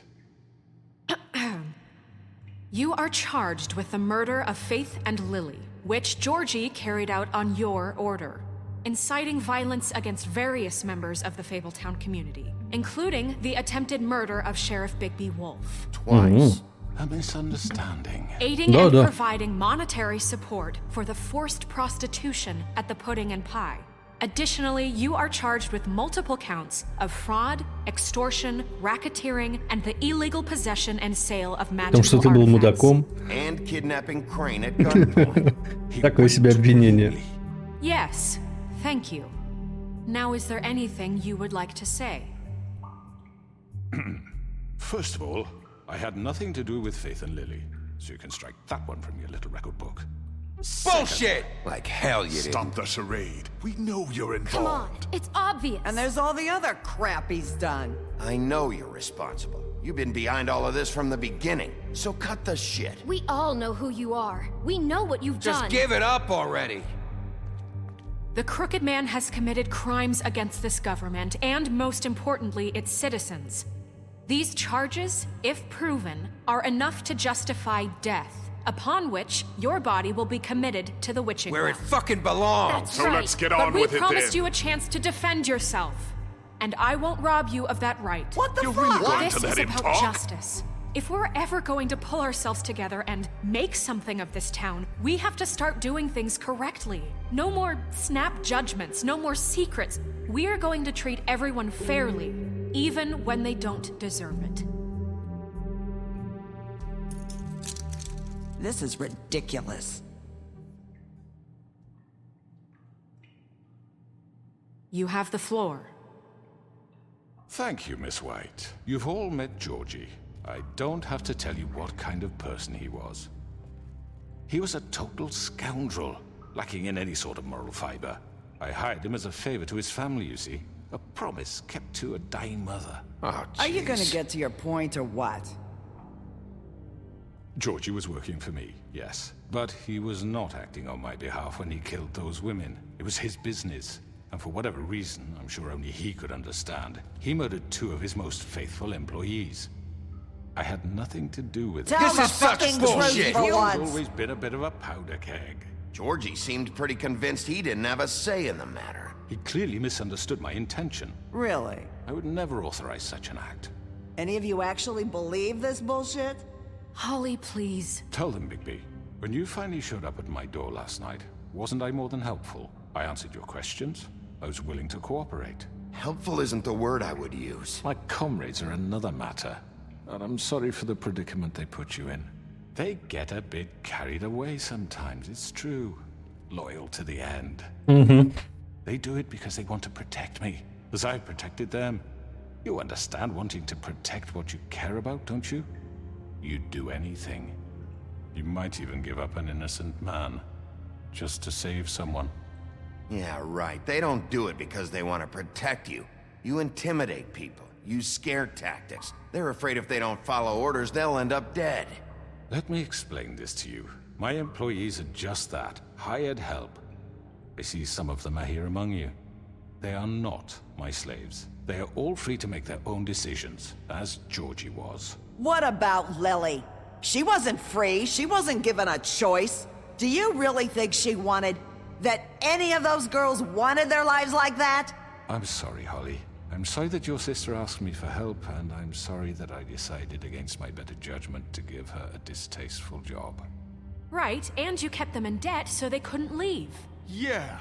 You are charged with the murder of Faith and Lily, which Georgie carried out on your order, inciting violence against various members of the Fabletown community, including the attempted murder of Sheriff Bigby Wolf. Twice. A misunderstanding. Aiding and providing monetary support for the forced prostitution at the Pudding and Pie. Additionally, you are charged with multiple counts of fraud, extortion, racketeering, and the illegal possession and sale of Потому что magical ты был artifacts. мудаком. And kidnapping Crane at gunpoint. Такое себе обвинение. Yes, thank you. Now, is there anything you would like to say? First of all, I had nothing to do with Faith and Lily, so you can strike that one from your little record book. Bullshit! Like hell you Stop didn't. the charade. We know you're involved. Come on, it's obvious. And there's all the other crap he's done. I know you're responsible. You've been behind all of this from the beginning. So cut the shit. We all know who you are. We know what you've Just done. give it up already. The Crooked Man has committed crimes against this government and, most importantly, its citizens. These charges, if proven, are enough to justify death, upon which your body will be committed to the witching Where it well. fucking belongs. That's So right. let's get but on we with it promised then. you a chance to defend yourself, and I won't rob you of that right. What the You're fuck? really going This to let is him about talk? justice. If we're ever going to pull ourselves together and make something of this town, we have to start doing things correctly. No more snap judgments, no more secrets. We are going to treat everyone fairly, even when they don't deserve it. This is ridiculous. You have the floor. Thank you, Miss White. You've all met Georgie. I don't have to tell you what kind of person he was. He was a total scoundrel, lacking in any sort of moral fiber. I hired him as a favor to his family, you see. A promise kept to a dying mother. Oh, Are you gonna jeez. get to your point or what? Georgie was working for me, yes. But he was not acting on my behalf when he killed those women. It was his business. And for whatever reason, I'm sure only he could understand, he murdered 2 of his most faithful employees. I had nothing to do with it. Tell This the is such fucking bullshit. truth for He's once. always been a bit of a powder keg. Georgie seemed pretty convinced he didn't have a say in the matter. He clearly misunderstood my intention. Really? I would never authorize such an act. Any of you actually believe this bullshit? Holly, please. Tell them, Bigby. When you finally showed up at my door last night, wasn't I more than helpful? I answered your questions. I was willing to cooperate. Helpful isn't the word I would use. My comrades are another matter. and I'm sorry for the predicament they put you in. They get a bit carried away sometimes, it's true. Loyal to the end. They do it because they want to protect me, as I've protected them. You understand wanting to protect what you care about, don't you? You'd do anything. You might even give up an innocent man, just to save someone. Yeah, right. They don't do it because they want to protect you. You intimidate people, use scare tactics. They're afraid if they don't follow orders, they'll end up dead. Let me explain this to you. My employees are just that, hired help. I see some of them are here among you. They are not my slaves. They are all free to make their own decisions, as Georgie was. What about Lily? She wasn't free. She wasn't given a choice. Do you really think she wanted... that any of those girls wanted their lives like that? I'm sorry, Holly. I'm sorry that your sister asked me for help, and I'm sorry that I decided against my better judgment to give her a distasteful job. Right, and you kept them in debt so they couldn't leave. Yeah,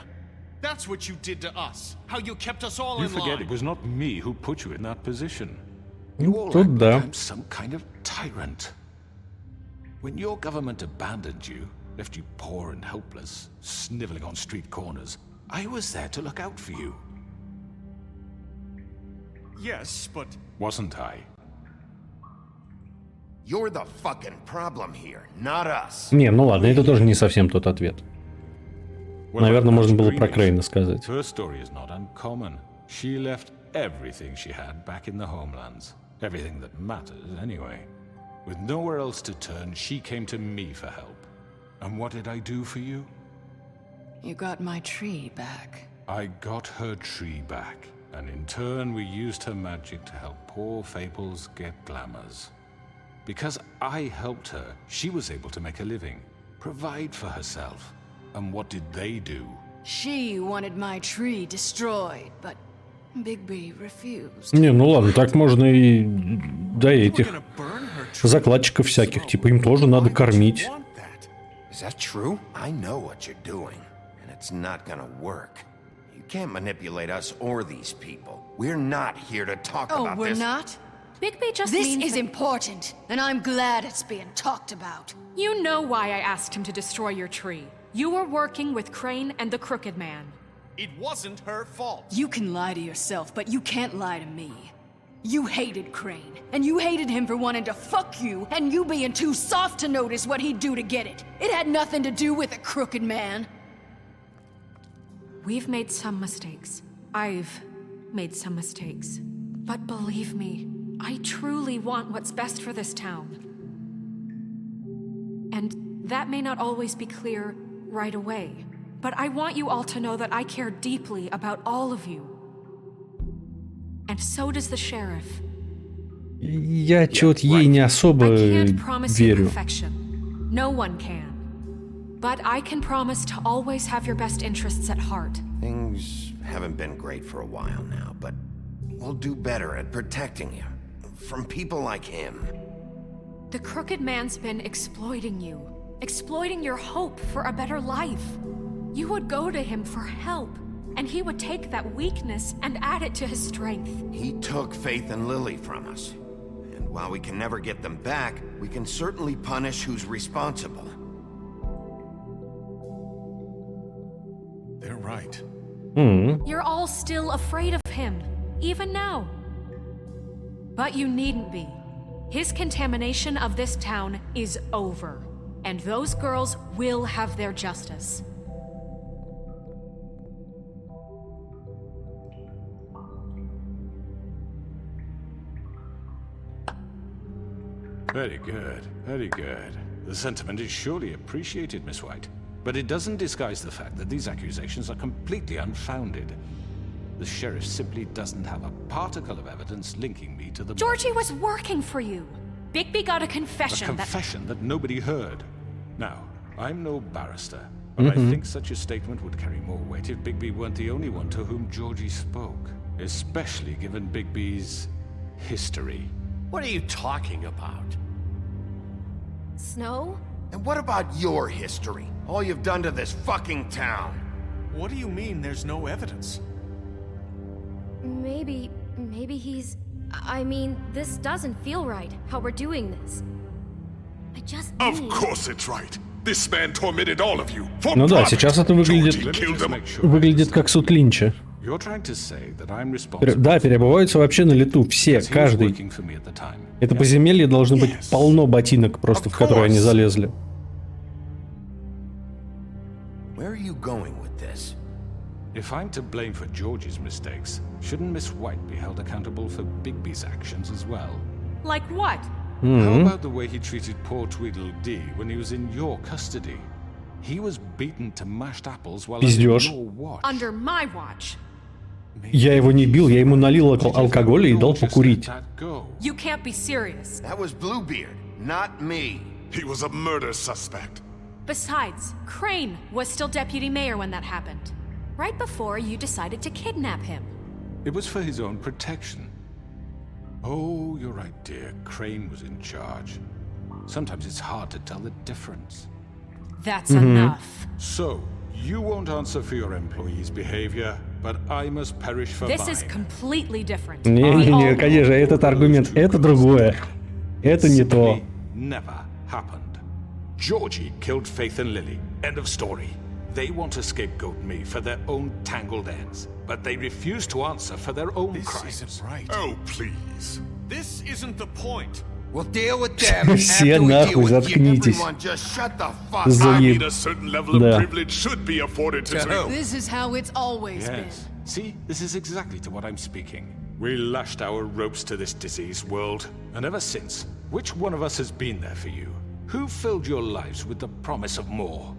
that's what you did to us. How you kept us all You in forget line. it was not me who put you in that position. You all Тут act да. like I'm some kind of tyrant. When your government abandoned you, left you poor and helpless, sniveling on street corners, I was there to look out for you. Yes, but... Wasn't I? You're the fucking problem here, not us. Не, ну ладно, это тоже не совсем тот ответ. Наверное, можно было про Крейна сказать. Her story is not uncommon. She left everything she had back in the homelands. Everything that matters, anyway. With nowhere else to turn, she came to me for help. And what did I do for you? You got my tree back. I got her tree back, and in turn we used her magic to help poor Fables get glamours. Because I helped her, she was able to make a living, provide for herself. And what did they do? She wanted my tree destroyed, but Bigby refused. Не, ну ладно, так можно и до этих закладчиков всяких. Типа им тоже надо кормить. Is that true? I know what you're doing, and it's not gonna work. You can't manipulate us or these people. We're not here to talk about we're this. not? Bigby just This means is that- important, and I'm glad it's being talked about. You know why I asked him to destroy your tree. You were working with Crane and the Crooked Man. It wasn't her fault. You can lie to yourself, but you can't lie to me. You hated Crane, and you hated him for wanting to fuck you, and you being too soft to notice what he'd do to get it. It had nothing to do with the Crooked Man. We've made some mistakes. I've made some mistakes. But believe me, I truly want what's best for this town. And that may not always be clear right away. But I want you all to know that I care deeply about all of you. And so does the sheriff. Я чё-то ей не особо Can't promise you верю. perfection. No one can. But I can promise to always have your best interests at heart. Things haven't been great for a while now, but we'll do better at protecting you. From people like him. The Crooked Man's been exploiting you. Exploiting your hope for a better life. You would go to him for help, and he would take that weakness and add it to his strength. He took Faith and Lily from us. And while we can never get them back, we can certainly punish who's responsible. They're right. You're all still afraid of him, even now. But you needn't be. His contamination of this town is over, and those girls will have their justice. Very good, very good. The sentiment is surely appreciated, Miss White. But it doesn't disguise the fact that these accusations are completely unfounded. The sheriff simply doesn't have a particle of evidence linking me to the... Georgie was working for you. Bigby got a confession A confession that nobody heard. Now, I'm no barrister, but I think such a statement would carry more weight if Bigby weren't the only one to whom Georgie spoke. Especially given Bigby's history. What are you talking about? Snow? And what about your history? All you've done to this fucking town. What do you mean there's no evidence? Maybe he's... I mean, this doesn't feel right, how we're doing this. I just Of need... course it's right. This man tormented all of you. For Ну да, profit. сейчас это выглядит как суд Линча. You're trying to say that I'm responsible. Да, переобуваются вообще на лету, все, каждый. Это подземелье должно быть полно ботинок просто, в которые они залезли. Where are you going with this? If I'm to blame for Georgie's mistakes, shouldn't Miss White be held accountable for Bigby's actions as well? Like what? How about the way he treated poor Tweedledee when he was in your custody? He was beaten to mashed apples while under your watch. Under my watch. Я его не бил, я ему налил алкоголя и дал покурить. You can't be serious. That was Bluebeard, not me. He was a murder suspect. Besides, Crane was still deputy mayor when that happened. Right before you decided to kidnap him. It was for his own protection. Oh, you're right, dear. Crane was in charge. Sometimes it's hard to tell the difference. That's enough. So, you won't answer for your employees' behavior, but I must perish for This mine. is completely different. Не, конечно, этот аргумент, это другое. Это не то. Never happened. Georgie killed Faith and Lily. End of story. They want to scapegoat me for their own tangled ends, but they refuse to answer for their own crimes. This isn't right. Oh, please. This isn't the point. We'll deal with them Все after we deal нахуй with you. заткнитесь. Everyone just shut the fuck I up. mean, a certain level of Да. privilege should be afforded to me. This is how it's always been. Yes. See, this is exactly to what I'm speaking. We lashed our ropes to this diseased world, and ever since, which one of us has been there for you? Who filled your lives with the promise of more?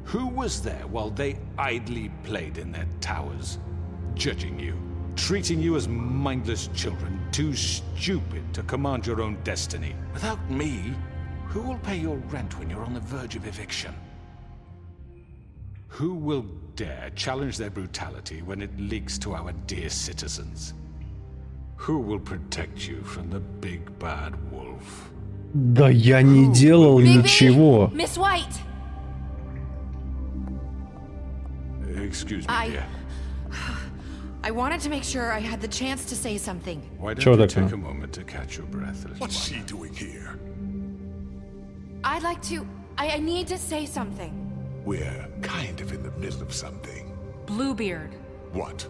Who was there while they idly played in their towers, judging you, treating you as mindless children, too stupid to command your own destiny? Without me, who will pay your rent when you're on the verge of eviction? Who will dare challenge their brutality when it leaks to our dear citizens? Who will protect you from the big bad wolf? Да я не делал ничего. Miss White! Excuse me, dear. I wanted to make sure I had the chance to say something. Why don't Чё you такое? take a moment to catch your breath, little What's one? she doing here? I'd like to... I need to say something. We're kind of in the middle of something. Bluebeard. What?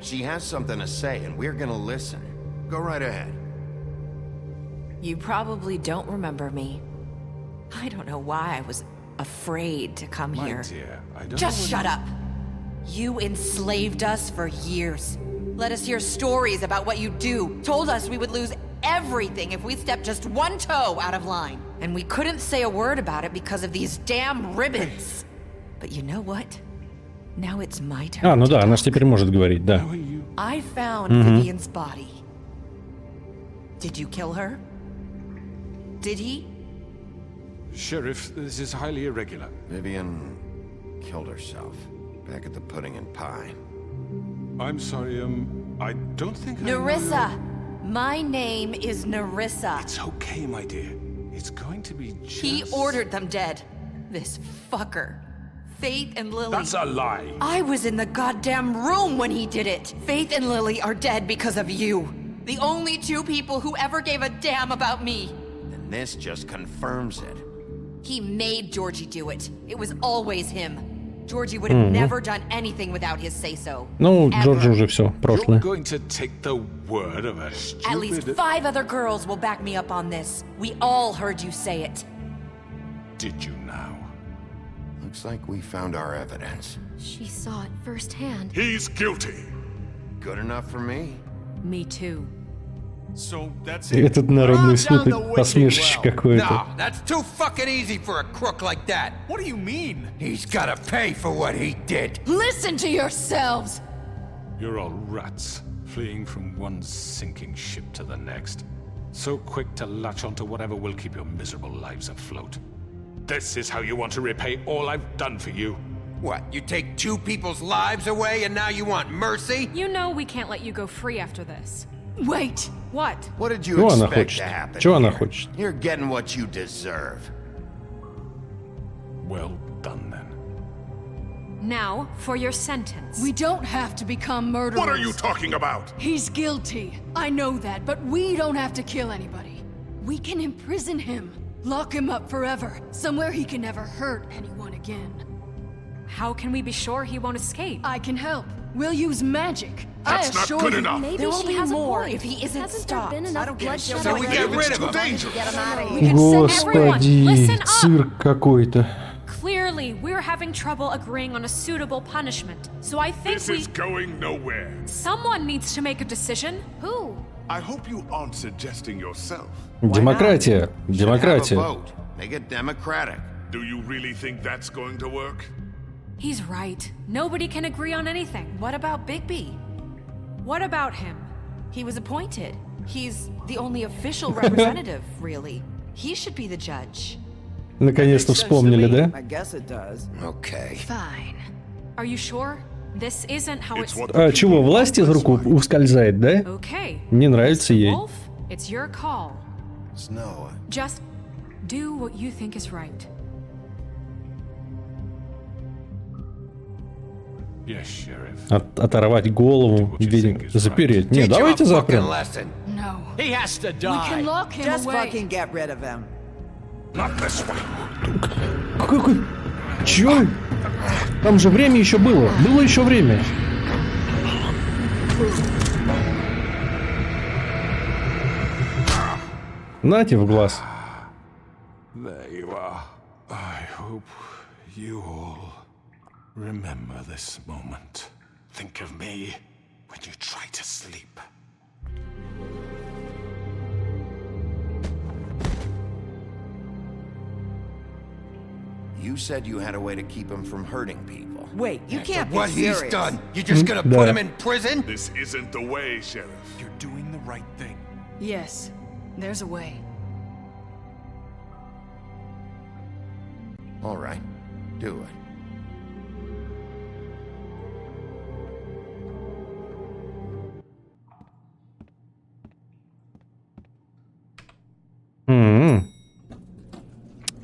She has something to say, and we're gonna listen. Go right ahead. You probably don't remember me. I don't know why I was afraid to come My here. dear, I don't Just know shut up. You enslaved us for years. Let us hear stories about what you do. Told us we would lose everything if we stepped just one toe out of line. And we couldn't say a word about it because of these damn ribbons. But you know what? Now it's my turn. А, ну да, она же теперь может говорить, да. I found Vivian's body. Did you kill her? Did he? Sheriff, this is highly irregular. Vivian killed herself back at the Pudding and Pie. I'm sorry, I don't think Nerissa! My name is Nerissa. It's okay, my dear. It's going to be just... He ordered them dead. This fucker. Faith and Lily. That's a lie. I was in the goddamn room when he did it. Faith and Lily are dead because of you. The only two people who ever gave a damn about me. And this just confirms it. He made Georgie do it. It was always him. Georgie would have never done anything without his say-so. Ну, Джорджи уже все, прошлое. You're going to take the word of a stupid... At least 5 other girls will back me up on this. We all heard you say it. Did you now? Looks like we found our evidence. She saw it firsthand. He's guilty. Good enough for me. Me too. So that's Этот народный суд — посмешище какое-то. No, that's too fucking easy for a crook like that. What do you mean? He's gotta pay for what he did. Listen to yourselves! You're all rats, fleeing from one sinking ship to the next. So quick to latch onto whatever will keep your miserable lives afloat. This is how you want to repay all I've done for you? What, you take 2 people's lives away and now you want mercy? You know we can't let you go free after this. Wait! What? What did you Чего она expect хочет? to happen Чего она here? хочет? You're getting what you deserve. Well done, then. Now, for your sentence. We don't have to become murderers. What are you talking about? He's guilty. I know that, but we don't have to kill anybody. We can imprison him. Lock him up forever. Somewhere he can never hurt anyone again. How can we be sure he won't escape? I can help. We'll use magic. That's not good enough. Maybe there will be more if he isn't stopped. I don't get it. So we get rid of him. Господи, цирк какой-то. Clearly, we're having trouble agreeing on a suitable punishment. So I think This is going nowhere. Someone needs to make a decision. Who? I hope you aren't suggesting yourself. Демократия. Демократия. Make it democratic. Do you really think that's going to work? He's right. Nobody can agree on anything. What about Bigby? What about him? He was appointed. He's the only official representative, really. He should be the judge. Наконец-то вспомнили, да? I guess it does. Okay. Fine. Are you sure? This isn't how it's... А чего, власть из рук ускользает, да? Okay. Не нравится ей. Wolf, it's your call. Snow. Just do what you think is right. Yes, Sheriff. Оторвать голову, запереть. Не, давайте запрем. No. He has to We die. can lock him Just away. fucking get rid of him. Not this way. Какой? Чё? Там же время еще было. Было еще время. Нате в глаз. There you are. I hope you all remember this moment. Think of me when you try to sleep. You said you had a way to keep him from hurting people. Wait, you can't be What serious. he's done, you just gonna put him in prison? This isn't the way, Sheriff. You're doing the right thing. Yes, there's a way. All right, do it.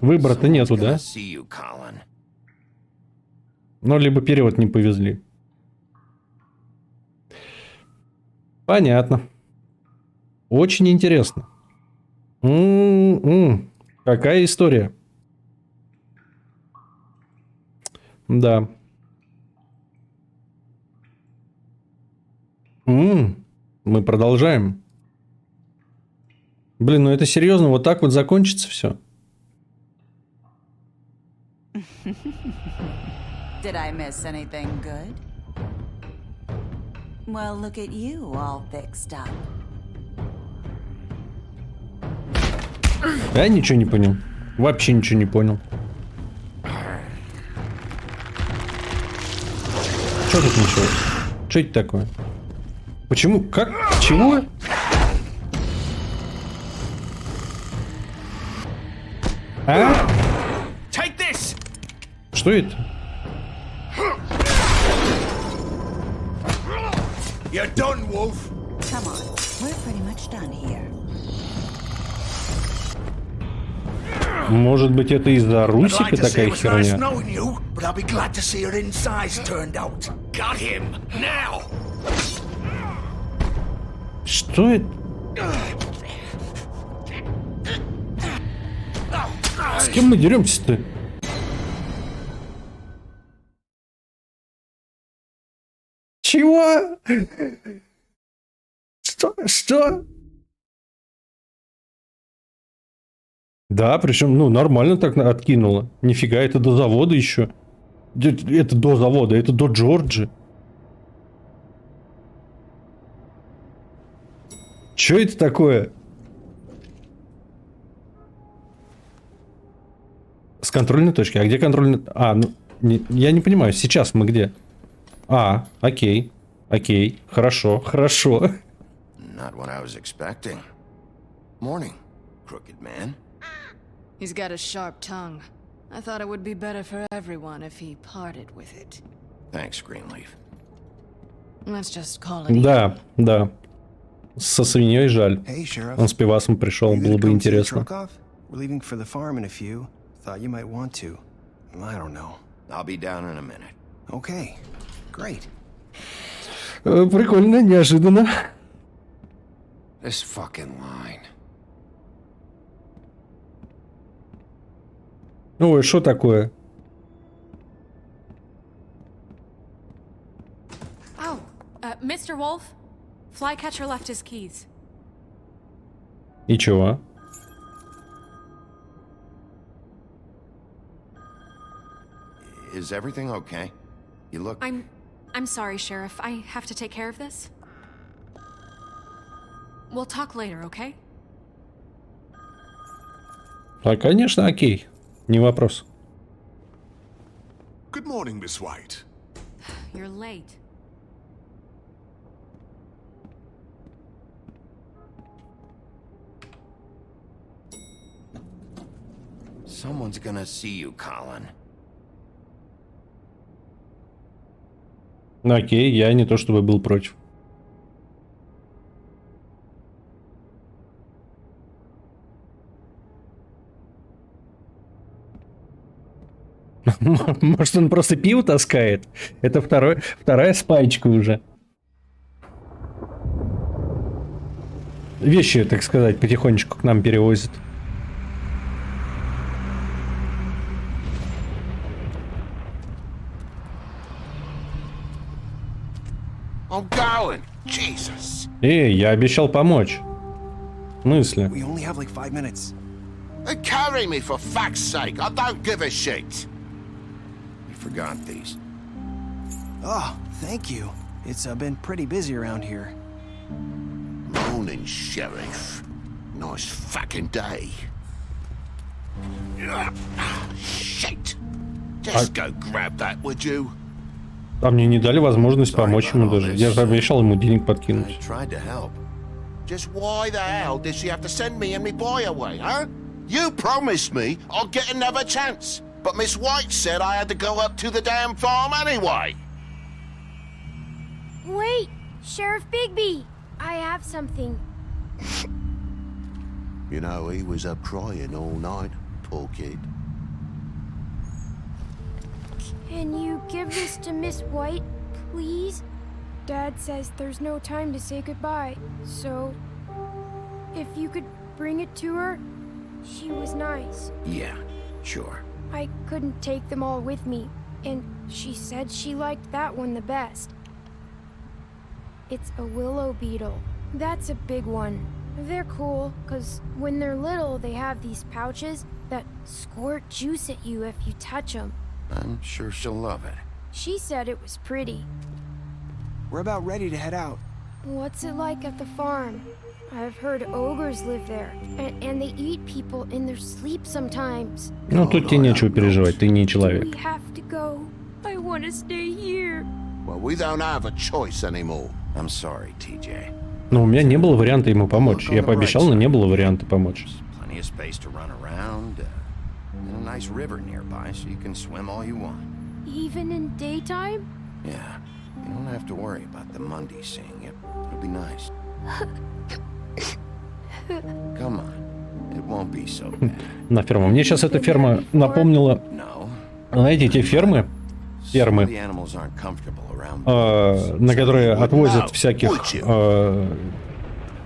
Выбора-то нету, да? Ну, либо перевод не повезли. Понятно. Очень интересно. Какая история? Да. Мы продолжаем. Блин, ну это серьезно? Вот так вот закончится все? Did I miss anything good? Well, look at you, all fixed up. Я ничего не понял. Вообще ничего не понял. Что тут началось? Что это такое? Почему? Как? Чего? А? Что это? You're done, Wolf. Come on, we're pretty much done here. Может быть, это из-за Русика такая херня? But I'll be glad to see your insides turned out. Got him now. Что это? С кем мы деремся-то? Чего? Что? Да, причем, ну, нормально так откинуло. Нифига, это до завода еще. Это до завода, это до Джорджи. Че это такое? С контрольной точки. А где контрольная... А, ну, я не понимаю, сейчас мы где? А, окей. Окей, хорошо, хорошо. Not what I was expecting. Morning, crooked man. He's got a sharp tongue. I thought it would be better for everyone if he parted with it. Thanks, Greenleaf. Let's just call it. Да, да. Со свиньей жаль. Hey, Sheriff. Он с пивасом пришел, было бы интересно. We're leaving for the farm in a few. Thought you might want to. I don't know. I'll be down in a minute. Okay, great. Прикольно, неожиданно. This fucking line. Ой, что такое? Oh, Mr. Wolf, Flycatcher left his keys. И чего? Is everything okay? You look... I'm sorry, Sheriff. I have to take care of this. We'll talk later, okay? А, конечно, окей. Не вопрос. Good morning, Miss White. You're late. Someone's gonna see you, Colin. Ну, окей, я не то чтобы был против. Может, он просто пиво таскает? Это вторая спайчка уже. Вещи, так сказать, потихонечку к нам перевозят. I'm going. Jesus. Эй, я обещал помочь. В смысле? We only have like 5 minutes. Carry me for fuck's sake. I don't give a shit. You forgot these. Oh, thank you. It's been pretty busy around here. Morning, Sheriff. Nice fucking day. Shit. Just go grab that, would you? А мне не дали возможность помочь ему даже. Я же обещал ему денег подкинуть. Just why the hell did she have to send me and me boy away, huh? You promised me I'll get another chance, but Miss White said I had to go up to the damn farm anyway. Wait, Sheriff Bigby, I have something. You know, he was up crying all night, poor kid. Can you give this to Miss White, please? Dad says there's no time to say goodbye, so if you could bring it to her, she was nice. Yeah, sure. I couldn't take them all with me, and she said she liked that one the best. It's a willow beetle. That's a big one. They're cool, because when they're little, they have these pouches that squirt juice at you if you touch them. I'm sure she'll love it. She said it was pretty. We're about ready to head out. What's it like at the farm? I've heard ogres live there, and they eat people in their sleep sometimes. Ну, тут тебе нечего переживать, ты не человек. We have to go. I want to stay here. Well, we don't have a choice anymore. I'm sorry, TJ. Но у меня не было варианта ему помочь. Я пообещал, но не было варианта помочь. Plenty of space to run around, and a nice river nearby, so you can swim all you want. Even in daytime? Yeah, you don't have to worry about the Monday seeing you. It'll be nice. Come on, it won't be so bad. На ферму. Мне сейчас эта ферма напомнила, знаете, эти фермы, на которые отвозят всяких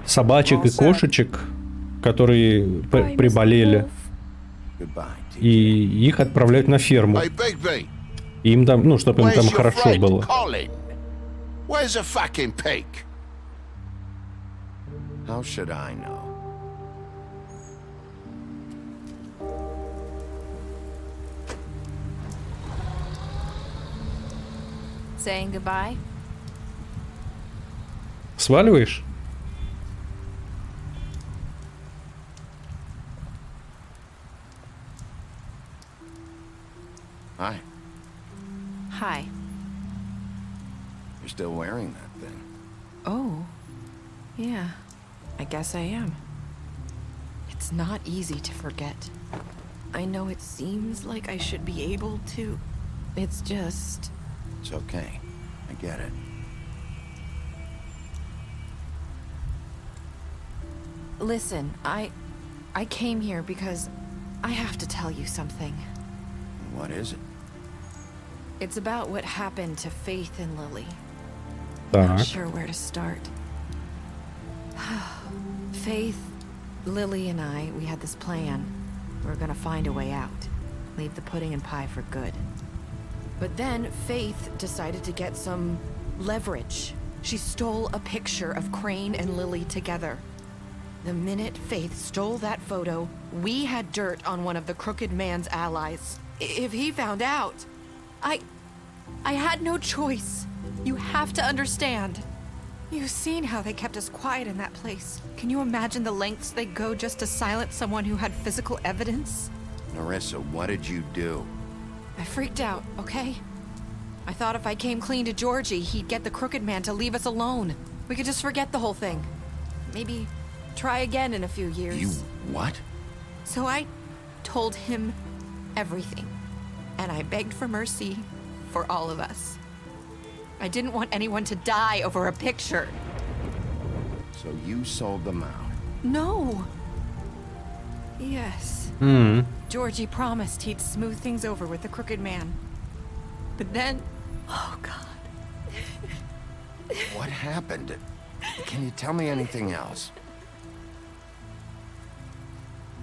собачек и кошечек, которые приболели, и их отправляют на ферму. И им там, ну, чтобы им там хорошо было. How should I know? Saying goodbye? Сваливаешь? Hi. Hi. You're still wearing that thing. Oh. Yeah. I guess I am. It's not easy to forget. I know it seems like I should be able to. It's just... It's okay. I get it. Listen, I came here because I have to tell you something. What is it? It's about what happened to Faith and Lily. Так. Not sure where to start. Faith, Lily, and I, we had this plan. We were gonna find a way out. Leave the pudding and pie for good. But then Faith decided to get some leverage. She stole a picture of Crane and Lily together. The minute Faith stole that photo, we had dirt on one of the Crooked Man's allies. If he found out, I had no choice. You have to understand. You've seen how they kept us quiet in that place. Can you imagine the lengths they'd go just to silence someone who had physical evidence? Nerissa, what did you do? I freaked out, okay? I thought if I came clean to Georgie, he'd get the Crooked Man to leave us alone. We could just forget the whole thing. Maybe try again in a few years. You what? So I told him everything. And I begged for mercy for all of us. I didn't want anyone to die over a picture. So you sold them out? No. Yes. Georgie promised he'd smooth things over with the Crooked Man. But then... Oh, God. What happened? Can you tell me anything else?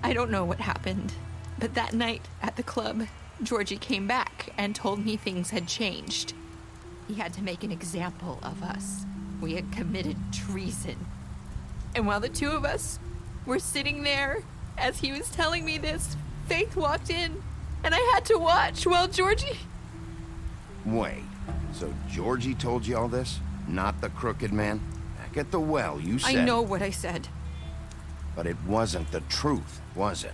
I don't know what happened. But that night at the club, Georgie came back and told me things had changed. He had to make an example of us. We had committed treason. And while the two of us were sitting there, as he was telling me this, Faith walked in, and I had to watch while Georgie... Wait, so Georgie told you all this? Not the Crooked Man? Back at the well, you said... I know what I said. But it wasn't the truth, was it?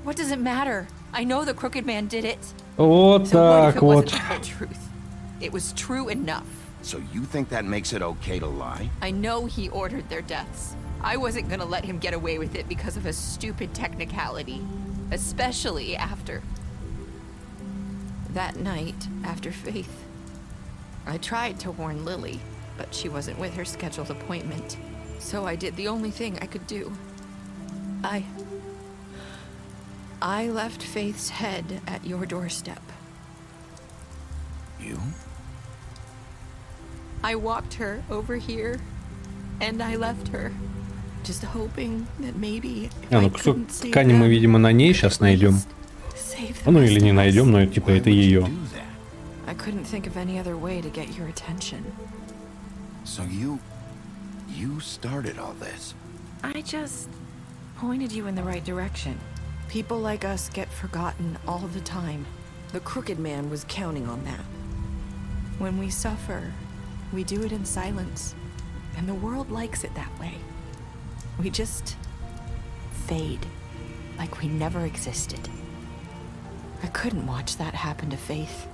What does it matter? I know the Crooked Man did it. Вот So what if так it wasn't вот. the whole truth? It was true enough. So you think that makes it okay to lie? I know he ordered their deaths. I wasn't gonna let him get away with it because of a stupid technicality. Especially after... that night, after Faith. I tried to warn Lily, but she wasn't with her scheduled appointment. So I did the only thing I could do. I left Faith's head at your doorstep. You? I walked her over here, and I left her, just hoping that maybe if I Кусок couldn't save ткани мы, them, видимо, на ней сейчас найдем. save Ну the или rest не of us. найдем, но типа это ее. I couldn't think of any other way to get your attention. So you started all this? I just pointed you in the right direction. People like us get forgotten all the time. The Crooked Man was counting on that. When we suffer, we do it in silence. And the world likes it that way. We just fade, like we never existed. I couldn't watch that happen to Faith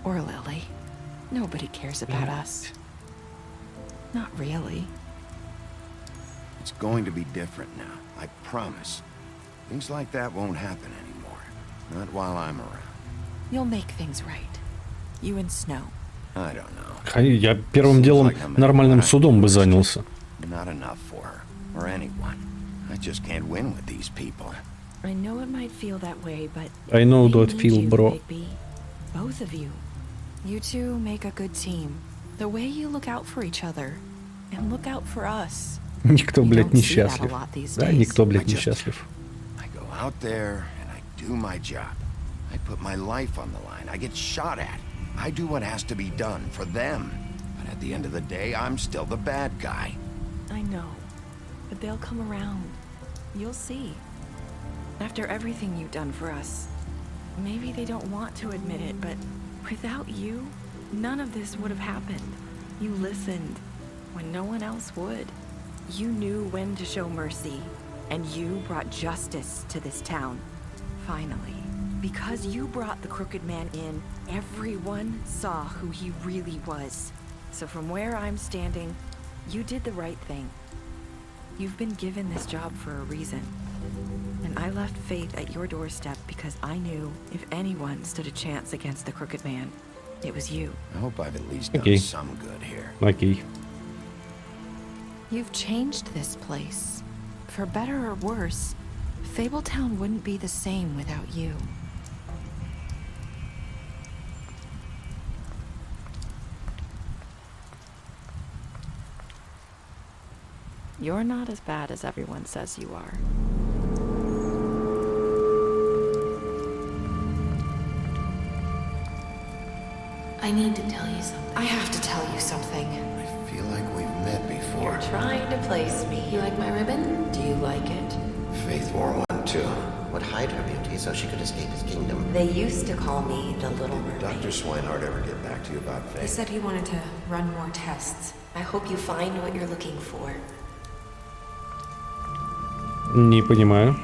or Lily. Nobody cares about us. Not really. It's going to be different now, I promise. Things like that won't happen anymore. Not while I'm around. You'll make things right. You and Snow. I don't know. Я первым делом нормальным судом бы занялся. Not enough for her, or anyone. I just can't win with these people. I know it might feel that way, but I know they that need feel, you, bro. Bigby. Both of you. You two make a good team. The way you look out for each other and look out for us. Никто, блядь, don't не see that a счастлив. lot these Да, days. никто, блядь, не счастлив. I go out there and I do my job. I put my life on the line. I get shot at. I do what has to be done for them. But at the end of the day, I'm still the bad guy. I know, but they'll come around. You'll see. After everything you've done for us, maybe they don't want to admit it, but without you, none of this would have happened. You listened when no one else would. You knew when to show mercy, and you brought justice to this town. Finally. Because you brought the Crooked Man in, everyone saw who he really was. So from where I'm standing, you did the right thing. You've been given this job for a reason. And I left Faith at your doorstep because I knew if anyone stood a chance against the Crooked Man, it was you. I hope I've at least done Okay. some good here. Окей. You've changed this place. For better or worse, Fabletown wouldn't be the same without you. You're not as bad as everyone says you are. I need to tell you something. I have to tell you something. I feel like we've met before. You're trying to place me. You like my ribbon? Do you like it? Faith wore one too. Would hide her beauty so she could escape his kingdom. They used to call me the Little Mermaid. Dr. Swinehart ever get back to you about Faith? He said he wanted to run more tests. I hope you find what you're looking for. Не понимаю.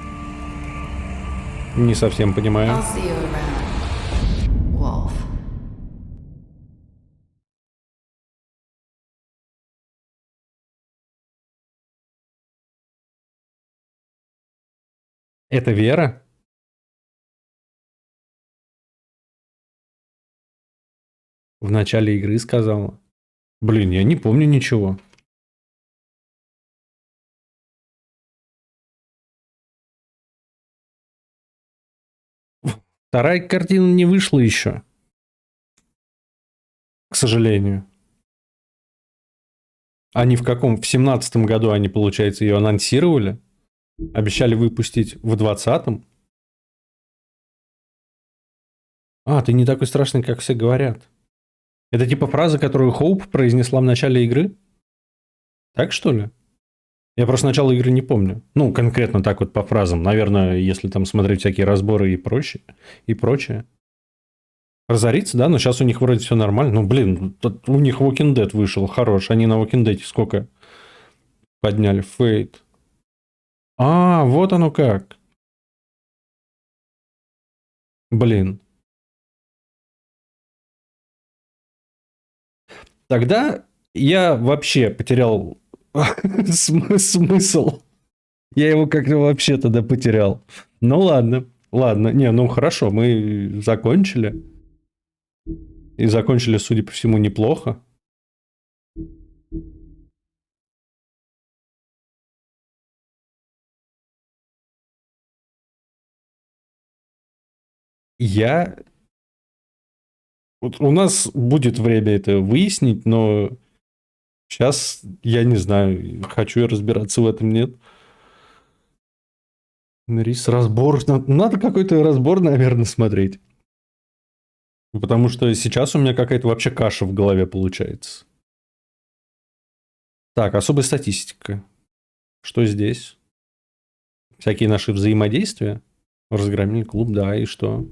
Не совсем понимаю. I'll see you around, Wolf. Это Вера? В начале игры сказала. Блин, я не помню ничего. Вторая картина не вышла еще. К сожалению. Они в каком? В 17-м году они, получается, ее анонсировали. Обещали выпустить в 20-м. А, ты не такой страшный, как все говорят. Это типа фраза, которую Хоуп произнесла в начале игры? Так что ли? Я просто начало игры не помню. Ну, конкретно так вот по фразам. Наверное, если там смотреть всякие разборы и прочее. Разориться, да? Но сейчас у них вроде все нормально. Ну, блин, у них Walking Dead вышел. Хорош. Они на Walking Dead сколько подняли? Фейт. А, вот оно как. Блин. Тогда я вообще потерял смысл. Я его как-то вообще тогда потерял. Ну ладно. Не, ну хорошо, мы закончили. И закончили, судя по всему, неплохо. Вот у нас будет время это выяснить, но сейчас я не знаю, хочу я разбираться в этом, нет. Разбор. Надо какой-то разбор, наверное, смотреть. Потому что сейчас у меня какая-то вообще каша в голове получается. Так, особая статистика. Что здесь? Всякие наши взаимодействия. Разгромили клуб, да, и что?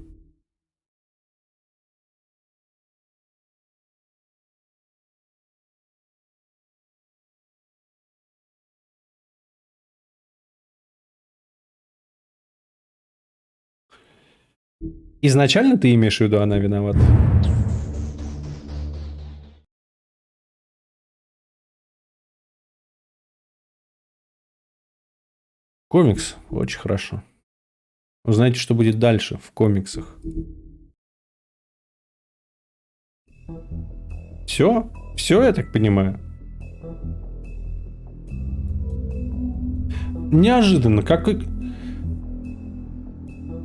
Изначально ты имеешь в виду, она виновата? Комикс. Очень хорошо. Узнаете, что будет дальше в комиксах. Все? Все, я так понимаю. Неожиданно.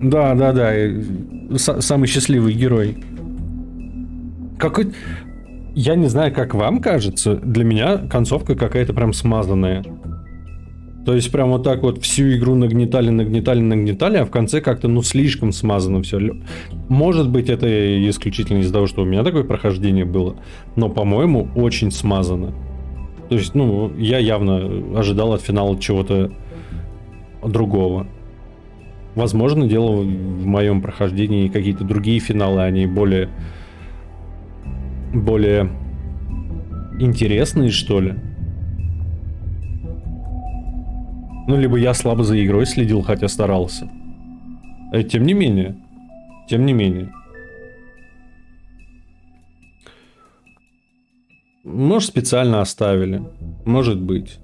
Да. Самый счастливый герой. Какой... Я не знаю, как вам кажется. Для меня концовка какая-то прям смазанная. То есть прям вот так вот всю игру нагнетали, а в конце как-то, слишком смазано все. Может быть, это исключительно из-за того, что у меня такое прохождение было, но, по-моему, очень смазано. То есть, я явно ожидал от финала чего-то другого. Возможно, дело в моем прохождении, какие-то другие финалы, они более интересные, что ли. Либо я слабо за игрой следил, хотя старался. Тем не менее. Может, специально оставили. Может быть.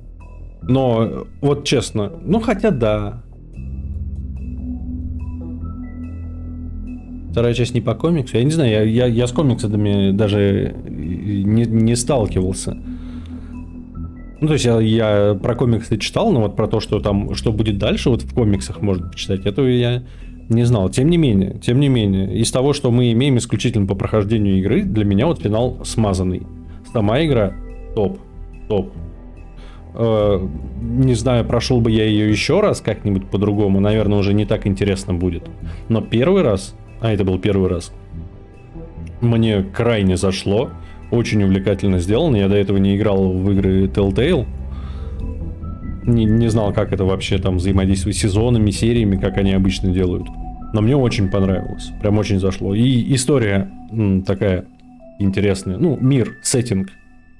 Но, вот честно, хотя да. Вторая часть не по комиксу. Я не знаю, я с комиксами даже не сталкивался. То есть я про комиксы читал, но вот про то, что там, что будет дальше, вот в комиксах можно почитать, этого я не знал. Тем не менее, из того, что мы имеем исключительно по прохождению игры, для меня вот финал смазанный. Сама игра топ. Не знаю, прошел бы я ее еще раз как-нибудь по-другому, наверное, уже не так интересно будет. Но первый раз, а это был первый раз, мне крайне зашло. Очень увлекательно сделано. Я до этого не играл в игры Telltale. Не знал, как это вообще там взаимодействует с сезонами, сериями, как они обычно делают. Но мне очень понравилось. Прям очень зашло. И история такая интересная. Ну, мир, сеттинг.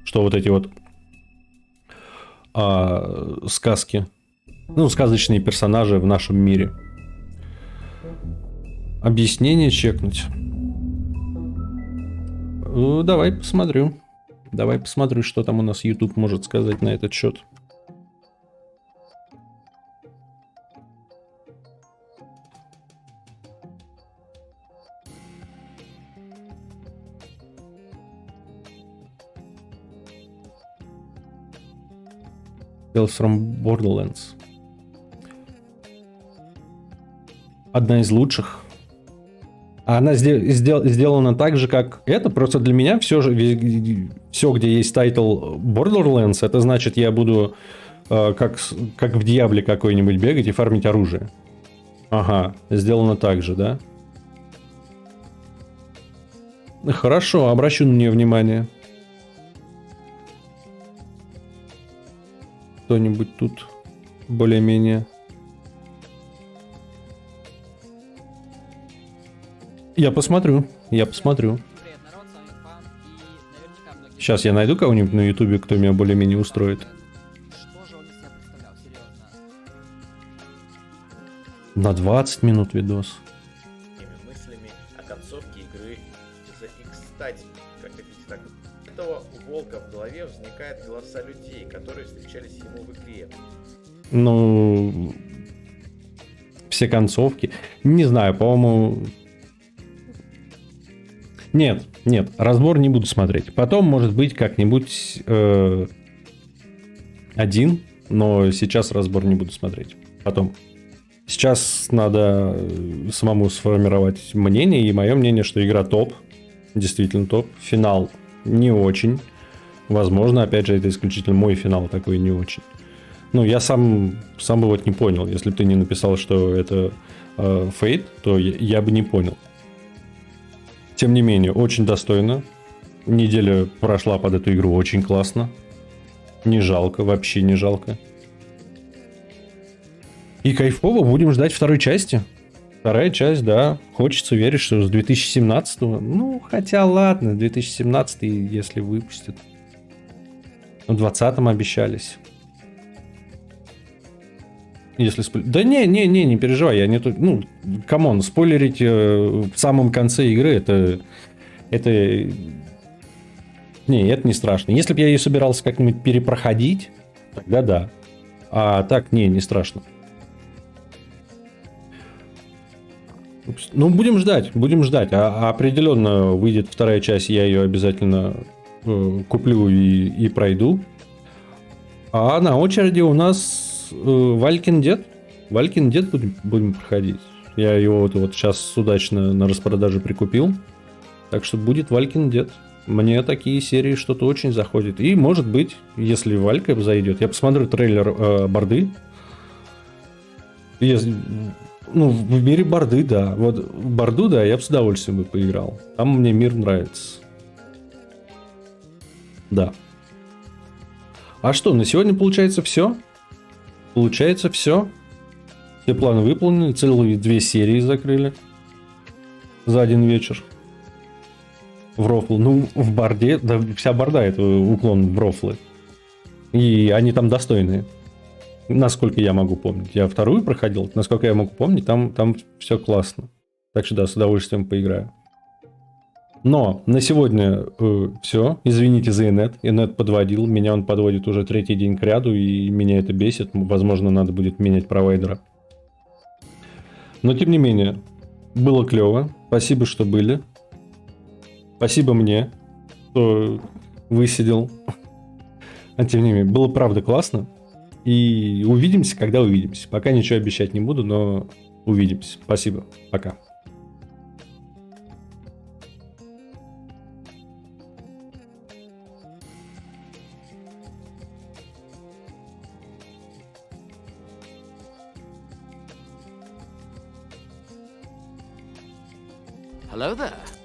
Что вот эти вот сказки. Ну, сказочные персонажи в нашем мире. Объяснение чекнуть. Давай посмотрю. Давай посмотрю, что там у нас YouTube может сказать на этот счет. Tales from Borderlands. Одна из лучших. А она сделана так же, как это. Просто для меня все, все, где есть тайтл Borderlands, это значит, я буду как в Диабле какой-нибудь бегать и фармить оружие. Ага, сделано так же, да? Хорошо, обращу на нее внимание. Кто-нибудь тут более-менее... Я посмотрю. Сейчас я найду кого-нибудь на Ютубе, кто меня более-менее устроит. На 20 минут видос. Мыслями о концовке игры. И, кстати, как видите, так этого у Волка в голове возникают голоса людей, которые встречались ему в игре. Ну, все концовки. Не знаю, по-моему... Нет, разбор не буду смотреть. Потом, может быть, как-нибудь один, но сейчас разбор не буду смотреть. Потом. Сейчас надо самому сформировать мнение, и мое мнение, что игра топ. Действительно топ. Финал не очень. Возможно, опять же, это исключительно мой финал такой не очень. Ну, я сам бы вот не понял. Если бы ты не написал, что это Fate, то я бы не понял. Тем не менее, очень достойно. Неделя прошла под эту игру очень классно. Не жалко, вообще не жалко. И кайфово, будем ждать второй части. Вторая часть, да. Хочется верить, что с 2017-го. Ну, хотя ладно, 2017 если выпустят. В 20-м обещались. Если да не переживай, я не тут. Ну, камон, спойлерить в самом конце игры, это не страшно. Если бы я ее собирался как-нибудь перепроходить, тогда да. А так, не страшно. Ну, будем ждать. А определенно выйдет вторая часть, я ее обязательно куплю и пройду. А на очереди у нас Walking Dead. Walking Dead будем проходить. Я его вот сейчас удачно на распродаже прикупил. Так что будет Walking Dead. Мне такие серии что-то очень заходит. И может быть, если Валька зайдет, я посмотрю трейлер Борды. Ну, в мире Борды, да. Вот в Борду, да, я бы с удовольствием бы поиграл. Там мне мир нравится. Да. А что, на сегодня получается все? Получается все. Все планы выполнены. Целые 2 серии закрыли. За один вечер. В рофл. Ну, в Борде, да, вся Борда это уклон в рофлы. И они там достойные. Насколько я могу помнить. Я вторую проходил. Насколько я могу помнить, там все классно. Так что да, с удовольствием поиграю. Но на сегодня все. Извините за инет. Инет подводил. Меня он подводит уже 3-й день кряду, и меня это бесит. Возможно, надо будет менять провайдера. Но тем не менее, было клево. Спасибо, что были. Спасибо мне, что высидел. А тем не менее, было правда классно. И увидимся, когда увидимся. Пока ничего обещать не буду, но увидимся. Спасибо. Пока. Hello there.